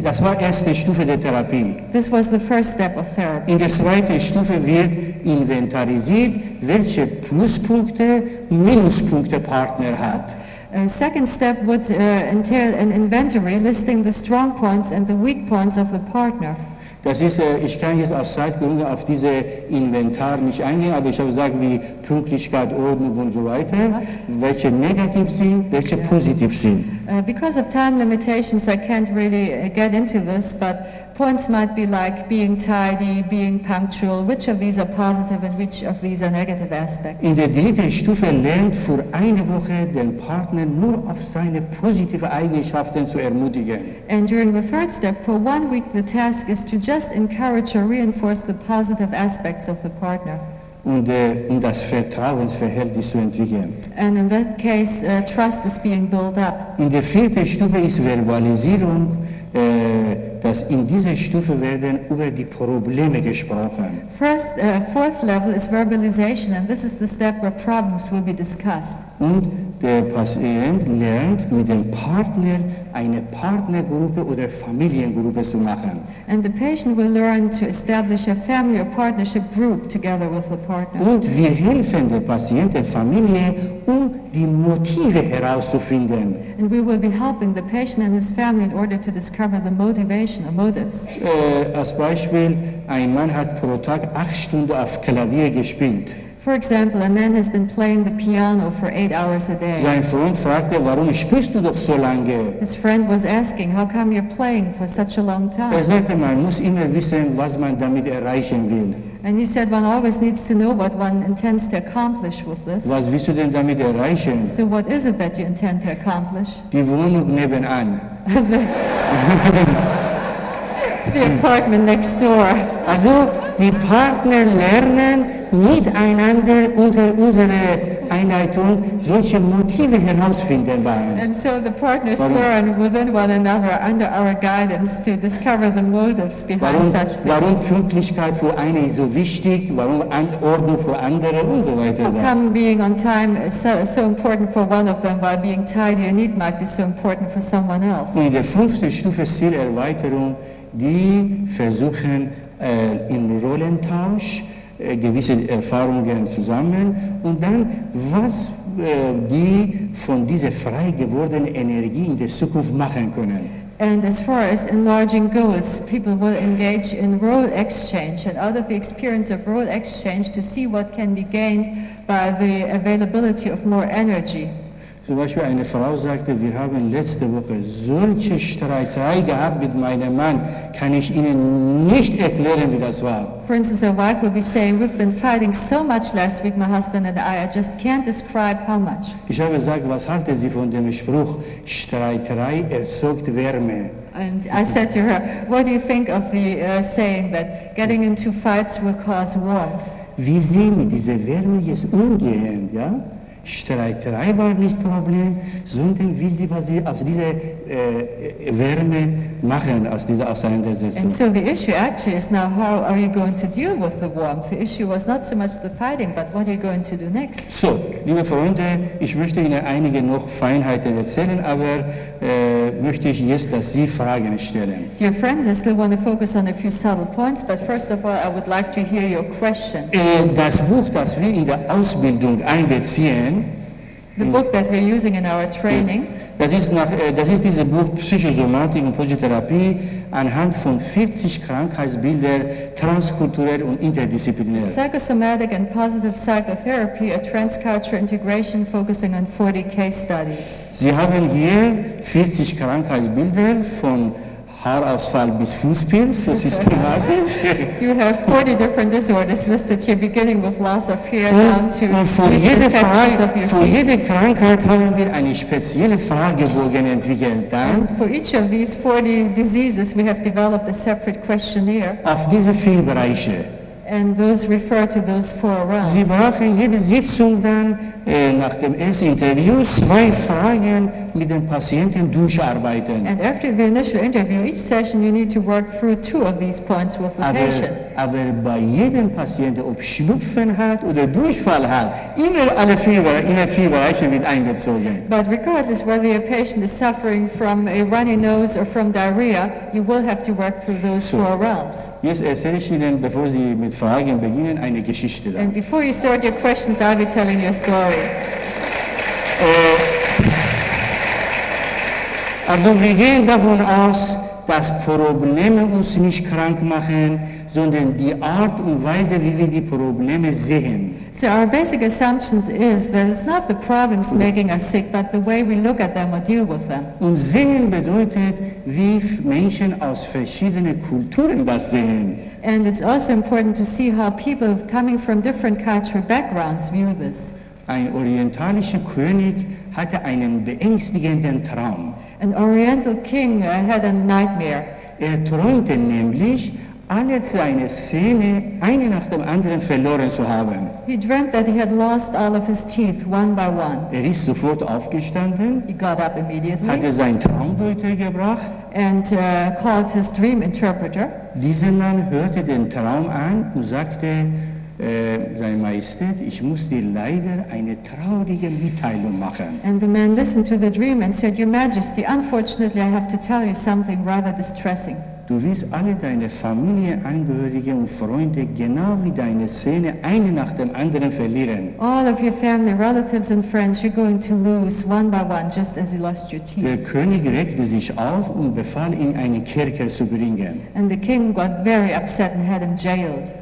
Das war erste Stufe der Therapie. This was the first step of therapy. In der zweiten Stufe wird inventarisiert, welche Pluspunkte, Minuspunkte Partner hat. Second step would entail an inventory listing the strong points and the weak points of the partner. Das ist, ich kann jetzt aus Zeitgründen auf diese Inventar nicht eingehen, aber ich habe gesagt, wie Pünktlichkeit, Ordnung und so weiter, welche negativ sind, welche positiv sind. Because of time limitations, I can't really get into this, but points might be like being tidy, being punctual, which of these are positive and which of these are negative aspects. In der dritten Stufe lernt für eine Woche den Partner nur auf seine positiven Eigenschaften zu ermutigen. And during the third step, for 1 week, the task is to just encourage or reinforce the positive aspects of the partner. Und das Vertrauensverhältnis zu entwickeln. And in that case, trust is being built up. In der vierten Stufe ist Verbalisierung, dass in dieser Stufe werden über die Probleme gesprochen. Fourth level is verbalization, and this is the step where problems will be discussed. Und der Patient lernt mit dem Partner eine Partnergruppe oder Familiengruppe zu machen. And the patient will learn to establish a family or partnership group together with the partner. Und wir helfen der Patient, der Familie, die Motive herauszufinden. And we will be helping the patient and his family in order to discover the motivation or motives. Als Beispiel, ein Mann hat pro Tag 8 Stunden auf Klavier gespielt. For example, a man has been playing the piano for 8 hours a day. Sein Freund fragte, warum spielst du doch so lange? His friend was asking, how come you're playing for such a long time? Er sagte, man muss immer wissen, was man damit erreichen will. And he said one always needs to know what one intends to accomplish with this. Was willst du denn damit erreichen? So what is it that you intend to accomplish? Die Wohnung nebenan. The apartment next door. Also die Partner lernen miteinander unter unserer Einleitung solche Motive herausfinden wollen. And so the partners learn within one another under our guidance to discover the motives behind such things. Warum Pünktlichkeit für eine ist so wichtig, warum Ordnung für andere und so weiter. How come being on time is so important for one of them, while being tidy and neat might be so important for someone else? Und in der 5. Stufe Zielerweiterung, die versuchen im Rollentausch gewisse Erfahrungen zusammen und dann, was die von dieser frei gewordenen Energie in der Zukunft machen können. And as far as enlarging goals, people will engage in role exchange, and out of the experience of role exchange to see what can be gained by the availability of more energy. Zum Beispiel eine Frau sagte, wir haben letzte Woche solche Streiterei gehabt mit meinem Mann, kann ich Ihnen nicht erklären, wie das war. For instance, a wife will be saying, we've been fighting so much last week, my husband and I just can't describe how much. Ich habe gesagt, was halten Sie von dem Spruch, Streiterei erzeugt Wärme? And I said to her, what do you think of the saying that getting into fights will cause warmth? Wie Sie mit dieser Wärme jetzt umgehen, ja? Streiterei war nicht Problem, sondern wie Sie, was Sie aus dieser Wärme machen, aus dieser Auseinandersetzung. And so the issue actually is now, how are you going to deal with the warmth? The issue was not so much the fighting, but what are you going to do next? So, liebe Freunde, ich möchte Ihnen einige noch Feinheiten erzählen, aber möchte ich jetzt, dass Sie Fragen stellen. Dear friends, I still want to focus on a few subtle points, but first of all, I would like to hear your questions. Das Buch, das wir in der Ausbildung einbeziehen, The book that we're using in our training, das ist dieses Buch Psychosomatik und Psychotherapie anhand von 40 Krankheitsbildern, transkulturell und interdisziplinär. Psychosomatic and Positive Psychotherapy, a Transcultural Integration focusing on 40 case studies. Sie haben hier 40 Krankheitsbilder von Haarausfall bis Fußpilz, so systematisch. You have 40 different disorders listed here, beginning with loss of hair down to Für infections of your für feet. jede Krankheit haben wir eine spezielle Fragebogen entwickelt. Dann And for each of these 40 diseases, we have developed a separate questionnaire. auf diese 4 Bereiche. And those refer to those 4 realms. Sie brauchen jede Sitzung dann nach dem ersten Interview 2 Fragen mit den Patienten durcharbeiten. And after the initial interview, each session you need to work through 2 of these points with the patient. Aber bei jedem Patienten, ob Schnupfen hat oder Durchfall hat, immer alle 4 Bereiche wird einbezogen. But regardless whether your patient is suffering from a runny nose or from diarrhea, you will have to work through those 4 realms. Jetzt erzähle ich Ihnen, bevor Sie mit Fragen beginnen, eine Geschichte. And before you start your questions, I'll be telling you a story. Also wir gehen davon aus, dass Probleme uns nicht krank machen, sondern die Art und Weise, wie wir die Probleme sehen. So our basic assumptions is that it's not the problems making us sick, but the way we look at them or deal with them. Und sehen bedeutet, wie Menschen aus verschiedenen Kulturen das sehen. And it's also important to see how people coming from different cultural backgrounds view this. Ein orientalischer König hatte einen beängstigenden Traum. An Oriental king had a nightmare. Er träumte nämlich, alle seine Zähne, eine nach dem anderen, verloren zu haben. He dreamt that he had lost all of his teeth one by one. Er ist sofort aufgestanden, He got up immediately hatte seinen Traumdeuter gebracht. and called his dream interpreter. Dieser Mann hörte den Traum an und sagte, Seine Majestät, ich muss dir leider eine traurige Mitteilung machen. And the man listened to the dream and said, Your Majesty, unfortunately I have to tell you something rather distressing. Du wirst alle deine Familienangehörige und Freunde genau wie deine Zähne eine nach dem anderen verlieren. All of your family, relatives and friends you're going to lose one by one, just as you lost your Der teeth. König regte sich auf und befahl ihm, einen Kerker zu bringen. And the king got very upset and had him jailed.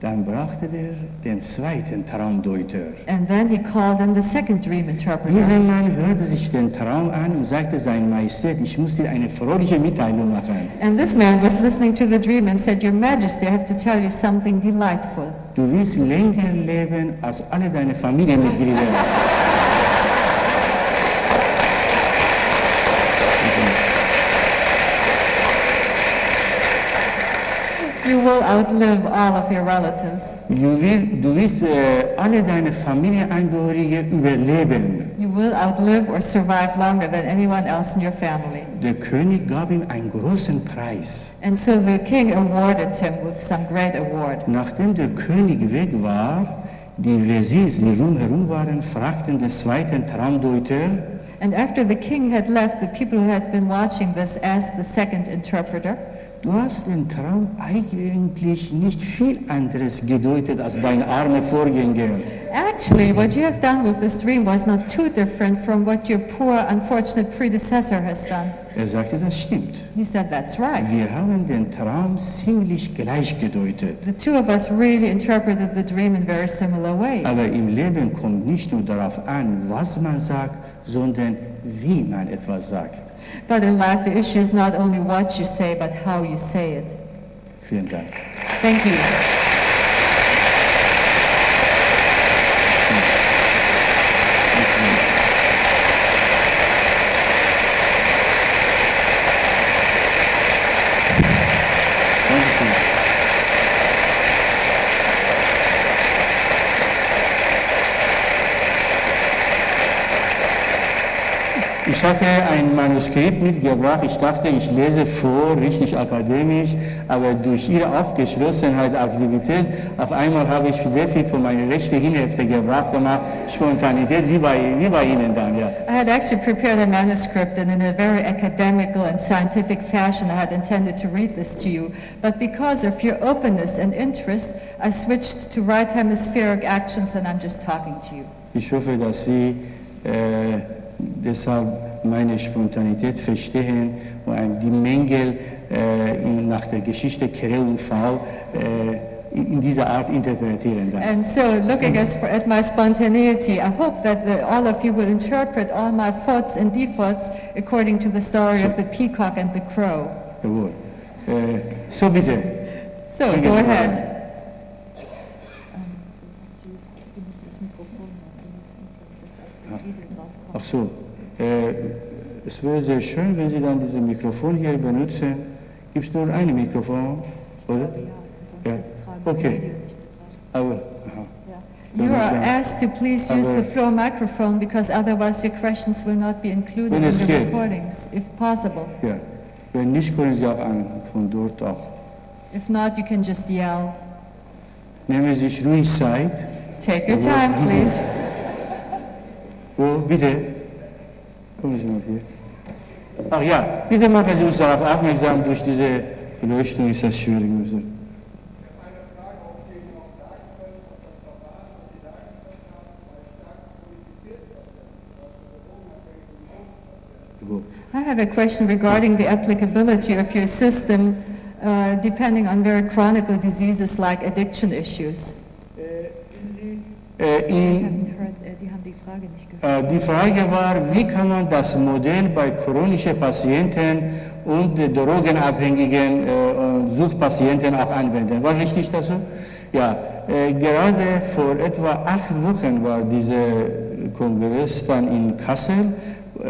Dann brachte er den zweiten Traumdeuter. And then he called in the second dream interpreter. Dieser Mann hörte sich den Traum an und sagte, Seine Majestät, ich muss dir eine fröhliche Mitteilung machen. And this man was listening to the dream and said, Your Majesty, I have to tell you something delightful. Du wirst länger leben als alle deine Familienmitglieder. You will outlive all of your relatives. Du wirst alle deine Familienangehörige überleben. You will outlive or survive longer than anyone else in your family. Der König gab ihm einen großen Preis. And so the king awarded him with some great award. Nachdem der König weg war, die Wesirs, die rumherum waren, fragten den zweiten Traumdeuter, And after the king had left, the people who had been watching this asked the second interpreter, du hast den Traum eigentlich nicht viel anderes gedeutet als dein armer Vorgänger. Actually, what you have done with this dream was not too different from what your poor, unfortunate predecessor has done. Er sagte, das stimmt. He said, That's right. Wir haben den Traum ziemlich gleich gedeutet. The two of us really interpreted the dream in very similar ways. Aber im Leben kommt nicht nur darauf an, was man sagt, sondern wie man etwas sagt. But in life, the issue is not only what you say, but how you say it. Vielen Dank. Thank you. Dankeschön. Ich hatte ein Manuskript mitgebracht. Ich dachte, ich lese vor, richtig akademisch, aber durch Ihre Aufgeschlossenheit, Aktivität, auf einmal habe ich sehr viel von meiner rechten Hinhälfte gebracht gemacht, Spontanität, wie bei Ihnen dann, ja. I had actually prepared a manuscript, and in a very academical and scientific fashion, I had intended to read this to you. But because of your openness and interest, I switched to right hemispheric actions, and I'm just talking to you. Ich hoffe, dass Sie deshalb meine Spontanität verstehen und die Mängel nach der Geschichte Kre und Fall in dieser Art interpretieren. And so, looking at my spontaneity, I hope that all of you will interpret all my thoughts and defaults according to the story of the peacock and the crow. Jawohl. So bitte. So, go ahead. Ach so. Es wäre sehr schön, wenn Sie dann dieses Mikrofon hier benutzen. Gibt es nur ein Mikrofon, oder? Ja. Okay. Aber, You are asked to please use the floor microphone because otherwise your questions will not be included in the recordings, if possible. ja. Wenn nicht, können Sie auch von dort auch. If not, you can just yell. Nehmen Sie sich ruhig Zeit. Take your time, please. Wo, bitte? Kommen Sie mal hier. Ach ja, bitte machen Sie uns darauf aufmerksam, durch diese Beleuchtung ist das schwierig. I have a question regarding the applicability of your system depending on very chronic diseases like addiction issues. Die Frage war, wie kann man das Modell bei chronischen Patienten und drogenabhängigen Suchtpatienten auch anwenden? War richtig das so? Ja, gerade vor etwa 8 Wochen war dieser Kongress dann in Kassel.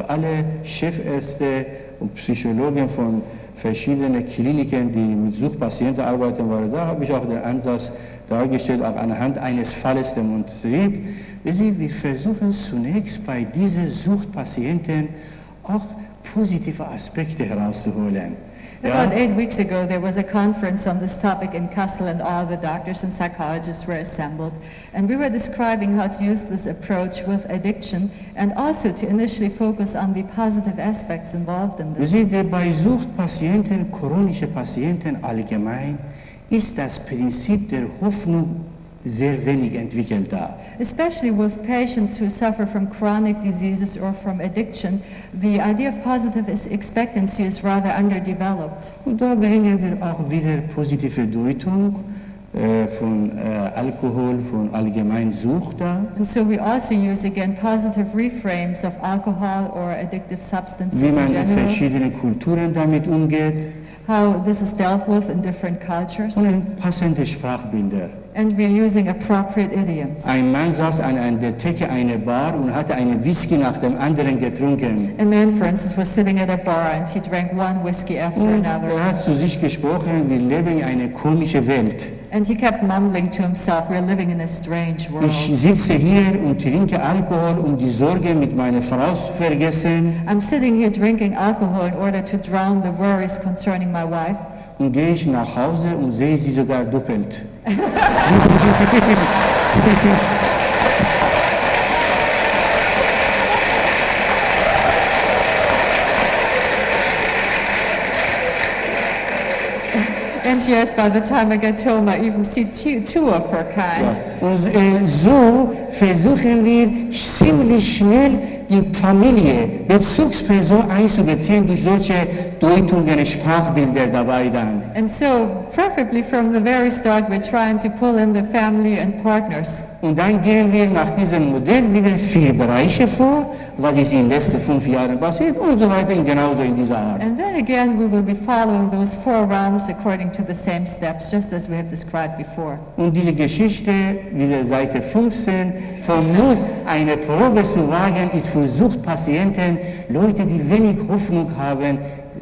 Alle Chefärzte und Psychologen von verschiedenen Kliniken, die mit Suchtpatienten arbeiten, waren da. Habe ich auch den Ansatz dargestellt, auch anhand eines Falles demonstriert. Wir versuchen zunächst bei diesen Suchtpatienten auch positive Aspekte herauszuholen. About 8 weeks ago, there was a conference on this topic in Kassel, and all the doctors and psychologists were assembled. And we were describing how to use this approach with addiction and also to initially focus on the positive aspects involved in this. Bei Suchtpatienten, chronische Patienten allgemein, ist das Prinzip der Hoffnung sehr wenig entwickelt da. Especially with patients who suffer from chronic diseases or from addiction, the idea of positive expectancy is rather underdeveloped. Und da bringen wir auch wieder positive Deutung von Alkohol, von allgemein Sucht da. And so we also use again positive reframes of alcohol or addictive substances Wie man in in general. verschiedenen Kulturen damit umgeht. How this is dealt with in different cultures. Und passende Sprachbilder. And we're using appropriate idioms. Ein Mann saß an der Theke einer Bar und hatte einen Whisky nach dem anderen getrunken. A man, for instance, was sitting at a bar and he drank one whiskey after Und another. hat zu sich gesprochen, wir leben in einer komischen Welt. And he kept mumbling to himself, we're living in a strange world. Ich sitze hier und trinke Alkohol, um die Sorge mit meiner Frau zu vergessen. I'm sitting here drinking alcohol in order to drown the worries concerning my wife. Und gehe ich nach Hause und sehe sie sogar doppelt. And yet, by the time I get home, I even see two of her kind. Ja. Und so versuchen wir ziemlich schnell die Familie, Bezugsperson einzubeziehen durch solche Deutungen, Sprachbilder dabei dann. And so, preferably from the very start, we're trying to pull in the family and partners. Und dann gehen wir nach diesem Modell wieder 4 Bereiche vor, was ist in den letzten 5 Jahren passiert und so weiter, genauso in dieser Art. And then again, we will be following those 4 realms according to the same steps, just as we have described before. Und diese Geschichte, wieder Seite 15, von Mut, eine Probe zu wagen, ist für Suchtpatienten, Leute, die wenig Hoffnung haben,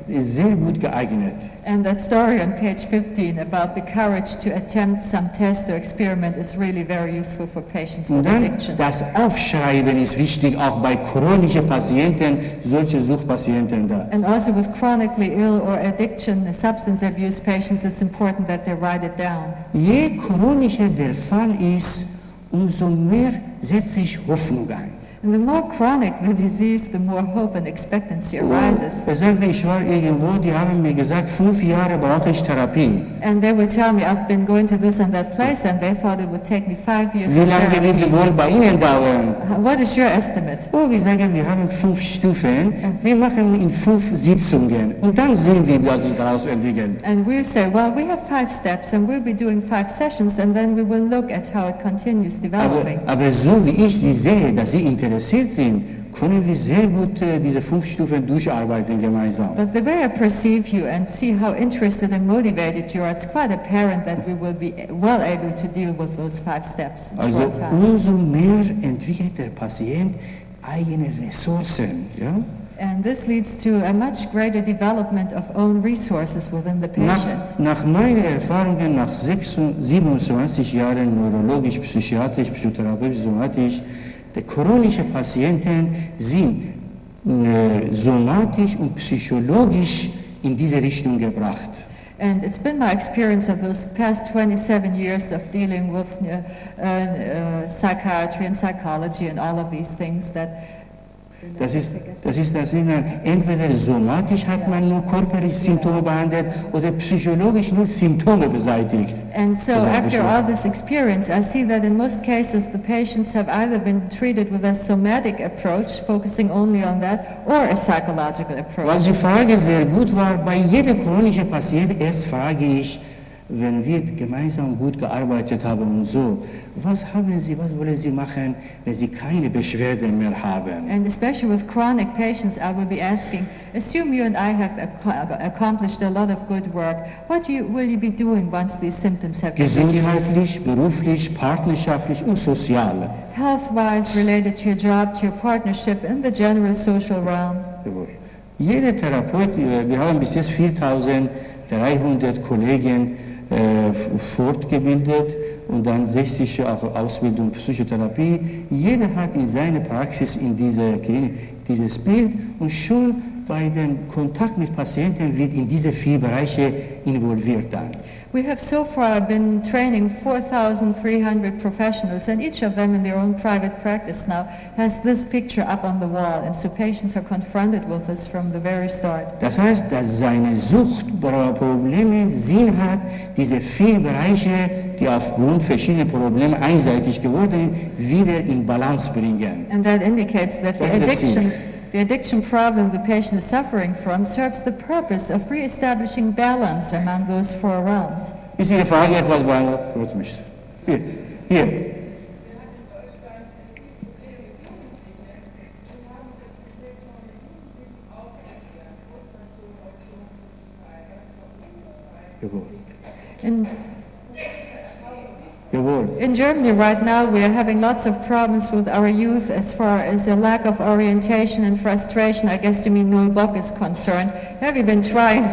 sehr gut geeignet. And that story on page 15 about the courage to attempt some test or experiment is really very useful for patients with Und dann addiction. das Aufschreiben ist wichtig, auch bei chronischen Patienten, solche Suchtpatienten da. And also with chronically ill or addiction, substance abuse patients, it's important that they write it down. Je chronischer der Fall ist, umso mehr setze ich Hoffnung ein. And the more chronic the disease, the more hope and expectancy arises. Er sagte, ich war irgendwo, die haben mir gesagt, 5 Jahre brauche ich Therapie. And they will tell me, I've been going to this and that place, and they thought it would take me 5 years Wie of lange wird therapy. die wohl bei Ihnen dauern? What is your estimate? Oh, wir sagen, wir haben 5 Stufen, wir machen in 5 Sitzungen und dann sehen wir, was sich daraus entwickelt. And we'll say, well, we have 5 steps, and we'll be doing 5 sessions, and then we will look at how it continues developing. Aber so wie ich Sie sehe, dass Sie interessiert sind, können wir sehr gut diese 5 Stufen durcharbeiten gemeinsam. But the way I perceive you and see how interested and motivated you are, it's quite apparent that we will be well able to deal with those 5 steps in Also short time. umso mehr entwickelt der Patient eigene Ressourcen. Ja? And this leads to a much greater development of own resources within the patient. Nach meinen Erfahrungen, nach 27 Jahren neurologisch, psychiatrisch, psychotherapeutisch, somatisch, die chronischen Patienten sind somatisch und psychologisch in diese Richtung gebracht. And it's been my experience of those past 27 years of dealing with psychiatry and psychology and all of these things that Das sind entweder somatisch hat man nur körperliche Symptome behandelt oder psychologisch nur Symptome beseitigt. And so after all this experience, I see that in most cases the patients have either been treated with a somatic approach, focusing only on that, or a psychological Weil approach. die Frage sehr gut war, bei jedem chronischen Patienten erst frage ich, wenn wir gemeinsam gut gearbeitet haben und so, was wollen Sie machen, wenn Sie keine Beschwerden mehr haben? And especially with chronic patients, I will be asking, assume you and I have accomplished a lot of good work, what will you be doing once these symptoms have been reduced? Gesundheitlich, beruflich, partnerschaftlich und sozial. Health-wise, related to your job, to your partnership, in the general social realm. Jeder Therapeut, wir haben bis jetzt 4.300 Kollegen fortgebildet und dann 60 auch Ausbildung Psychotherapie. Jeder hat in seiner Praxis in dieser Klinik dieses Bild und schon bei dem Kontakt mit Patienten wird in diese 4 Bereiche involviert dann. We have so far been training 4,300 professionals, and each of them in their own private practice now has this picture up on the wall, and so patients are confronted with this from the very start. Das heißt, dass seine Suchtprobleme Sinn hat, diese 4 Bereiche, die aufgrund verschiedener Probleme einseitig geworden sind, wieder in Balance bringen. And that indicates that the addiction problem the patient is suffering from serves the purpose of re-establishing balance among those 4 realms. Ist Ihre Frage etwas beantwortet? Freut mich. Hier. In Germany right now we are having lots of problems with our youth as far as a lack of orientation and frustration. I guess you mean Null Bock is concerned. Have you been trying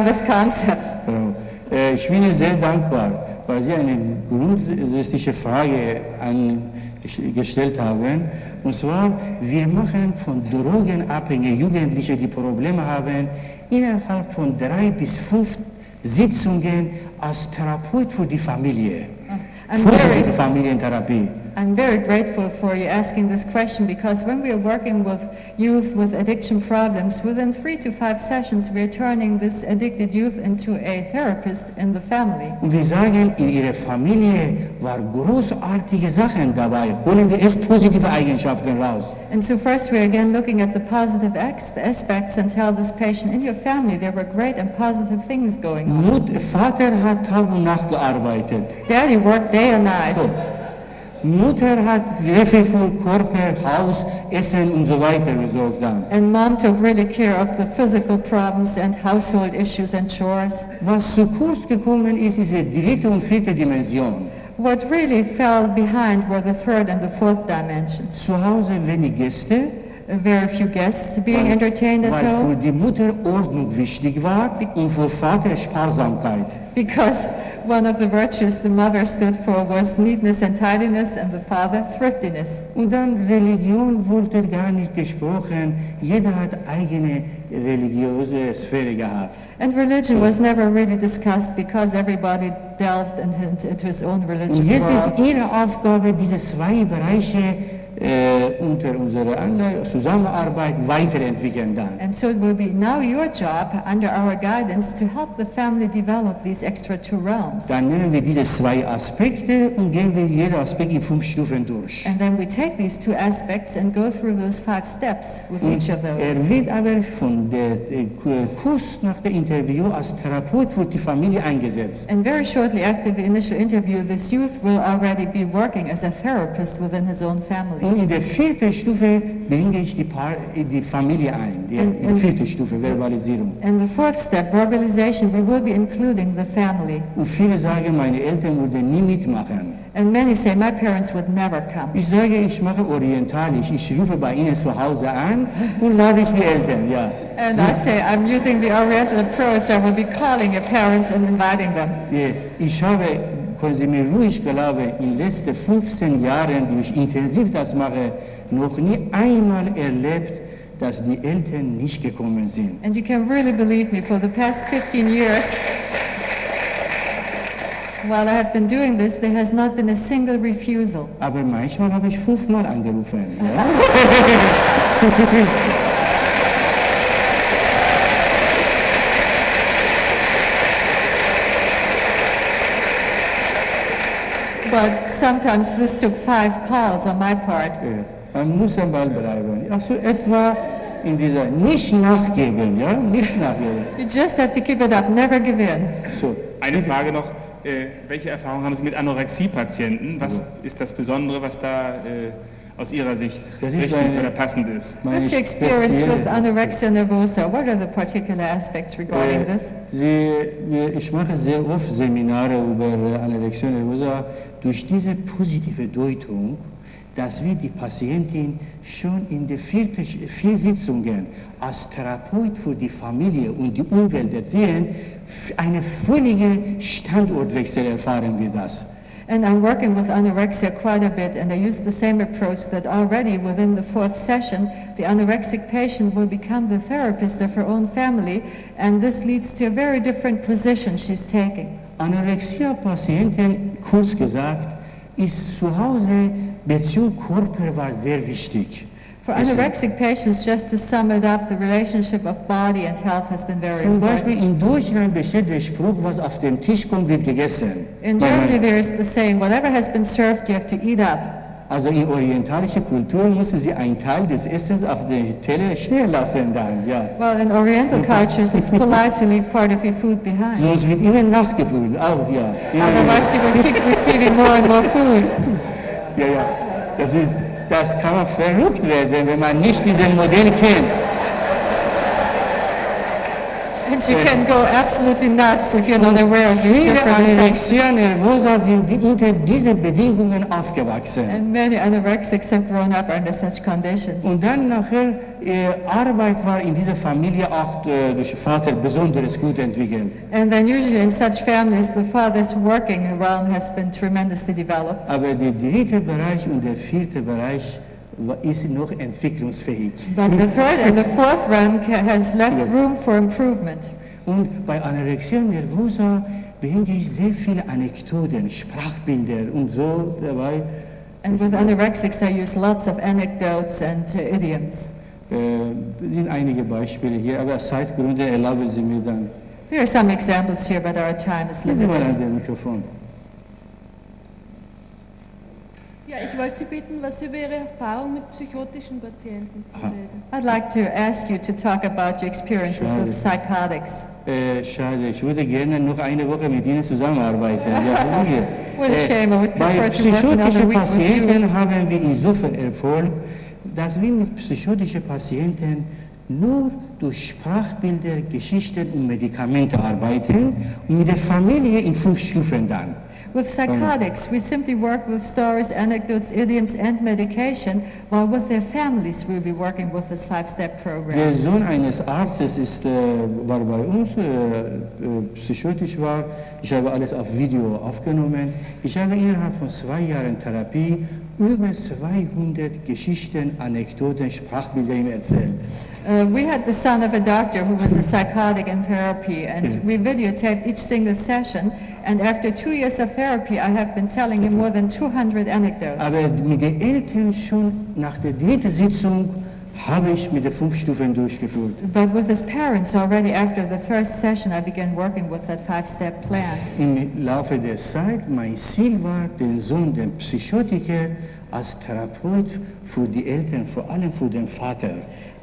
this concept? Ich bin Ihnen sehr dankbar, weil Sie eine grundsätzliche Frage gestellt haben. Und zwar, wir machen von drogenabhängigen Jugendlichen, die Probleme haben, innerhalb von 3 bis 5 Sitzungen als Therapeut für die Familie. Für Familientherapie. I'm very grateful for you asking this question, because when we are working with youth with addiction problems, within 3 to 5 sessions we are turning this addicted youth into a therapist in the family. Und wir sagen, in ihrer Familie waren großartige Sachen dabei. Holen wir erst positive Eigenschaften raus. And so first we are again looking at the positive aspects and tell this patient, in your family there were great and positive things going on. Vater hat Tag und Nacht gearbeitet. Daddy worked day and night. So. Mutter hat sehr viel für Körper, Haus, Essen und so weiter gesorgt dann. And mom took really care of the physical problems and household issues and chores. Was zu kurz gekommen ist, ist die 3. und 4. Dimension. What really fell behind were the 3rd and the 4th dimensions. Zu Hause wenig Gäste. Very few guests being entertained at Weil home. für die Mutter Ordnung wichtig war und für Vater Sparsamkeit. Because one of the virtues the mother stood for was neatness and tidiness, and the father thriftiness. Und dann Religion wurde gar nicht gesprochen. Jeder hat eigene religiöse Sphäre gehabt. And religion was never really discussed because everybody delved into his own religious Und jetzt ist world. Ihre Aufgabe, diese 2 Bereiche unter unserer Zusammenarbeit weiterentwickeln dann. And so it will be now your job, under our guidance, to help the family develop these extra 2 realms. Dann nehmen wir diese 2 Aspekte und gehen wir jeden Aspekt in 5 Stufen durch. And then we take these 2 aspects and go through those 5 steps with each of those. Wird aber von der Kurs nach dem Interview als Therapeut für die Familie eingesetzt. And very shortly after the initial interview, this youth will already be working as a therapist within his own family. Und in der 4. Stufe bringe ich die Familie ein, die 4. Stufe, Verbalisierung. And the 4th step, verbalization, we will be including the family. Und viele sagen, meine Eltern würden nie mitmachen. And many say, my parents would never come. Ich sage, ich mache orientalisch. Ich rufe bei Ihnen zu Hause an und lade die Eltern, ja. And I say, I'm using the Oriental approach. I will be calling your parents and inviting them. Ich habe, können Sie mir ruhig glauben, in den letzten 15 Jahren, die ich intensiv das mache, noch nie einmal erlebt, dass die Eltern nicht gekommen sind. And you can really believe me, for the past 15 years, while I have been doing this, there has not been a single refusal. Aber manchmal habe ich 5-mal angerufen. Ja? But sometimes this took 5 calls on my part. Man muss am Ball bleiben. Also etwa in dieser nicht nachgeben, ja, nicht nachgeben. You just have to keep it up, never give in. So, Eine Frage noch, welche Erfahrungen haben Sie mit Anorexie-Patienten? Was ist das Besondere, was da aus Ihrer Sicht Das ist richtig meine- oder passend ist? What's your experience with Anorexia Nervosa? What are the particular aspects regarding this? Ich mache sehr oft Seminare über Anorexia Nervosa durch diese positive Deutung, dass wir die Patientin schon in den 4 Sitzungen als Therapeut für die Familie und die Umwelt erzählen, eine völlige Standortwechsel erfahren wir das. And I'm working with anorexia quite a bit, and I use the same approach that already within the 4th session, the anorexic patient will become the therapist of her own family, and this leads to a very different position she's taking. Anorexia-Patienten, kurz gesagt, ist zu Hause Beziehung Körper war sehr wichtig. For anorexic patients, just to sum it up, the relationship of body and health has been very Zum Beispiel important. in Deutschland besteht der Spruch, was auf dem Tisch kommt, wird gegessen. In Germany, there's the saying, whatever has been served, you have to eat up. Also in orientalischer Kultur müssen Sie einen Teil des Essens auf den Teller stehen lassen dann, ja. Well, in Oriental cultures, it's polite to leave part of your food behind. Sonst wird immer nachgefüllt, auch, ja. Otherwise, you will keep receiving more and more food. Ja, ja. Das kann man verrückt werden, wenn man nicht dieses Modell kennt. And you can go absolutely nuts if you're not aware of these Viele different sections. Anorexia Nervosa sind unter diesen Bedingungen aufgewachsen. And many anorexics have grown up under such conditions. Und dann nachher, Arbeit war in dieser Familie auch durch den Vater besonders gut entwickelt. And then usually in such families, the father's working realm has been tremendously developed. Aber der 3. Bereich und der 4. Bereich ist noch entwicklungsfähig. But the 3rd and the 4th realm has left room for improvement. Und bei Anorexia Nervosa bringe ich sehr viele Anekdoten, Sprachbilder und so dabei. And with anorexics, I use lots of anecdotes and idioms. Sind einige Beispiele hier, aber aus Zeitgründen erlauben Sie mir dann. There are some examples here, but our time is Nehmen Sie mal an limited. dem Mikrofon. Ja, ich wollte Sie bitten, was über Ihre Erfahrung mit psychotischen Patienten zu reden. I'd like to ask you to talk about your experiences with psychotics. Schade, ich würde gerne noch eine Woche mit Ihnen zusammenarbeiten. Ja, hier. What a shame, I would Bei prefer to work another psychotischen week with you. Patienten haben wir insofern Erfolg, dass wir mit psychotischen Patienten nur durch Sprachbilder, Geschichten und Medikamente arbeiten und mit der Familie in 5 Stufen dann. With psychotics, we simply work with stories, anecdotes, idioms, and medication, while with their families we'll be working with this 5-step program. Der Sohn eines Arztes war bei uns, psychotisch war. Ich habe alles auf Video aufgenommen. Ich habe innerhalb von 2 Jahren Therapie über 200 Geschichten, Anekdoten, Sprachbilder ihm erzählt. We had the son of a doctor who was a psychotic in therapy, and we videotaped each single session, and after 2 years of therapy, I have been telling him more than 200 anecdotes. Aber mit den Eltern schon nach der 3. Sitzung habe ich mit den 5 Stufen durchgeführt. But with his parents, already after the first session, I began working with that 5-step plan. Im Laufe der Zeit, mein Ziel war, den Sohn, den Psychotiker, als Therapeut für die Eltern, vor allem für den Vater.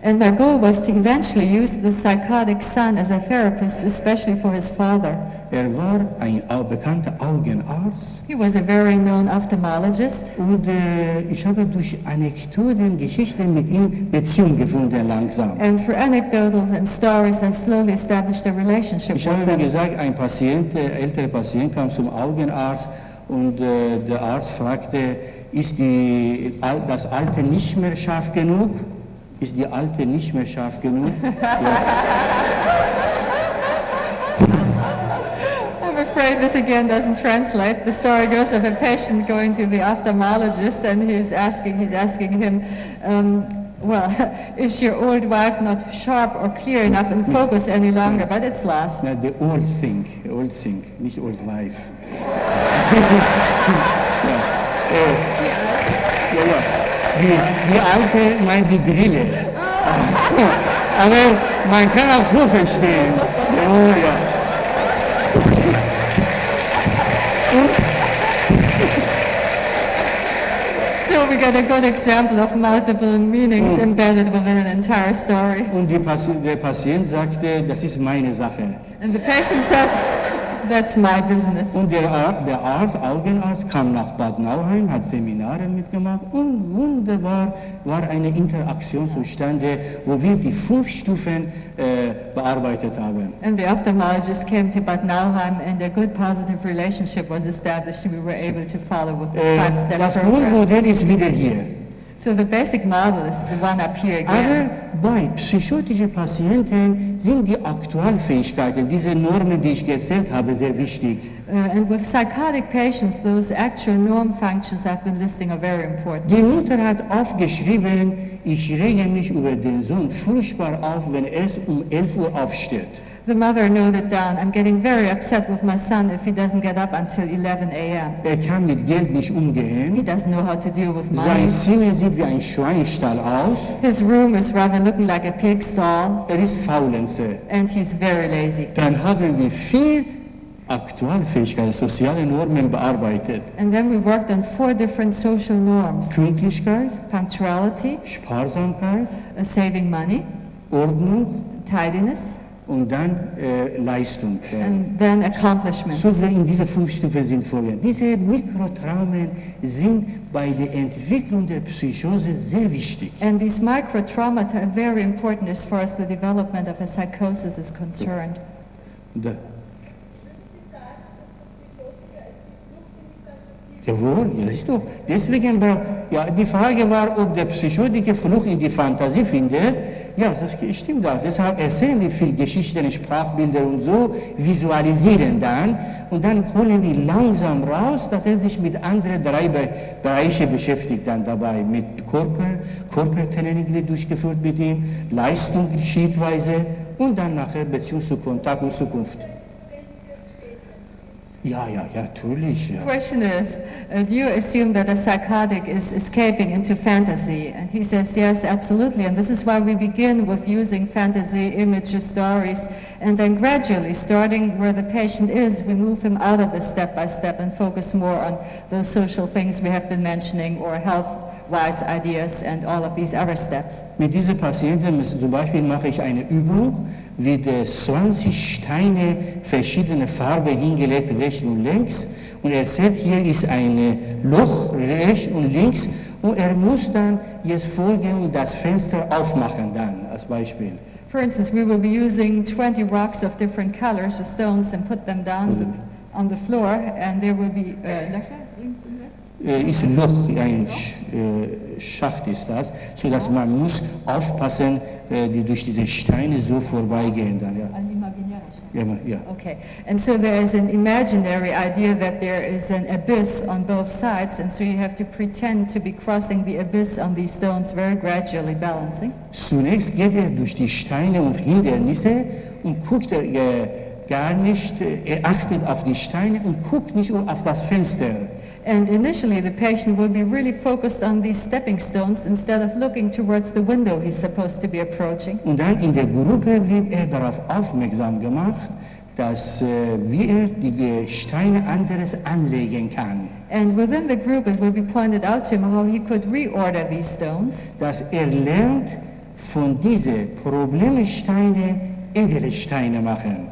And my goal was to eventually use the psychotic son as a therapist, especially for his father. War ein bekannter Augenarzt He was a very known ophthalmologist, und ich habe durch Anekdoten, Geschichten mit ihm Beziehung gefunden langsam. and through anecdotals and stories, I slowly established a relationship Ich with habe, wie him. gesagt, ein Patient, älterer Patient kam zum Augenarzt Und der Arzt fragte, ist das Alte nicht mehr scharf genug? Ist die Alte nicht mehr scharf genug? I'm afraid this again doesn't translate. The story goes of a patient going to the ophthalmologist, and he's asking him, well, is your old wife not sharp or clear enough in focus any longer? But it's lost. Na, the old thing, nicht old wife. Die Alte meint die Brille. Aber man kann auch so verstehen. Oh, ja. So we get a good example of multiple meanings embedded within an entire story. Und der Patient sagte, das ist meine Sache. And the patient said, that's my business. Und der Augenarzt, kam nach Bad Nauheim, hat Seminare mitgemacht und wunderbar war eine Interaktion zustande, wo wir die 5 Stufen bearbeitet haben. And the ophthalmologist came to Bad Nauheim, and a good positive relationship was established. We were able to follow with this 5-step Das program. Grundmodell ist wieder hier. So the basic model is the one up here Aber again. bei psychotischen Patienten sind die Aktualfähigkeiten, diese Normen, die ich erzählt habe, sehr wichtig. And with psychotic patients, those actual norm functions I've been listing are very important. Die Mutter hat aufgeschrieben, ich rege mich über den Sohn furchtbar auf, wenn er um 11 Uhr aufsteht. The mother noted down, I'm getting very upset with my son if he doesn't get up until 11 a.m. Er kann mit Geld nicht He umgehen. doesn't know how to deal with Sein money. Zimmer sieht wie ein Schweinstall aus. His room is rather looking like a pig stall, Er ist Faulenzer. and he's very lazy. Dann haben wir viel Aktualfähigkeiten, soziale Normen bearbeitet. And then we worked on 4 different social norms: Pünktlichkeit, punctuality, Sparsamkeit, saving money, Ordnung tidiness, und dann Leistung. and then accomplishments. So wir in diese 5 Stufen sind vorgehen. Diese Mikrotraumen sind bei der Entwicklung der Psychose sehr wichtig. And these microtraumata are very important as far as the development of a psychosis is concerned. Da. Jawohl, ja, das ist doch. Deswegen war, ja, die Frage war, ob der Psychotiker Flucht in die Fantasie findet. Ja, das stimmt auch. Deshalb erzählen wir viel Geschichten, Sprachbilder und so, visualisieren dann. Und dann holen wir langsam raus, dass er sich mit anderen 3 Bereichen beschäftigt dann dabei. Mit Körpertraining wird durchgeführt mit ihm, Leistung schrittweise und dann nachher Beziehung zu Kontakt und Zukunft. Ja, natürlich. Ja. The question is, do you assume that a psychotic is escaping into fantasy? And he says, yes, absolutely. And this is why we begin with using fantasy images, stories, and then gradually, starting where the patient is, we move him out of it step by step and focus more on those social things we have been mentioning, or health-wise ideas and all of these other steps. Mit diesen Patienten zum Beispiel mache ich eine Übung, wird 20 Steine verschiedene Farben hingelegt, rechts und links. Und er sagt, hier ist ein Loch, rechts und links. Und er muss dann jetzt vorgehen und das Fenster aufmachen dann, als Beispiel. For instance, we will be using 20 rocks of different colors, or stones, and put them down on the floor, and there will be links and rechts. Ist ein Loch, ein Schacht ist das, sodass man muss aufpassen, die durch diese Steine so vorbeigehen dann, ja. An imaginäre Steine. Ja. Okay, and so there is an imaginary idea that there is an abyss on both sides, and so you have to pretend to be crossing the abyss on these stones, very gradually balancing. Zunächst geht er durch die Steine und Hindernisse und guckt gar nicht, er achtet auf die Steine und guckt nicht auf das Fenster. And initially the patient will be really focused on these stepping stones instead of looking towards the window he's supposed to be approaching. Und dann in der Gruppe wird er darauf aufmerksam gemacht, dass wie er die Steine anderes anlegen kann. And within the group it will be pointed out to him how he could reorder these stones. Dass er lernt, von diesen Problemsteine edle Steine machen.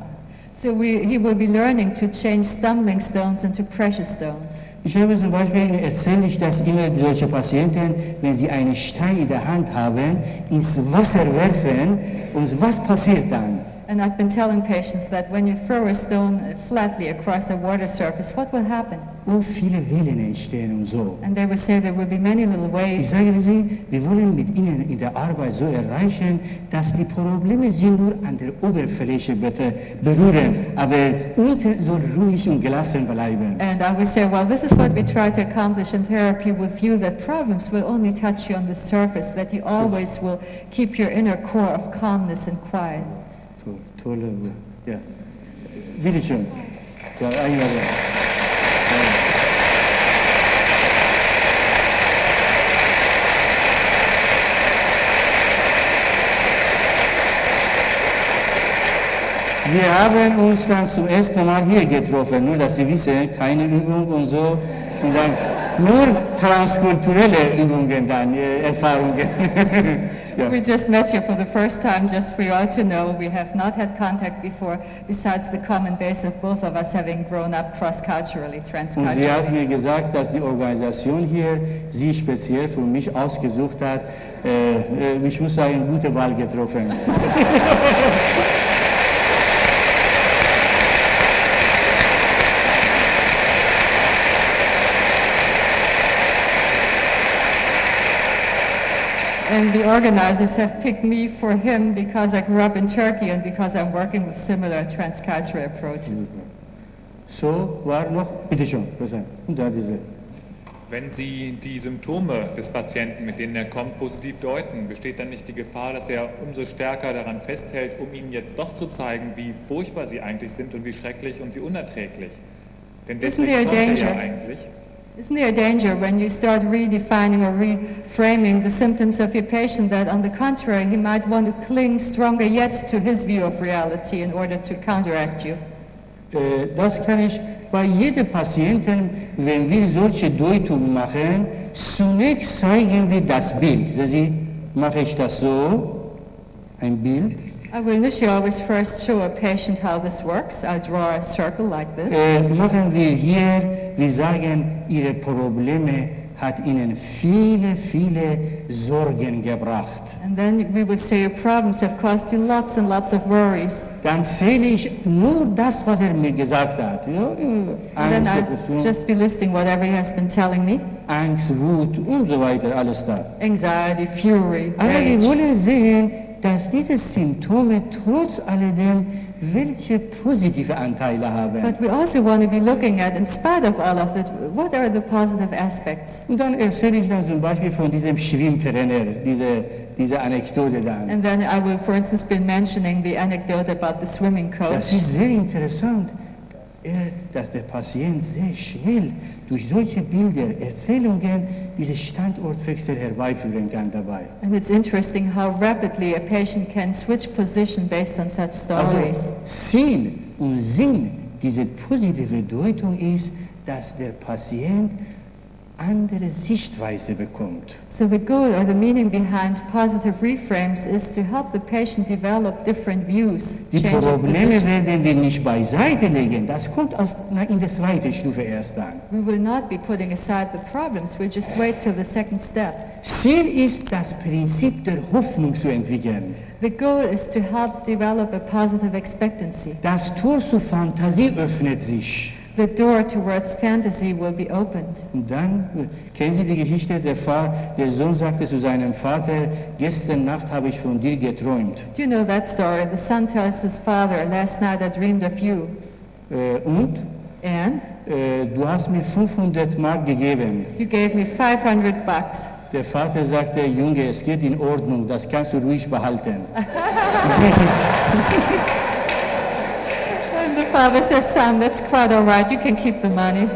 So he will be learning to change stumbling stones into precious stones. Ich habe zum Beispiel, erzähle ich das immer solche Patienten, wenn sie einen Stein in der Hand haben, ins Wasser werfen und was passiert dann? And I've been telling patients that when you throw a stone flatly across a water surface, what will happen? viele Wellen entstehen und so. And they would say there will be many little Ich waves. sage Sie, wir wollen mit Ihnen in der Arbeit so erreichen, dass die Probleme Sie nur an der Oberfläche bitte berühren, aber unten soll ruhig und gelassen bleiben. And I would say, well, this is what we try to accomplish in therapy with you, that problems will only touch you on the surface, that you always will keep your inner core of calmness and quiet. Tolle, ja. Bitte schön. Ja, einmal. Wir haben uns dann zum ersten Mal hier getroffen, nur dass Sie wissen, keine Übung und so. Und dann nur transkulturelle Übungen, dann Erfahrungen. Ja. We just met you for the first time, just for you all to know. We have not had contact before, besides the common base of both of us having grown up cross-culturally, Und sie transculturally. hat mir gesagt, dass die Organisation hier sie speziell für mich ausgesucht hat. Ich muss sagen, gute Wahl getroffen. And the organizers have picked me for him because I grew up in Turkey and because I'm working with similar transcultural approaches. So, war noch, bitte schon, und da diese. Wenn Sie die Symptome des Patienten, mit denen er kommt, positiv deuten, besteht dann nicht die Gefahr, dass er umso stärker daran festhält, um Ihnen jetzt doch zu zeigen, wie furchtbar Sie eigentlich sind und wie schrecklich und wie unerträglich? Denn Isn't deswegen there a kommt er ja danger? eigentlich. Isn't there a danger when you start redefining or reframing the symptoms of your patient that, on the contrary, he might want to cling stronger yet to his view of reality in order to counteract you? Das kann ich bei jedem Patienten, wenn wir solche Deutungen machen, zunächst zeigen wir das Bild. Mache ich das so, ein Bild. I will initially always first show a patient how this works. I'll draw a circle like this. Machen wir hier, wir sagen, Ihre Probleme hat Ihnen viele, viele Sorgen gebracht. And then we would say your problems have caused you lots and lots of worries. Dann zähle ich nur das, was mir gesagt hat. Ja, And then Angst, I'd Depression, just be listing whatever he has been telling me. Angst, Wut und so weiter, alles da. Anxiety, fury, Aber wir rage. wollen sehen, dass diese Symptome trotz alledem welche positive Anteile haben. But we also want to be looking at, in spite of all of it, what are the positive aspects? Und dann erzähle ich dann zum Beispiel von diesem Schwimmtrainer, diese Anekdote dann. And then I will, for instance, be mentioning the anecdote about the swimming Das coach. ist sehr interessant, dass der Patient sehr schnell durch solche Bilder, Erzählungen, diesen Standortwechsel herbeiführen kann dabei. And it's interesting how rapidly a patient can switch position based on such stories. Also Ziel und Sinn dieser positiven Deutung ist, dass der Patient andere Sichtweise bekommt. So the goal or the meaning behind positive reframes is to help the patient develop different views, Die change of Probleme position. werden wir nicht beiseite legen, das kommt in der zweiten Stufe erst dann. We will not be putting aside the problems, we'll just wait till the second step. Ziel ist, das Prinzip der Hoffnung zu entwickeln. The goal is to help develop a positive expectancy. Das Tor zur Fantasie öffnet sich. The door towards fantasy will be opened. Und dann, kennen Sie die Geschichte, der Sohn sagte zu seinem Vater, gestern Nacht habe ich von dir geträumt. Do you know that story? The son tells his father, last night I dreamed of you. Und And du hast mir 500 Mark gegeben. you gave me 500 bucks. Der Vater sagte, Junge, es geht in Ordnung, das kannst du ruhig behalten. And the father says, son, that's quite all right, you can keep the money.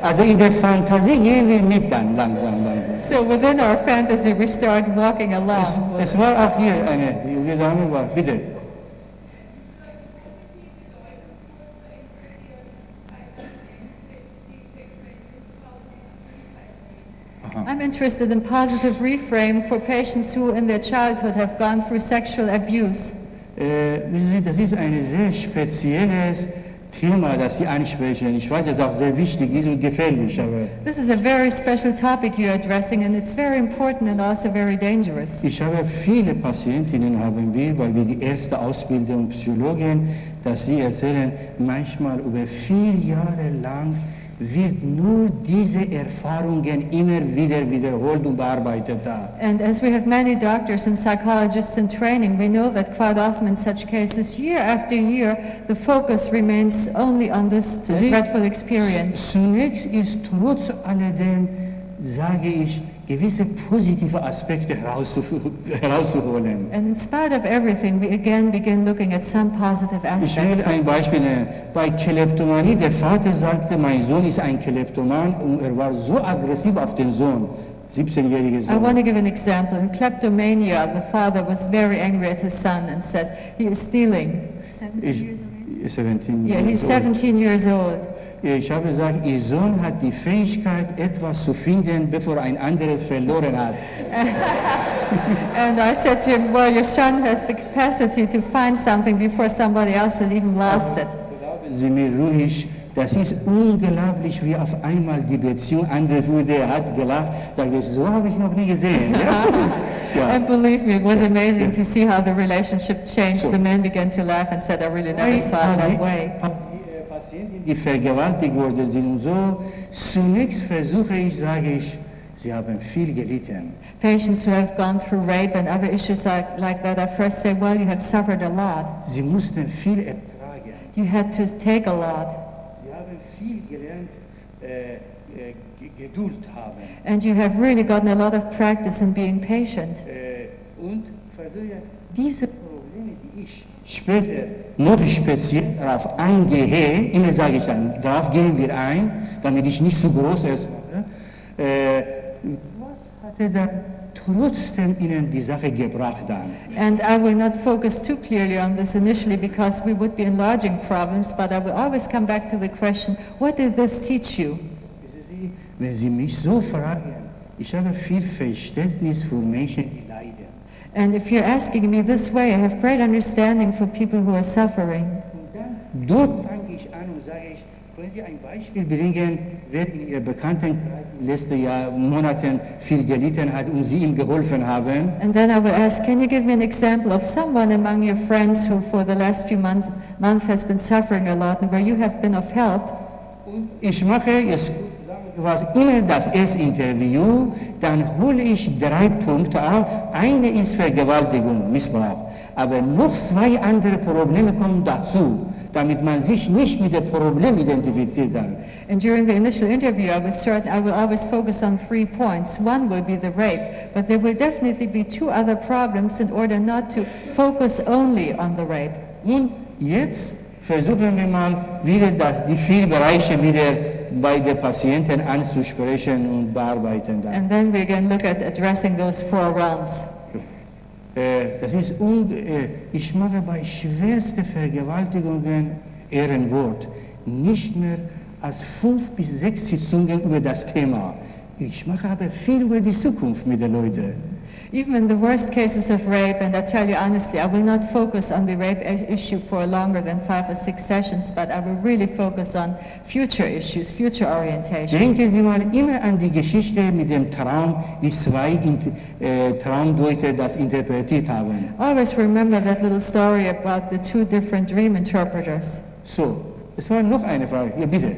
Also in der Fantasie gehen wir mit dann langsam. So within our fantasy, we start walking along. Es war auch hier eine junge Dame, bitte. I'm interested in positive reframe for patients who in their childhood have gone through sexual abuse. Wissen Sie, das ist ein sehr spezielles Thema, das Sie ansprechen. Ich weiß, es ist auch sehr wichtig ist und gefährlich, aber This is a very special topic you're addressing, and it's very important and also very dangerous. ich habe viele Patientinnen, haben wir, weil wir die erste Ausbildung Psychologin, dass sie erzählen, manchmal über 4 Jahre lang wird nur diese Erfahrungen immer wieder wiederholt und bearbeitet da. And as we have many doctors and psychologists in training, we know that quite often in such cases, year after year, the focus remains only on this dreadful experience. Zunächst ist trotz alledem, sage ich, gewisse positive Aspekte herauszuholen. And in spite of everything, we again begin looking at some positive Ich will aspects. ein Beispiel nennen. Bei Kleptomanie, der Vater sagte, mein Sohn ist ein Kleptoman und er war so aggressiv auf den Sohn, 17-jähriger I Sohn. want to give an example. In kleptomania, the father was very angry at his son and says he is stealing. 17 Yeah, he's 17 years old. Ich habe gesagt, Ihr Sohn hat die Fähigkeit, etwas zu finden, bevor ein anderes verloren hat. And I said to him, well, your son has the capacity to find something before somebody else has even lost it. Glauben Sie mir ruhig, das ist unglaublich, wie auf einmal die Beziehung anders wurde. Er hat gelacht, sagte, so habe ich noch nie gesehen. Ja. And believe me, it was amazing to see how the relationship changed. The man began to laugh and said, I really never saw it that way. Patienten, die vergewaltigt worden sind und so, zunächst versuche ich, sage ich, sie haben viel gelitten. Patients who have gone through rape and other issues like that, I first say, well, you have suffered a lot. Sie mussten viel ertragen. You had to take a lot. Sie haben viel gelernt, Geduld haben. And you have really gotten a lot of practice in being patient. Und versuche, diese Probleme, die ich später noch speziell darauf eingehe, immer sage ich dann, darauf gehen wir ein, damit ich nicht zu groß erst mache, was hatte dann trotzdem Ihnen die Sache gebracht dann? And I will not focus too clearly on this initially because we would be enlarging problems, but I will always come back to the question, what did this teach you? Wissen Sie, wenn Sie mich so fragen, ich habe viel Verständnis für Menschen, die leiden. And if you're asking me this way, I have great understanding for people who are suffering. Und dann, dort fange ich an und sage ich, können Sie ein Beispiel bringen, wer in Ihrer Bekanntenkreis in den letzten Monaten viel gelitten hat und Sie ihm geholfen haben? And then I will ask, can you give me an example of someone among your friends who for the last few months has been suffering a lot and where you have been of help? Und ich mache jetzt was immer das erste Interview, dann hole ich 3 Punkte auf. Eine ist Vergewaltigung, Missbrauch. Aber noch 2 andere Probleme kommen dazu, damit man sich nicht mit dem Problem identifiziert dann. And during the initial interview, I will always focus on 3 points. One will be the rape, but there will definitely be 2 other problems in order not to focus only on the rape. Und jetzt versuchen wir mal wieder die 4 Bereiche wieder bei den Patienten anzusprechen und bearbeiten. Dann. And then we can look at addressing those 4 realms. Das ist ich mache bei schwersten Vergewaltigungen Ehrenwort nicht mehr als 5 bis 6 Sitzungen über das Thema. Ich mache aber viel über die Zukunft mit den Leuten. Even in the worst cases of rape, and I tell you honestly, I will not focus on the rape issue for longer than 5 or 6 sessions, but I will really focus on future issues, future orientation. Denken Sie mal immer an die Geschichte mit dem Traum, wie 2 Traumdeuter das interpretiert haben. Always remember that little story about the 2 different dream interpreters. So, es war noch eine Frage. Ja, bitte.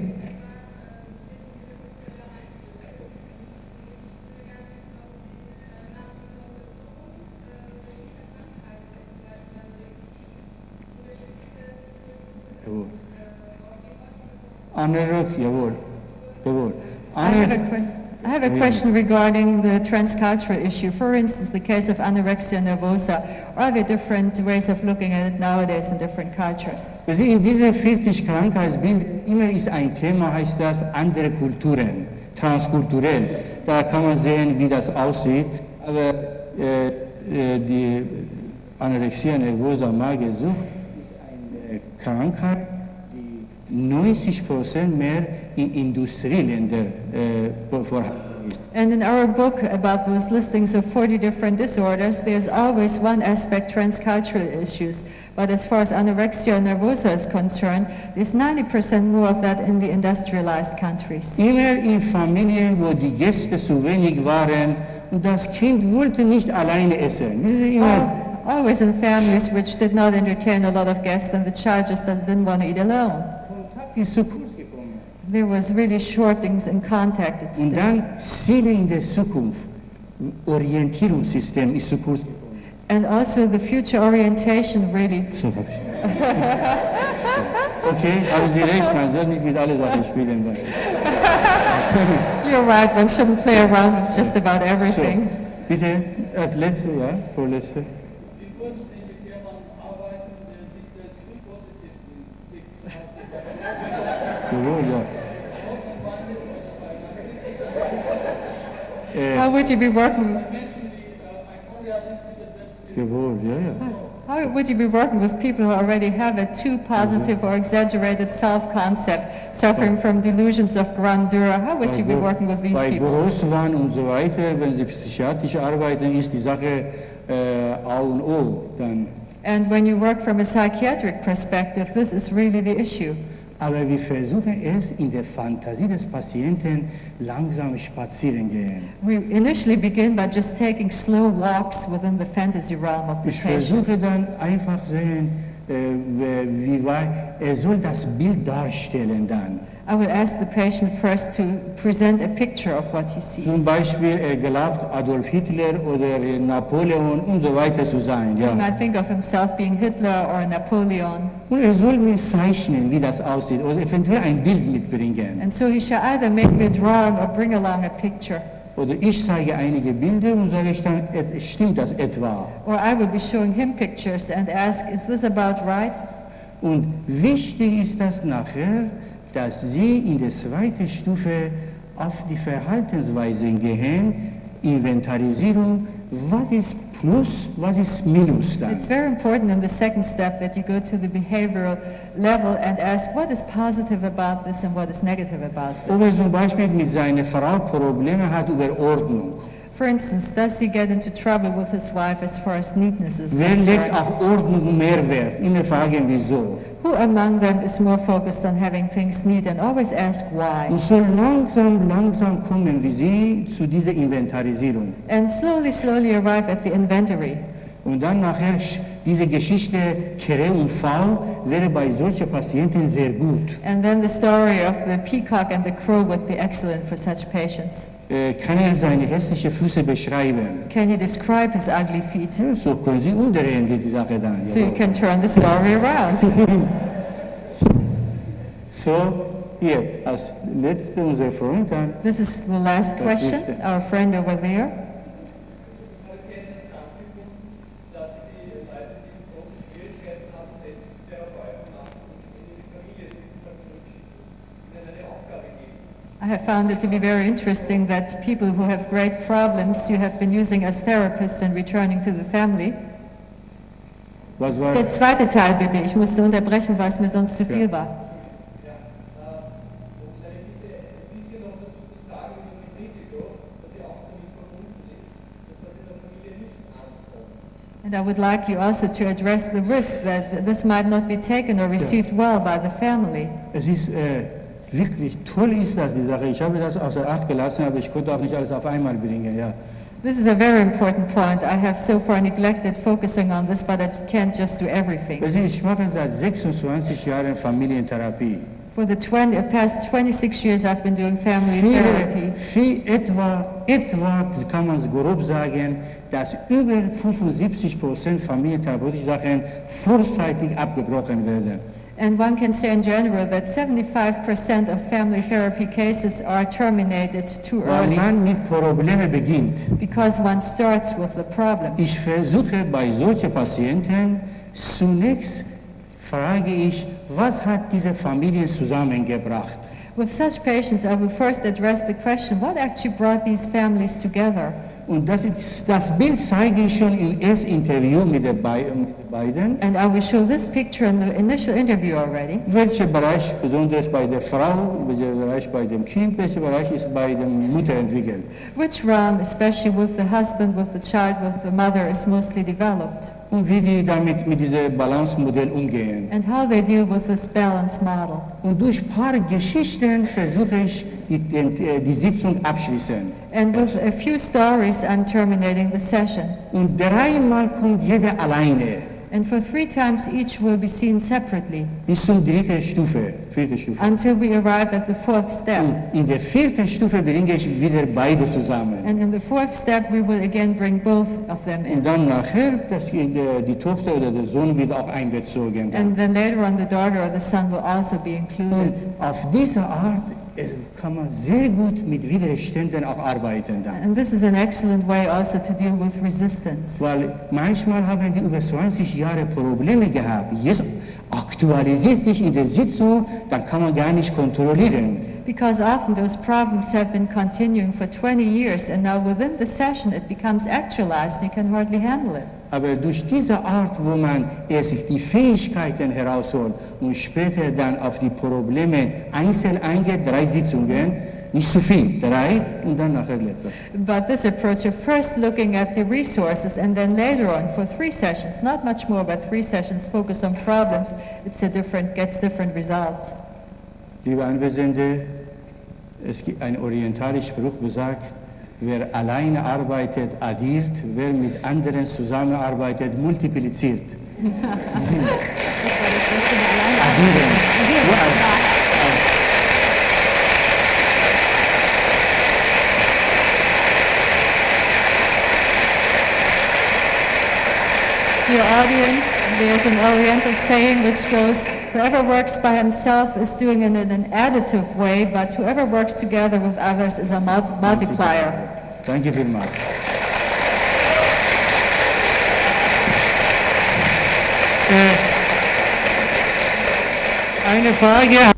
Jawohl. Anorexia, jawohl. I have a question regarding the transcultural issue. For instance, the case of Anorexia Nervosa. Are there different ways of looking at it nowadays in different cultures? Also in diesen 40 Krankheitsbildern immer ist ein Thema, heißt das andere Kulturen, transkulturell. Da kann man sehen, wie das aussieht. Aber die Anorexia Nervosa, Magersucht, ist eine Krankheit, die 90% mehr in Industrieländern vorhanden ist. And in our book about those listings of 40 different disorders, there's always one aspect, transcultural issues. But as far as Anorexia Nervosa is concerned, there's 90% more of that in the industrialized countries. Immer in Familien, wo die Gäste zu wenig waren und das Kind wollte nicht alleine essen. Das ist immer Always in families which did not entertain a lot of guests and the child just didn't want to eat alone. Kontakt ist zu kurz gekommen. There was really shortings in contact. Und dann Ziele in der Zukunft, Orientierungssystem ist zu kurz gekommen. And also the future orientation really. So hab ich. Okay, haben Sie recht, man soll nicht mit allen Sachen spielen. You're right, one shouldn't play around with just about So, everything. bitte, als letzte, ja, vorletzte. Wie konnten Sie mit jemandem arbeiten, der sich selbst zu positiv sieht? Jawohl, ja. How would you be working? Menschen, die ein unrealistisches Selbstbild Jawohl, ja, ja. How would you be working with people who already have a too positive or exaggerated self-concept, suffering from delusions of grandeur? How would you be working with these Bei people? Großwahn und so weiter, wenn Sie psychiatrisch arbeiten, ist die Sache A und O. Dann. And when you work from a psychiatric perspective, this is really the issue. Aber wir versuchen es in der Fantasie des Patienten langsam spazieren gehen. We initially begin by just taking slow walks within the fantasy realm of the Ich patient. versuche dann einfach sehen, wie weit er soll das Bild darstellen dann. I will ask the patient first to present a picture of what he Zum sees. Beispiel, er glaubt, Adolf Hitler oder Napoleon und so weiter zu sein. He Ja. might think of himself being Hitler or Napoleon. Und er soll mir zeichnen, wie das aussieht, oder eventuell ein Bild mitbringen. And so he shall either make me a drawing or bring along a picture. Oder ich zeige einige Bilder und sage ich dann, stimmt das etwa? Or I will be showing him pictures and ask, is this about right? Und wichtig ist das nachher, dass Sie in der zweiten Stufe auf die Verhaltensweisen gehen, Inventarisierung, was ist Plus, was ist Minus dann. It's very important in the second step that you go to the behavioral level and ask what is positive about this and what is negative about Ob er this. zum Beispiel mit seiner Frau Probleme hat über Ordnung. For instance, does he get into trouble with his wife as far as neatness is Wer legt concerned? auf Ordnung mehr Wert? Immer fragen, wieso. Who among them is more focused on having things neat, and always ask why? Und so langsam kommen wir Sie zu dieser Inventarisierung. And slowly arrive at the inventory. Und dann nachher diese Geschichte Kere und Pfau wäre bei solchen Patienten sehr gut. And then the story of the peacock and the crow would be excellent for such patients. Kann er seine hässlichen Füße beschreiben? Can you describe his ugly feet? Ja, so können Sie umdrehen die Sache dann. So you can turn the story around. So, hier, als letzter unser Freund dann. This is the last question. Our friend over there. Patienten nachgefunden, dass sie weiterhin große Schwierigkeiten haben, selbst zu arbeiten und in die Familie sozusagen zurückschicken, ihnen eine Aufgabe geben. I have found it to be very interesting that people who have great problems you have been using as therapists and returning to the family. Was war? Der zweite Teil bitte. Ich musste unterbrechen, weil es mir sonst zu viel war. Und seine Bitte ein bisschen noch dazu zu sagen, über das Risiko, das ja auch damit verbunden ist, dass das in der Familie nicht ankommt. And I would like you also to address the risk that this might not be taken or received well by the family. Es ist wirklich toll ist das, die Sache. Ich habe das außer Acht gelassen, aber ich konnte auch nicht alles auf einmal bringen. Ja. This is a very important point. I have so far neglected focusing on this, but I can't just do everything. Also ich mache seit 26 Jahren Familientherapie. For the past 26 years I've been doing family therapy. Etwa kann man es grob sagen, dass über 75% familientherapeutische Sachen vorzeitig abgebrochen werden. And one can say in general that 75% of family therapy cases are terminated too Weil early man mit Problemen beginnt. because one starts with the problem. Ich versuche bei solchen Patienten zunächst frage ich, was hat diese Familien zusammengebracht? With such patients, I will first address the question, what actually brought these families together? Und das Bild zeige ich schon im ersten Interview mit den beiden. And I will show this picture in the initial interview already. Welcher Bereich besonders bei der Frau, welcher Bereich bei dem Kind, welcher Bereich ist bei der Mutter entwickelt. Which realm, especially with the husband, with the child, with the mother, is mostly developed. Und wie die damit mit diesem Balance-Modell umgehen. And how they deal with this balance model. Und durch ein paar Geschichten versuche ich, die Sitzung abschließen. And with a few stories, I'm terminating the session. Und dreimal kommt jeder alleine. And for 3 times each will be seen separately Bis zum dritten Stufe, vierte Stufe. until we arrive at the 4th step. Und in der vierten Stufe bringe ich wieder beide zusammen. And in the 4th step, we will again bring both of them Und in. dann nachher, die Tochter oder der Sohn wird auch einbezogen. And then later on, the daughter or the son will also be included. Und auf diese Art kann man sehr gut mit Widerständen auch arbeiten. Dann. And this is an excellent way also to deal with resistance. Weil manchmal haben die über 20 Jahre Probleme gehabt. Jetzt aktualisiert sich in der Sitzung, dann kann man gar nicht kontrollieren. Because often those problems have been continuing for 20 years, and now within the session it becomes actualized and you can hardly handle it. Aber durch diese Art, wo man erst die Fähigkeiten herausholt und später dann auf die Probleme einzeln eingeht, 3 Sitzungen, nicht zu viel, 3 und dann nachher letzte. But this approach of first looking at the resources and then later on for 3 sessions, not much more, but 3 sessions focus on problems, gets different results. Liebe Anwesende, es gibt ein orientalischer Spruch, besagt, wer alleine arbeitet, addiert, wer mit anderen zusammenarbeitet, multipliziert. Addieren. Dear audience, there's an Oriental saying which goes, whoever works by himself is doing it in an additive way, but whoever works together with others is a multiplier. Danke vielmals. Eine Frage